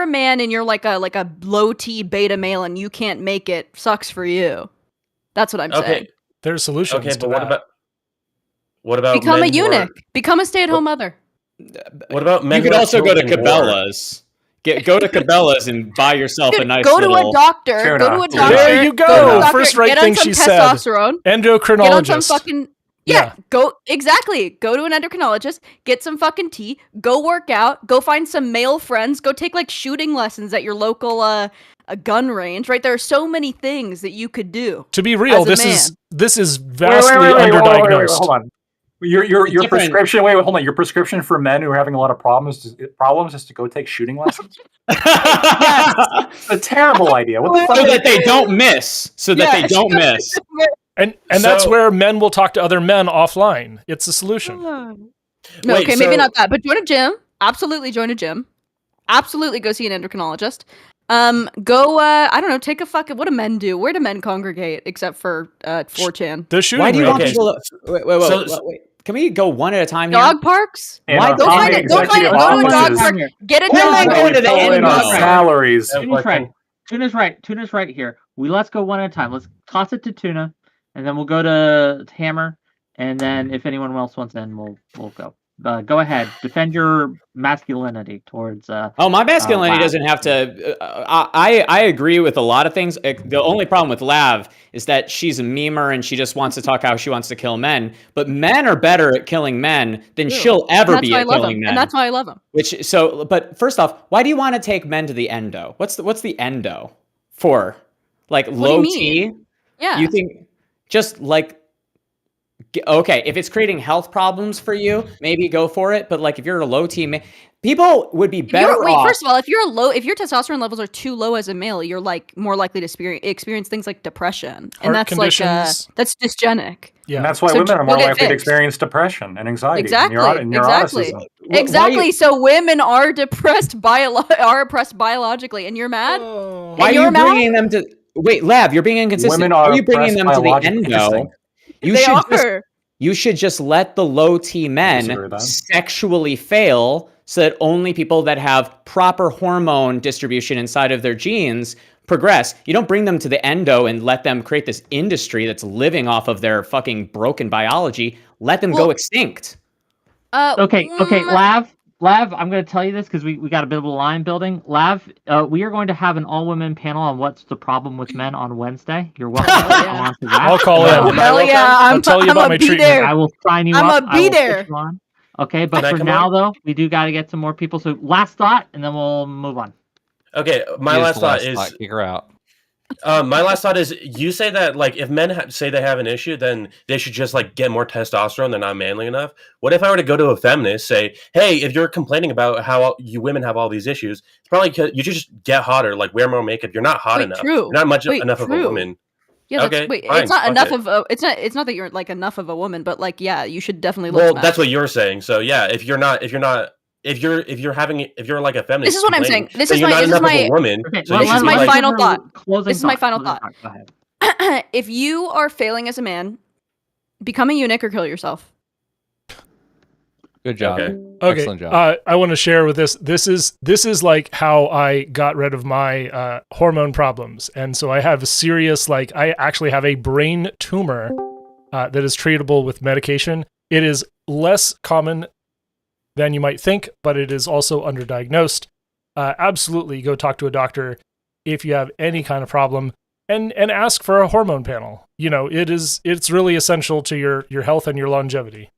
a man and you're like a low T beta male and you can't make it, sucks for you. That's what I'm saying. There's solutions. Okay, to but that. what about become a men who eunuch? are- Become a stay-at-home mother. What about men? You could who are also go to killed in war? Cabela's. Go to Cabela's and buy yourself a Dude, nice go to little... a doctor. Go to a doctor. There you go. to a doctor, First right get on thing some she said. testosterone. Endocrinologist. Get on some fucking Yeah. Go to an endocrinologist. Get some fucking tea. Go work out. Go find some male friends. Go take like shooting lessons at your local a gun range. Right, there are so many things that you could do. To be real, as a this is Wait, vastly underdiagnosed. wait, hold on. Your different- prescription. Wait, hold on. Your prescription for men who are having a lot of problems is to go take shooting lessons. It's a terrible idea. What the fuck? So that they don't miss. And that's So- where men will talk to other men offline. It's a solution. No, Wait, okay, maybe so- not that, but join a gym. Absolutely join a gym. Absolutely go see an endocrinologist. Go, I don't know, take a fucking, what do men do? Where do men congregate except for 4chan? The shooting Why do you want range. people to... Wait. Can we go one at a time here? Dog parks? And Why our Go find common it. Go find it. executive Go to a dog offices park. Get a Why am I dog. going to the calculate end our zone? salaries. Tuna's right. Tuna's right here. Let's go one at a time. Let's toss it to Tuna, and then we'll go to Hammer, and then if anyone else wants in, we'll go. Go ahead. Defend your masculinity towards. Oh, my masculinity Lav. doesn't have to. I agree with a lot of things. The only problem with Lav is that she's a memer and she just wants to talk how she wants to kill men. But men are better at killing men than she'll ever be at killing men. And that's why I love him. But first off, why do you want to take men to the endo? What's the endo for? Like What do low you T? mean? Yeah. You think just like. Okay, if it's creating health problems for you, maybe go for it. But like, if you're a low T, people would be better off. First of all, if your testosterone levels are too low as a male, you're like more likely to experience things like depression, Heart and that's conditions. like that's dysgenic. Yeah. And that's why So women are more go get likely to fixed. experience depression and anxiety. Exactly. And Exactly. neuroticism. Exactly. So women are depressed oppressed biologically, and you're mad. Why are you're you mad? bringing them to? Wait, Lav, you're being inconsistent. Women How are are you bringing them oppressed to the biologically. endo? You should just let the low T men disagree with that. sexually fail, so that only people that have proper hormone distribution inside of their genes progress. You don't bring them to the endo and let them create this industry that's living off of their fucking broken biology. Let them go extinct. Okay, Lav, I'm going to tell you this because we got a bit of a line building. Lav, we are going to have an all-women panel on what's the problem with men on Wednesday. You're welcome to come on to that. I'll call in. Hell yeah! I'll tell you about my treatment. There. I will sign you I'm up. a I will be put there. you on. Okay, but Can I for come now, on? though, we do got to get some more people. So last thought, and then we'll move on. Okay, my last thought is Kick her out. my last thought is you say that like if men say they have an issue, then they should just like get more testosterone. They're not manly enough. What if I were to go to a feminist, say, hey, if you're complaining about how you women have all these issues, it's probably 'cause you should just get hotter, like wear more makeup. You're not hot enough. True. You're not much Wait, enough of a true. woman. Yeah, that's, Okay, wait, fine, it's not fuck enough it. of a. It's not that you're like enough of a woman, but like yeah, you should definitely look. Well, smashed. that's what you're saying. So yeah, if you're like a feminist, This is what I'm saying. complaining, This then is you're my- not this is enough of my- a woman. Okay, so you this should is be my like- final thought. Closing This is my thought, final closing thought. Go ahead. If you are failing as a man, become a eunuch or kill yourself. Good job. Okay. Okay, Excellent job. I want to share with this. This is like how I got rid of my hormone problems, and so I have a serious I actually have a brain tumor that is treatable with medication. It is less common than you might think, but it is also underdiagnosed. Absolutely go talk to a doctor if you have any kind of problem, and ask for a hormone panel. It's really essential to your health and your longevity.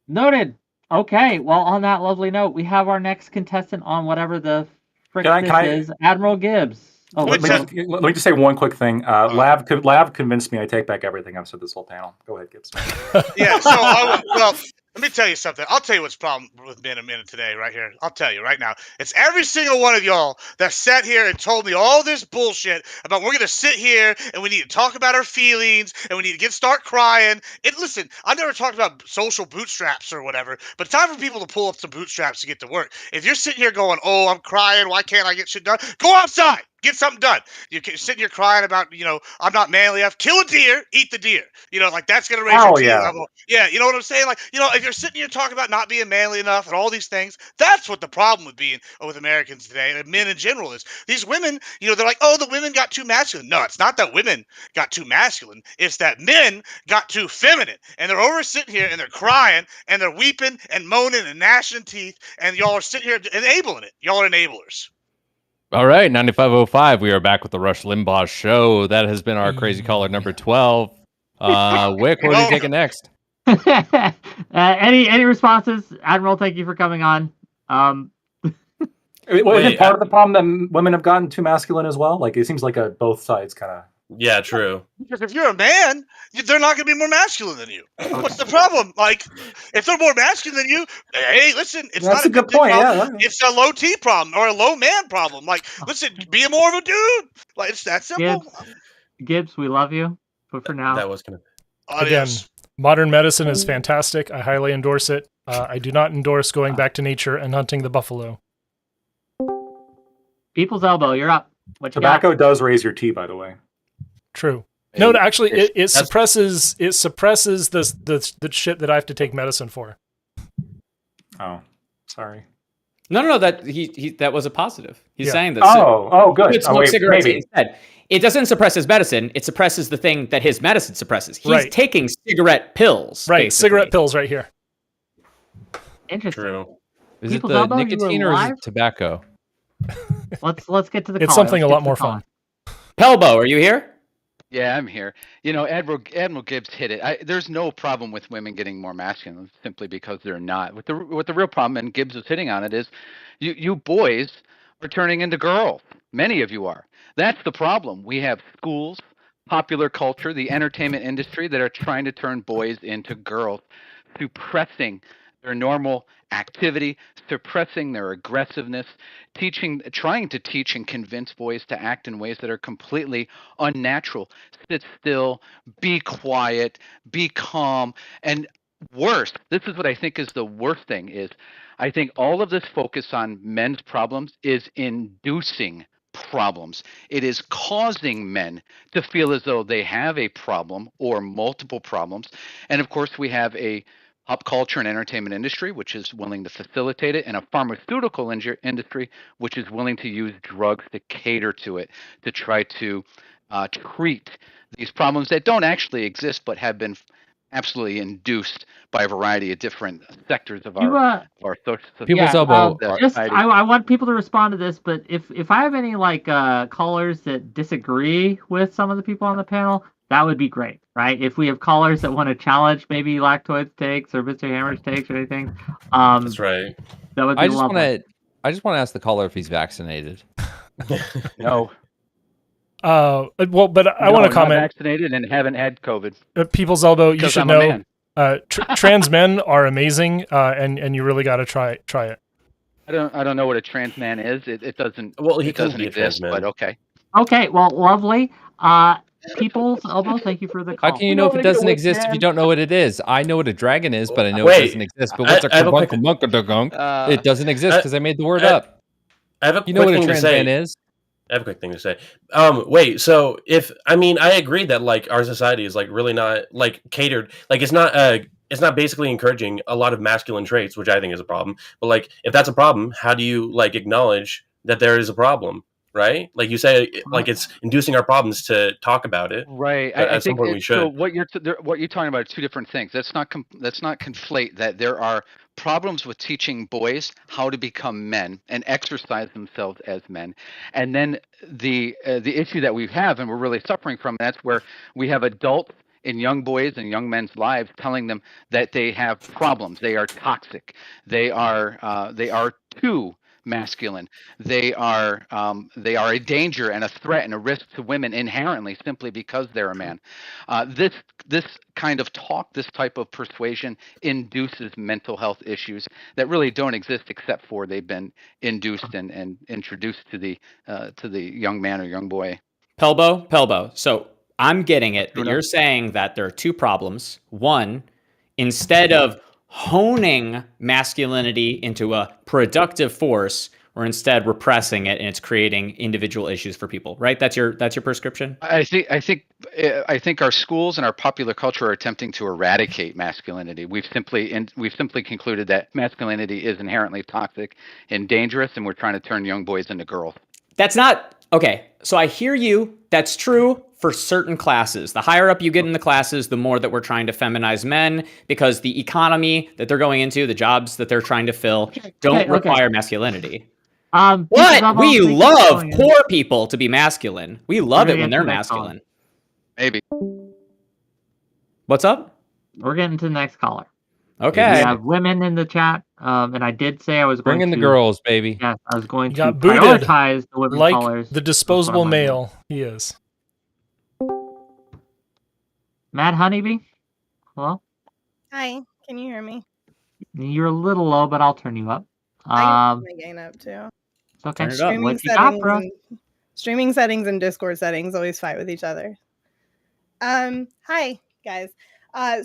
Noted. Okay, well, on that lovely note, we have our next contestant on whatever the frick is, Admiral Gibbs. Oh, let me just say one quick thing. Lab convinced me I take back everything I've said this whole panel. Go ahead, Gibbs. Yeah, so, well, let me tell you something. I'll tell you what's the problem with me in a minute today, right here. I'll tell you right now. It's every single one of y'all that sat here and told me all this bullshit about we're going to sit here and we need to talk about our feelings and we need to start crying. And listen, I never talked about social bootstraps or whatever, but it's time for people to pull up some bootstraps to get to work. If you're sitting here going, oh, I'm crying, why can't I get shit done? Go outside. Get something done. You're sitting here crying about, I'm not manly enough. Kill a deer, eat the deer. Like that's going to raise your T level. Yeah, you know what I'm saying? Like, if you're sitting here talking about not being manly enough and all these things, that's what the problem with Americans today, and men in general, is these women, they're like, oh, the women got too masculine. No, it's not that women got too masculine. It's that men got too feminine. And they're over sitting here and they're crying and they're weeping and moaning and gnashing teeth, and y'all are sitting here enabling it. Y'all are enablers. All right, 9505. We are back with the Rush Limbaugh Show. That has been our crazy caller number 12. Wick, what are you taking next? Any responses, Admiral? Thank you for coming on. Isn't part of the problem that women have gotten too masculine as well? Like, it seems like both sides kind of. Yeah, true. Because if you're a man, they're not going to be more masculine than you. What's the problem? Like, if they're more masculine than you, hey, listen, it's not a good point. Yeah, it's a low T problem or a low man problem. Like, listen, be more of a dude. Like, it's that simple. Gibbs, we love you, but for now, that was gonna. Again, modern medicine is fantastic. I highly endorse it. I do not endorse going back to nature and hunting the buffalo. People's Elbow, you're up. Tobacco does raise your T, by the way. True. No, actually, it suppresses the shit that I have to take medicine for. Oh, sorry. No, that was a positive. He's saying that. Good. He smoke cigarettes instead. It doesn't suppress his medicine. It suppresses the thing that his medicine suppresses. He's taking cigarette pills. Right, basically. Cigarette pills right here. Interesting. True. Is it the nicotine or is it tobacco? Let's get to the. It's something a lot more fun. Pelbo, are you here? Yeah, I'm here. Admiral Gibbs hit it. There's no problem with women getting more masculine simply because they're not. What the real problem, and Gibbs was hitting on it, is you boys are turning into girls. Many of you are. That's the problem. We have schools, popular culture, the entertainment industry that are trying to turn boys into girls, suppressing their normal activity, suppressing their aggressiveness, trying to teach and convince boys to act in ways that are completely unnatural. Sit still, be quiet, be calm, and worse, this is what I think is the worst thing, is I think all of this focus on men's problems is inducing problems. It is causing men to feel as though they have a problem or multiple problems. And of course, we have a pop culture and entertainment industry, which is willing to facilitate it, and a pharmaceutical industry, which is willing to use drugs to cater to it, to try to treat these problems that don't actually exist, but have been absolutely induced by a variety of different sectors of our social People's Elbow. I want people to respond to this, but if I have any callers that disagree with some of the people on the panel, that would be great, right? If we have callers that want to challenge maybe Lactoid's takes or Mr. Hammer's takes or anything, that's right. That would be lovely. I just want to ask the caller if he's vaccinated. No. Well, but I want to comment. Not vaccinated and haven't had COVID. People's Elbow, you should know. Trans men are amazing, and you really got to try it. I don't know what a trans man is. It doesn't. Well, he doesn't exist, but okay. Okay, well, lovely. People's Elbow, thank you for the call. How can you know if it doesn't exist if you don't know what it is? I know what a dragon is, but I know it doesn't exist. But what's a kabunka? It doesn't exist because I made the word up. I have a you know what a trans man is? I have a quick thing to say. So I agree that our society is really not catered. It's not basically encouraging a lot of masculine traits, which I think is a problem. But if that's a problem, how do you acknowledge that there is a problem? right? Like you say, like it's inducing our problems to talk about it. Right. But I at some think point we should. so. What you're talking about are two different things. Let's not conflate that there are problems with teaching boys how to become men and exercise themselves as men, and then the issue that we have and we're really suffering from. That's where we have adults in young boys and young men's lives telling them that they have problems. They are toxic. They are too masculine. They are a danger and a threat and a risk to women inherently simply because they're a man. This kind of talk, this type of persuasion, induces mental health issues that really don't exist except for they've been induced and introduced to the young man or young boy. Pelbo. So I'm getting it that you're saying that there are two problems. One, instead of honing masculinity into a productive force, we're instead repressing it, and it's creating individual issues for people. Right? That's your prescription. I think our schools and our popular culture are attempting to eradicate masculinity. We've simply concluded that masculinity is inherently toxic and dangerous, and we're trying to turn young boys into girls. That's not okay. So I hear you. That's true for certain classes. The higher up you get in the classes, the more that we're trying to feminize men, because the economy that they're going into, the jobs that they're trying to fill, don't require masculinity. But we love poor people to be masculine. We love it when they're masculine. Maybe. What's up? We're getting to the next caller. Okay. We have women in the chat, and I did say I was going to bring in the girls, baby. Yeah, I was going to booted, prioritize the women like callers. the disposable male he is. Mad Honeybee, hello. Hi, can you hear me? You're a little low, but I'll turn you up. I can turn my gain up too. It's okay. Streaming settings and Discord settings always fight with each other. Hi guys.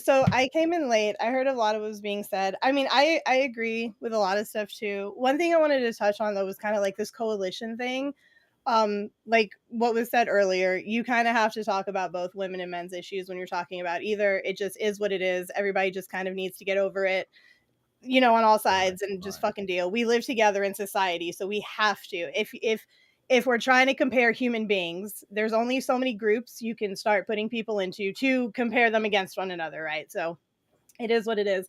So I came in late. I heard a lot of what was being said. I mean, I agree with a lot of stuff too. One thing I wanted to touch on though was kind of like this coalition thing. Like what was said earlier, you kind of have to talk about both women and men's issues when you're talking about either. It just is what it is. Everybody just kind of needs to get over it, you know, on all sides and just fucking deal. We live together in society, so we have to. If we're trying to compare human beings, there's only so many groups you can start putting people into to compare them against one another, right? So it is what it is.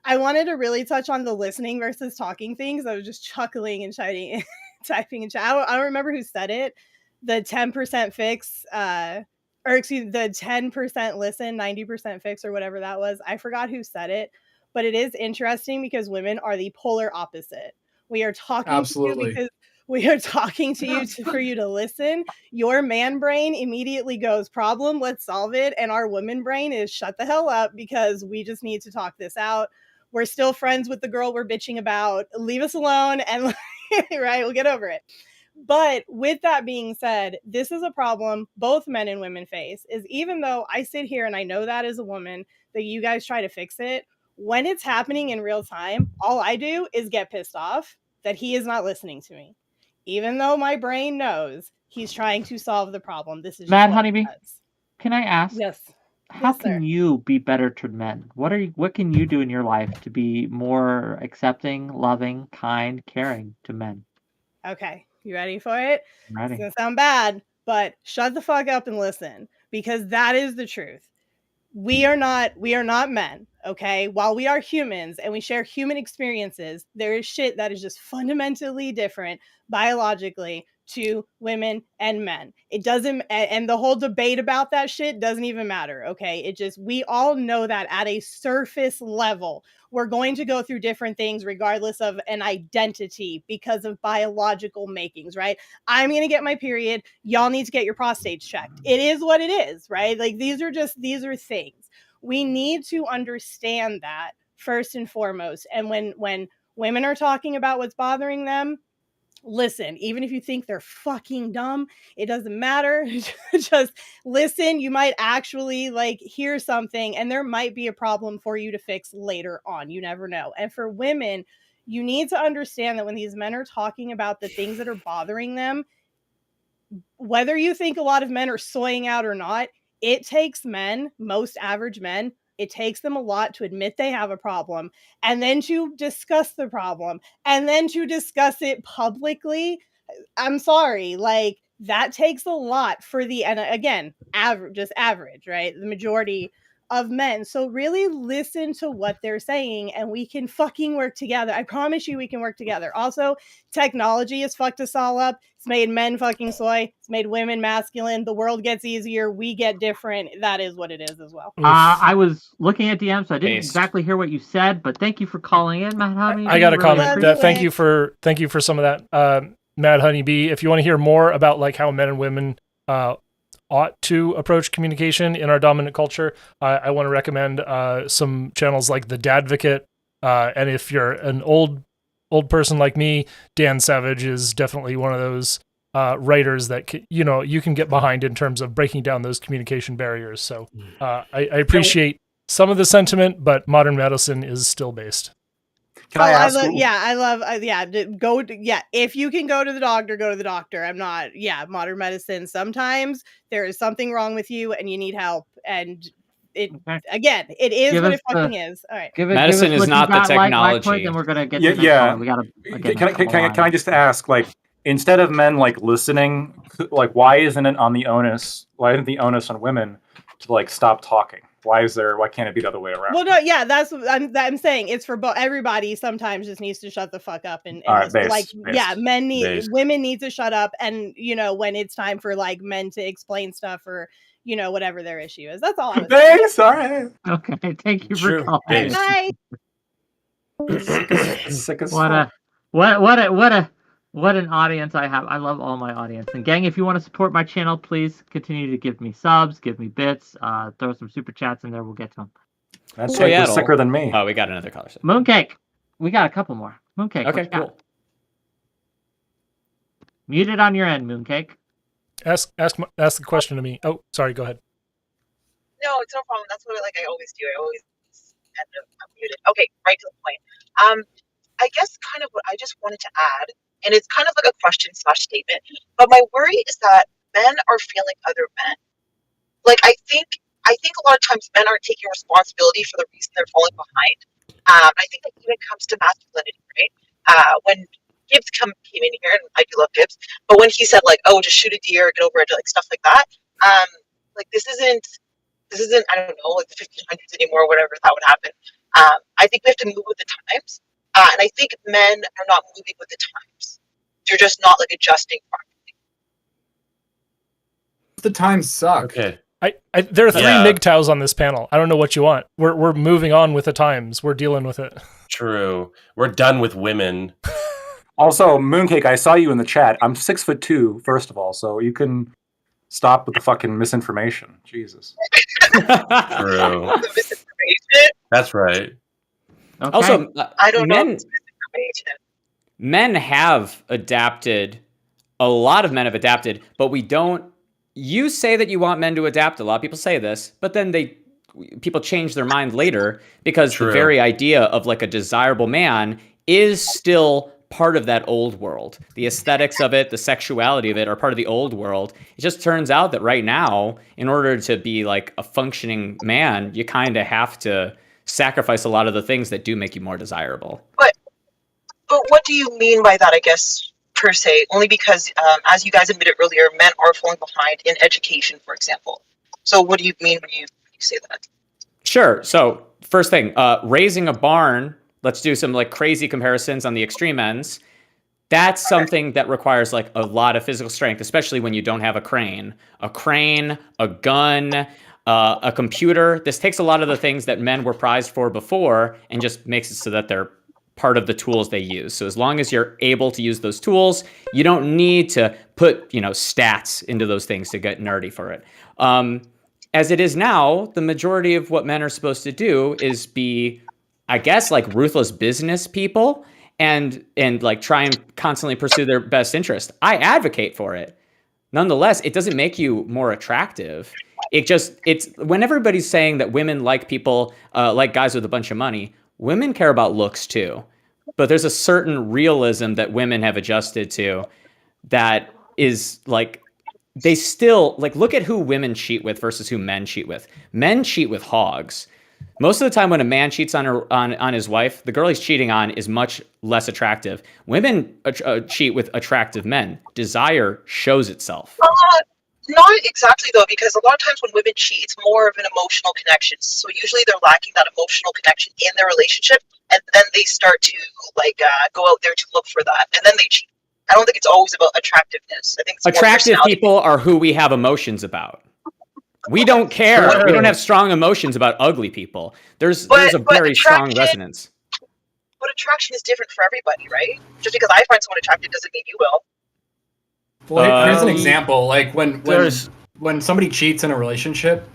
I wanted to really touch on the listening versus talking things. I was just chuckling and typing in chat. I don't remember who said it. The 10% fix, or excuse me, the 10% listen, 90% fix, or whatever that was. I forgot who said it, but it is interesting because women are the polar opposite. We are talking to you because we are talking to you for you to listen. Your man brain immediately goes, problem, let's solve it. And our woman brain is shut the hell up because we just need to talk this out. We're still friends with the girl we're bitching about. Leave us alone. And right, we'll get over it. But with that being said, this is a problem both men and women face, is even though I sit here and I know that as a woman that you guys try to fix it, when it's happening in real time, all I do is get pissed off that he is not listening to me. Even though my brain knows he's trying to solve the problem. This is just Mad Honeybee. Can I ask? Yes. How can you be better to men? What can you do in your life to be more accepting, loving, kind, caring to men? Okay. You ready for it? I'm ready. It's gonna sound bad, but shut the fuck up and listen, because that is the truth. We are not men, okay? While we are humans and we share human experiences, there is shit that is just fundamentally different biologically to women and men. It doesn't, and the whole debate about that shit doesn't even matter, okay? It just, we all know that at a surface level, we're going to go through different things regardless of an identity because of biological makings, right? I'm going to get my period. Y'all need to get your prostates checked. It is what it is, right? Like these are things. We need to understand that first and foremost. And when women are talking about what's bothering them, listen. Even if you think they're fucking dumb, it doesn't matter. Just listen. You might actually like hear something and there might be a problem for you to fix later on. You never know. And for women, you need to understand that when these men are talking about the things that are bothering them, whether you think a lot of men are soying out or not, it takes men, most average men, it takes them a lot to admit they have a problem and then to discuss the problem and then to discuss it publicly I'm sorry, like that takes a lot for the, and again, average, right? The majority of men. So really listen to what they're saying and we can fucking work together. I promise you we can work together. Also, technology has fucked us all up. It's made men fucking soy. It's made women masculine. The world gets easier. We get different. That is what it is as well. I was looking at DMs, so I didn't Based. exactly hear what you said, but thank you for calling in, Matt Honey. I got a Really comment. appreciate Thank it. you for some of that, Mad Honeybee. If you want to hear more about like how men and women ought to approach communication in our dominant culture, I want to recommend some channels like the Dadvocate. And if you're an old person like me, Dan Savage is definitely one of those writers that you can get behind in terms of breaking down those communication barriers. So I appreciate some of the sentiment, but modern medicine is still based. Can I ask? If you can go to the doctor, go to the doctor. I'm not, modern medicine. Sometimes there is something wrong with you and you need help. And it is Give what us it fucking is. All right. Medicine is not the technology. and we're gonna get Yeah, to the next caller. We gotta. Can I just ask, like, instead of men like listening, like, why isn't it on the onus? Why isn't the onus on women to like stop talking? Why can't it be the other way around? Well, no, yeah, that's what I'm saying. It's for everybody. Sometimes just needs to shut the fuck up and All right, women need to shut up, and when it's time for like men to explain stuff or whatever their issue is. That's all. All right. Okay, thank you for calling. Base. Bye. Sick as What an audience I have. I love all my audience. And gang, if you want to support my channel, please continue to give me subs, give me bits, throw some super chats in there. We'll get to them. That cake was sicker than me. Oh, we got another caller. Mooncake. We got a couple more. Mooncake. Okay, cool. Muted on your end, Mooncake. Ask the question to me. Oh, sorry. Go ahead. No, it's no problem. That's what I always do. I always end up muted. Okay, right to the point. I guess kind of what I just wanted to add, and it's kind of like a question / statement, but my worry is that men are failing other men. Like I think a lot of times men aren't taking responsibility for the reason they're falling behind. I think that even comes to masculinity, right? When Gibbs came in here, and I do love Gibbs, but when he said like, "Oh, just shoot a deer, get over it," like stuff like that, like this isn't I don't know, like the 1500s anymore, or whatever that would happen. I think we have to move with the times, and I think men are not moving with the times. They're just not like adjusting properly. The times suck. Okay. There are 3 MGTOWs on this panel. I don't know what you want. We're moving on with the times. We're dealing with it. True. We're done with women. Also, Mooncake, I saw you in the chat. I'm 6'2", first of all, so you can stop with the fucking misinformation. Jesus. True. That's right. Okay. Also, I don't know. Men have adapted. A lot of men have adapted, but we don't. You say that you want men to adapt. A lot of people say this, but then people change their mind later because the very idea of like a desirable man is still part of that old world. The aesthetics of it, the sexuality of it are part of the old world. It just turns out that right now, in order to be like a functioning man, you kind of have to sacrifice a lot of the things that do make you more desirable. But what do you mean by that, I guess, per se? Only because, as you guys admitted earlier, men are falling behind in education, for example. So what do you mean when you say that? Sure. So first thing, raising a barn, let's do some like crazy comparisons on the extreme ends. That's something that requires like a lot of physical strength, especially when you don't have a crane, a gun, a computer. This takes a lot of the things that men were prized for before and just makes it so that they're part of the tools they use. So as long as you're able to use those tools, you don't need to put, stats into those things to get nerdy for it. As it is now, the majority of what men are supposed to do is be, I guess, like ruthless business people and like try and constantly pursue their best interest. I advocate for it. Nonetheless, it doesn't make you more attractive. It's when everybody's saying that women like people, like guys with a bunch of money, women care about looks too. But there's a certain realism that women have adjusted to that is like, they still, like, look at who women cheat with versus who men cheat with. Men cheat with hogs. Most of the time when a man cheats on his wife, the girl he's cheating on is much less attractive. Women cheat with attractive men. Desire shows itself. Not exactly though, because a lot of times when women cheat, it's more of an emotional connection. So usually they're lacking that emotional connection in their relationship, and then they start to go out there to look for that, and then they cheat. I don't think it's always about attractiveness. I think it's Attractive people are who we have emotions about. We don't care. We don't have strong emotions about ugly people. There's a very strong resonance. But attraction is different for everybody, right? Just because I find someone attractive doesn't mean you will. Well, here's an example. Like when somebody cheats in a relationship,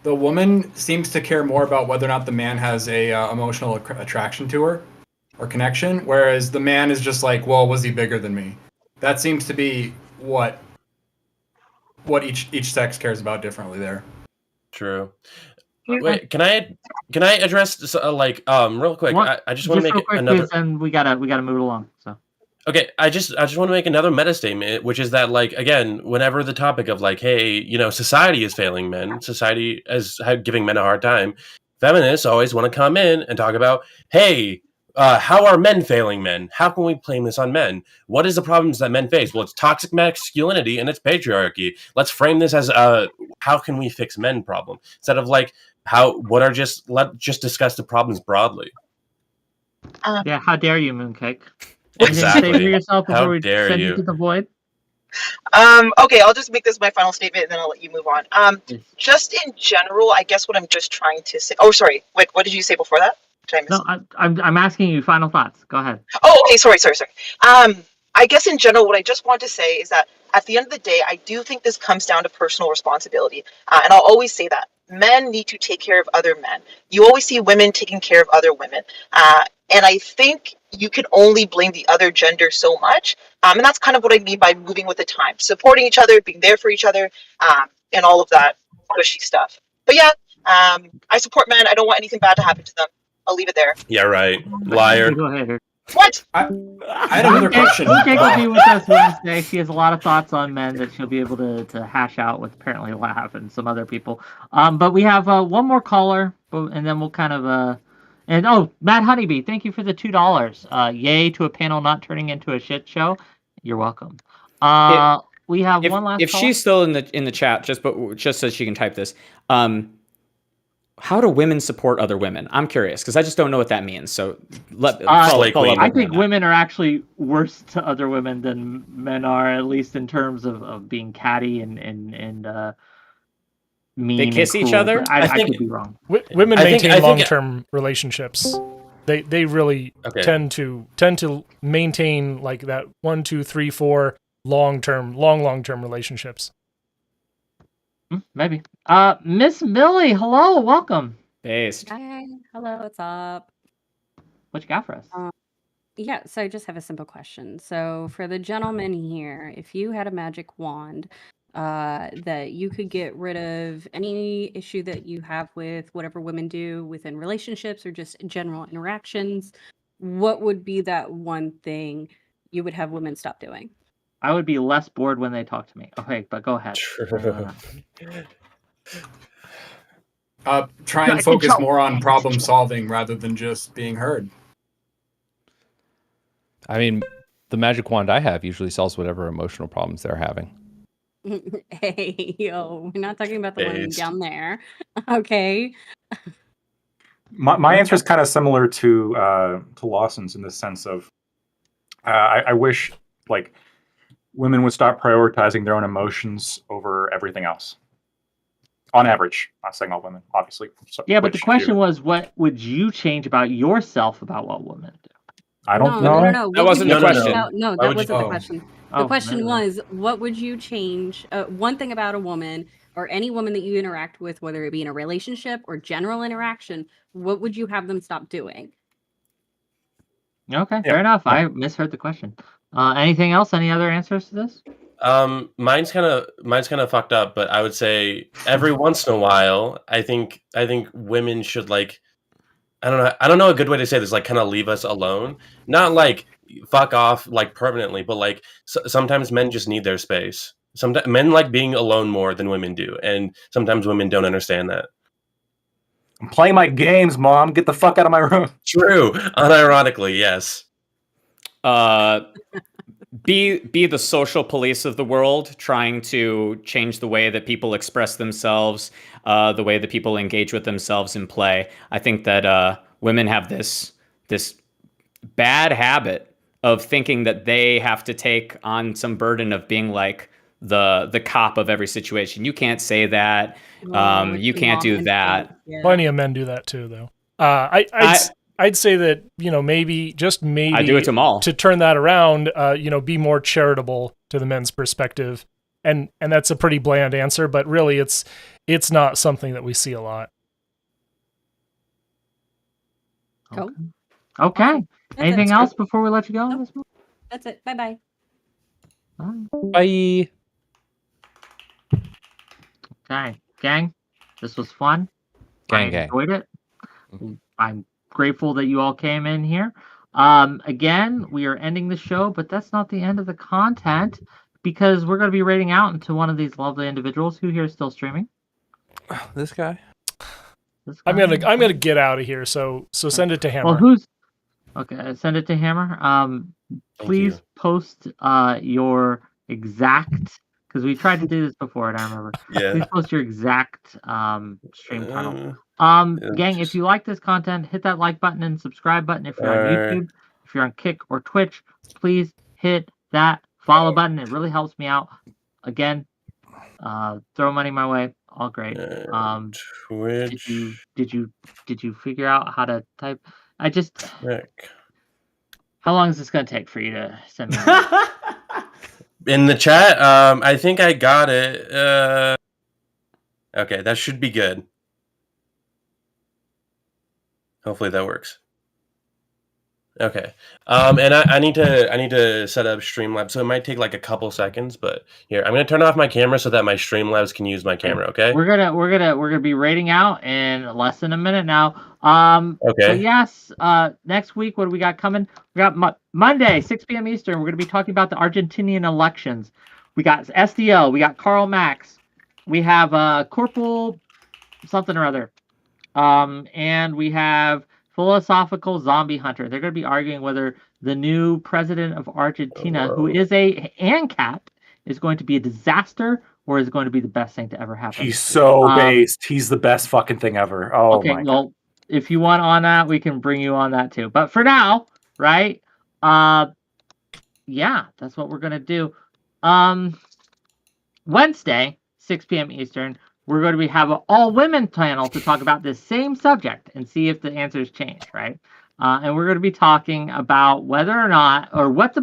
the woman seems to care more about whether or not the man has a emotional attraction to her or connection, whereas the man is just like, well, was he bigger than me? That seems to be what each sex cares about differently there. True. Wait, can I address this, real quick? I just want to make another. And we gotta move it along. So. Okay, I just want to make another meta statement, which is that, like, again, whenever the topic of like, hey, society is failing men, society is giving men a hard time, feminists always want to come in and talk about, hey, how are men failing men? How can we blame this on men? What is the problems that men face? Well, it's toxic masculinity and it's patriarchy. Let's frame this as how can we fix men problem instead of like let's just discuss the problems broadly. Yeah, how dare you, Mooncake? Exactly. Say for yourself before How we dare send you to the void. Okay, I'll just make this my final statement and then I'll let you move on. Just in general, I guess what I'm just trying to say. Oh, sorry. Wick, what did you say before that? No, I'm asking you final thoughts. Go ahead. Oh, okay. Sorry. I guess in general, what I just want to say is that at the end of the day, I do think this comes down to personal responsibility. And I'll always say that men need to take care of other men. You always see women taking care of other women. And I think you can only blame the other gender so much. And that's kind of what I mean by moving with the time, supporting each other, being there for each other, and all of that pushy stuff. But yeah, I support men. I don't want anything bad to happen to them. I'll leave it there. Yeah, right. Liar. Go ahead. What? I had another question. Mooncake will be with us Wednesday. She has a lot of thoughts on men that she'll be able to hash out with apparently Laugh and some other people. But we have one more caller, and then we'll kind of Matt Honeybee, thank you for the $2. Yay to a panel not turning into a shit show. You're welcome. We have one last. If caller. she's still in the chat, just so she can type this. How do women support other women? I'm curious because I just don't know what that means. So I think women are actually worse to other women than men are, at least in terms of being catty and mean. They kiss each other. I could be wrong. Women maintain long-term relationships. They really tend to maintain like that 1, 2, 3, 4 long-term relationships. Maybe. Miss Millie, hello, welcome. Based. Hi, hello, what's up? What you got for us? Yeah, so I just have a simple question. So for the gentleman here, if you had a magic wand that you could get rid of any issue that you have with whatever women do within relationships or just general interactions, what would be that one thing you would have women stop doing? I would be less bored when they talk to me. Okay, but go ahead. Try and focus more on problem solving rather than just being heard. I mean, the magic wand I have usually solves whatever emotional problems they're having. Hey, yo, we're not talking about the one down there. Okay. My answer is kind of similar to Lawson's in the sense of I wish like women would stop prioritizing their own emotions over everything else. On average, not saying all women, obviously. Yeah, but the question was, what would you change about yourself about what women do? I don't know. No. That wasn't the question. No, that wasn't the question. The question was, what would you change? One thing about a woman or any woman that you interact with, whether it be in a relationship or general interaction, what would you have them stop doing? Okay, fair enough. I misheard the question. Anything else? Any other answers to this? Mine's kind of fucked up, but I would say every once in a while, I think women should like, I don't know a good way to say this, like kind of leave us alone, not like fuck off like permanently, but like sometimes men just need their space. Sometimes men like being alone more than women do, and sometimes women don't understand that. I'm playing my games, Mom. Get the fuck out of my room. True. Unironically, yes. Be the social police of the world, trying to change the way that people express themselves, the way that people engage with themselves in play. I think that women have this bad habit of thinking that they have to take on some burden of being like the cop of every situation. You can't say that. You can't do that. Yeah. Plenty of men do that too, though. I'd say that, maybe, just maybe, I do it to them all. to turn that around, be more charitable to the men's perspective. And that's a pretty bland answer, but really it's not something that we see a lot. Cool. Okay. Awesome. Anything That's else before we let you go? Nope. That's it. Bye-bye. Bye. Okay, gang, this was fun. Gang, I gang. enjoyed it. I'm grateful that you all came in here. Again, we are ending the show, but that's not the end of the content because we're going to be rating out into one of these lovely individuals. Who here is still streaming? This guy. I'm gonna get out of here, so send it to Hammer. Well, who's okay? Send it to Hammer. Please post your exact, because we tried to do this before and I remember. Yeah. Please post your exact stream title. Gang, if you like this content, hit that like button and subscribe button. If you're on YouTube, if you're on Kick or Twitch, please hit that follow button. It really helps me out. Again, throw money my way. All great. Twitch. Did you figure out how to type? Rick. How long is this gonna take for you to send me? In the chat, I think I got it. Okay, that should be good. Hopefully that works. Okay. And I need to set up Streamlabs, so it might take like a couple seconds, but here, I'm gonna turn off my camera so that my Streamlabs can use my camera, okay? We're gonna be rating out in less than a minute now. Okay. So yes, next week, what do we got coming? We got Monday, 6 p.m. Eastern. We're gonna be talking about the Argentinian elections. We got SDL. We got Karl Marx. We have Corporal something or other. And we have Philosophical Zombie Hunter. They're going to be arguing whether the new president of Argentina, who is a ANCAP, is going to be a disaster or is going to be the best thing to ever happen. He's so based. He's the best fucking thing ever. Oh okay, my well, if you want on that, we can bring you on that too. But for now, right? Yeah, that's what we're going to do. Wednesday, 6 p.m. Eastern, we're going to have an all-women panel to talk about this same subject and see if the answers change, right? And we're going to be talking about whether or not, or what's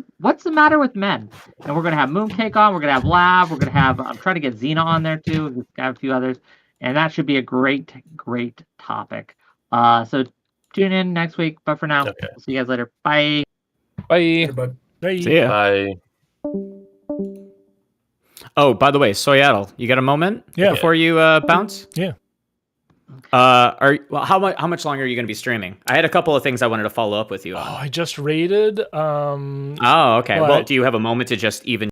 the matter with men. And we're going to have Mooncake on. We're going to have Lav. We're going to have, I'm trying to get Xena on there too. We've got a few others. And that should be a great, great topic. So tune in next week. But for now, we'll see you guys later. Bye. Bye. Bye. See ya. Bye. Oh, by the way, Soyaddle, you got a moment before you bounce? Yeah. How much longer are you going to be streaming? I had a couple of things I wanted to follow up with you on. I just rated. Oh, okay. Well, do you have a moment to just even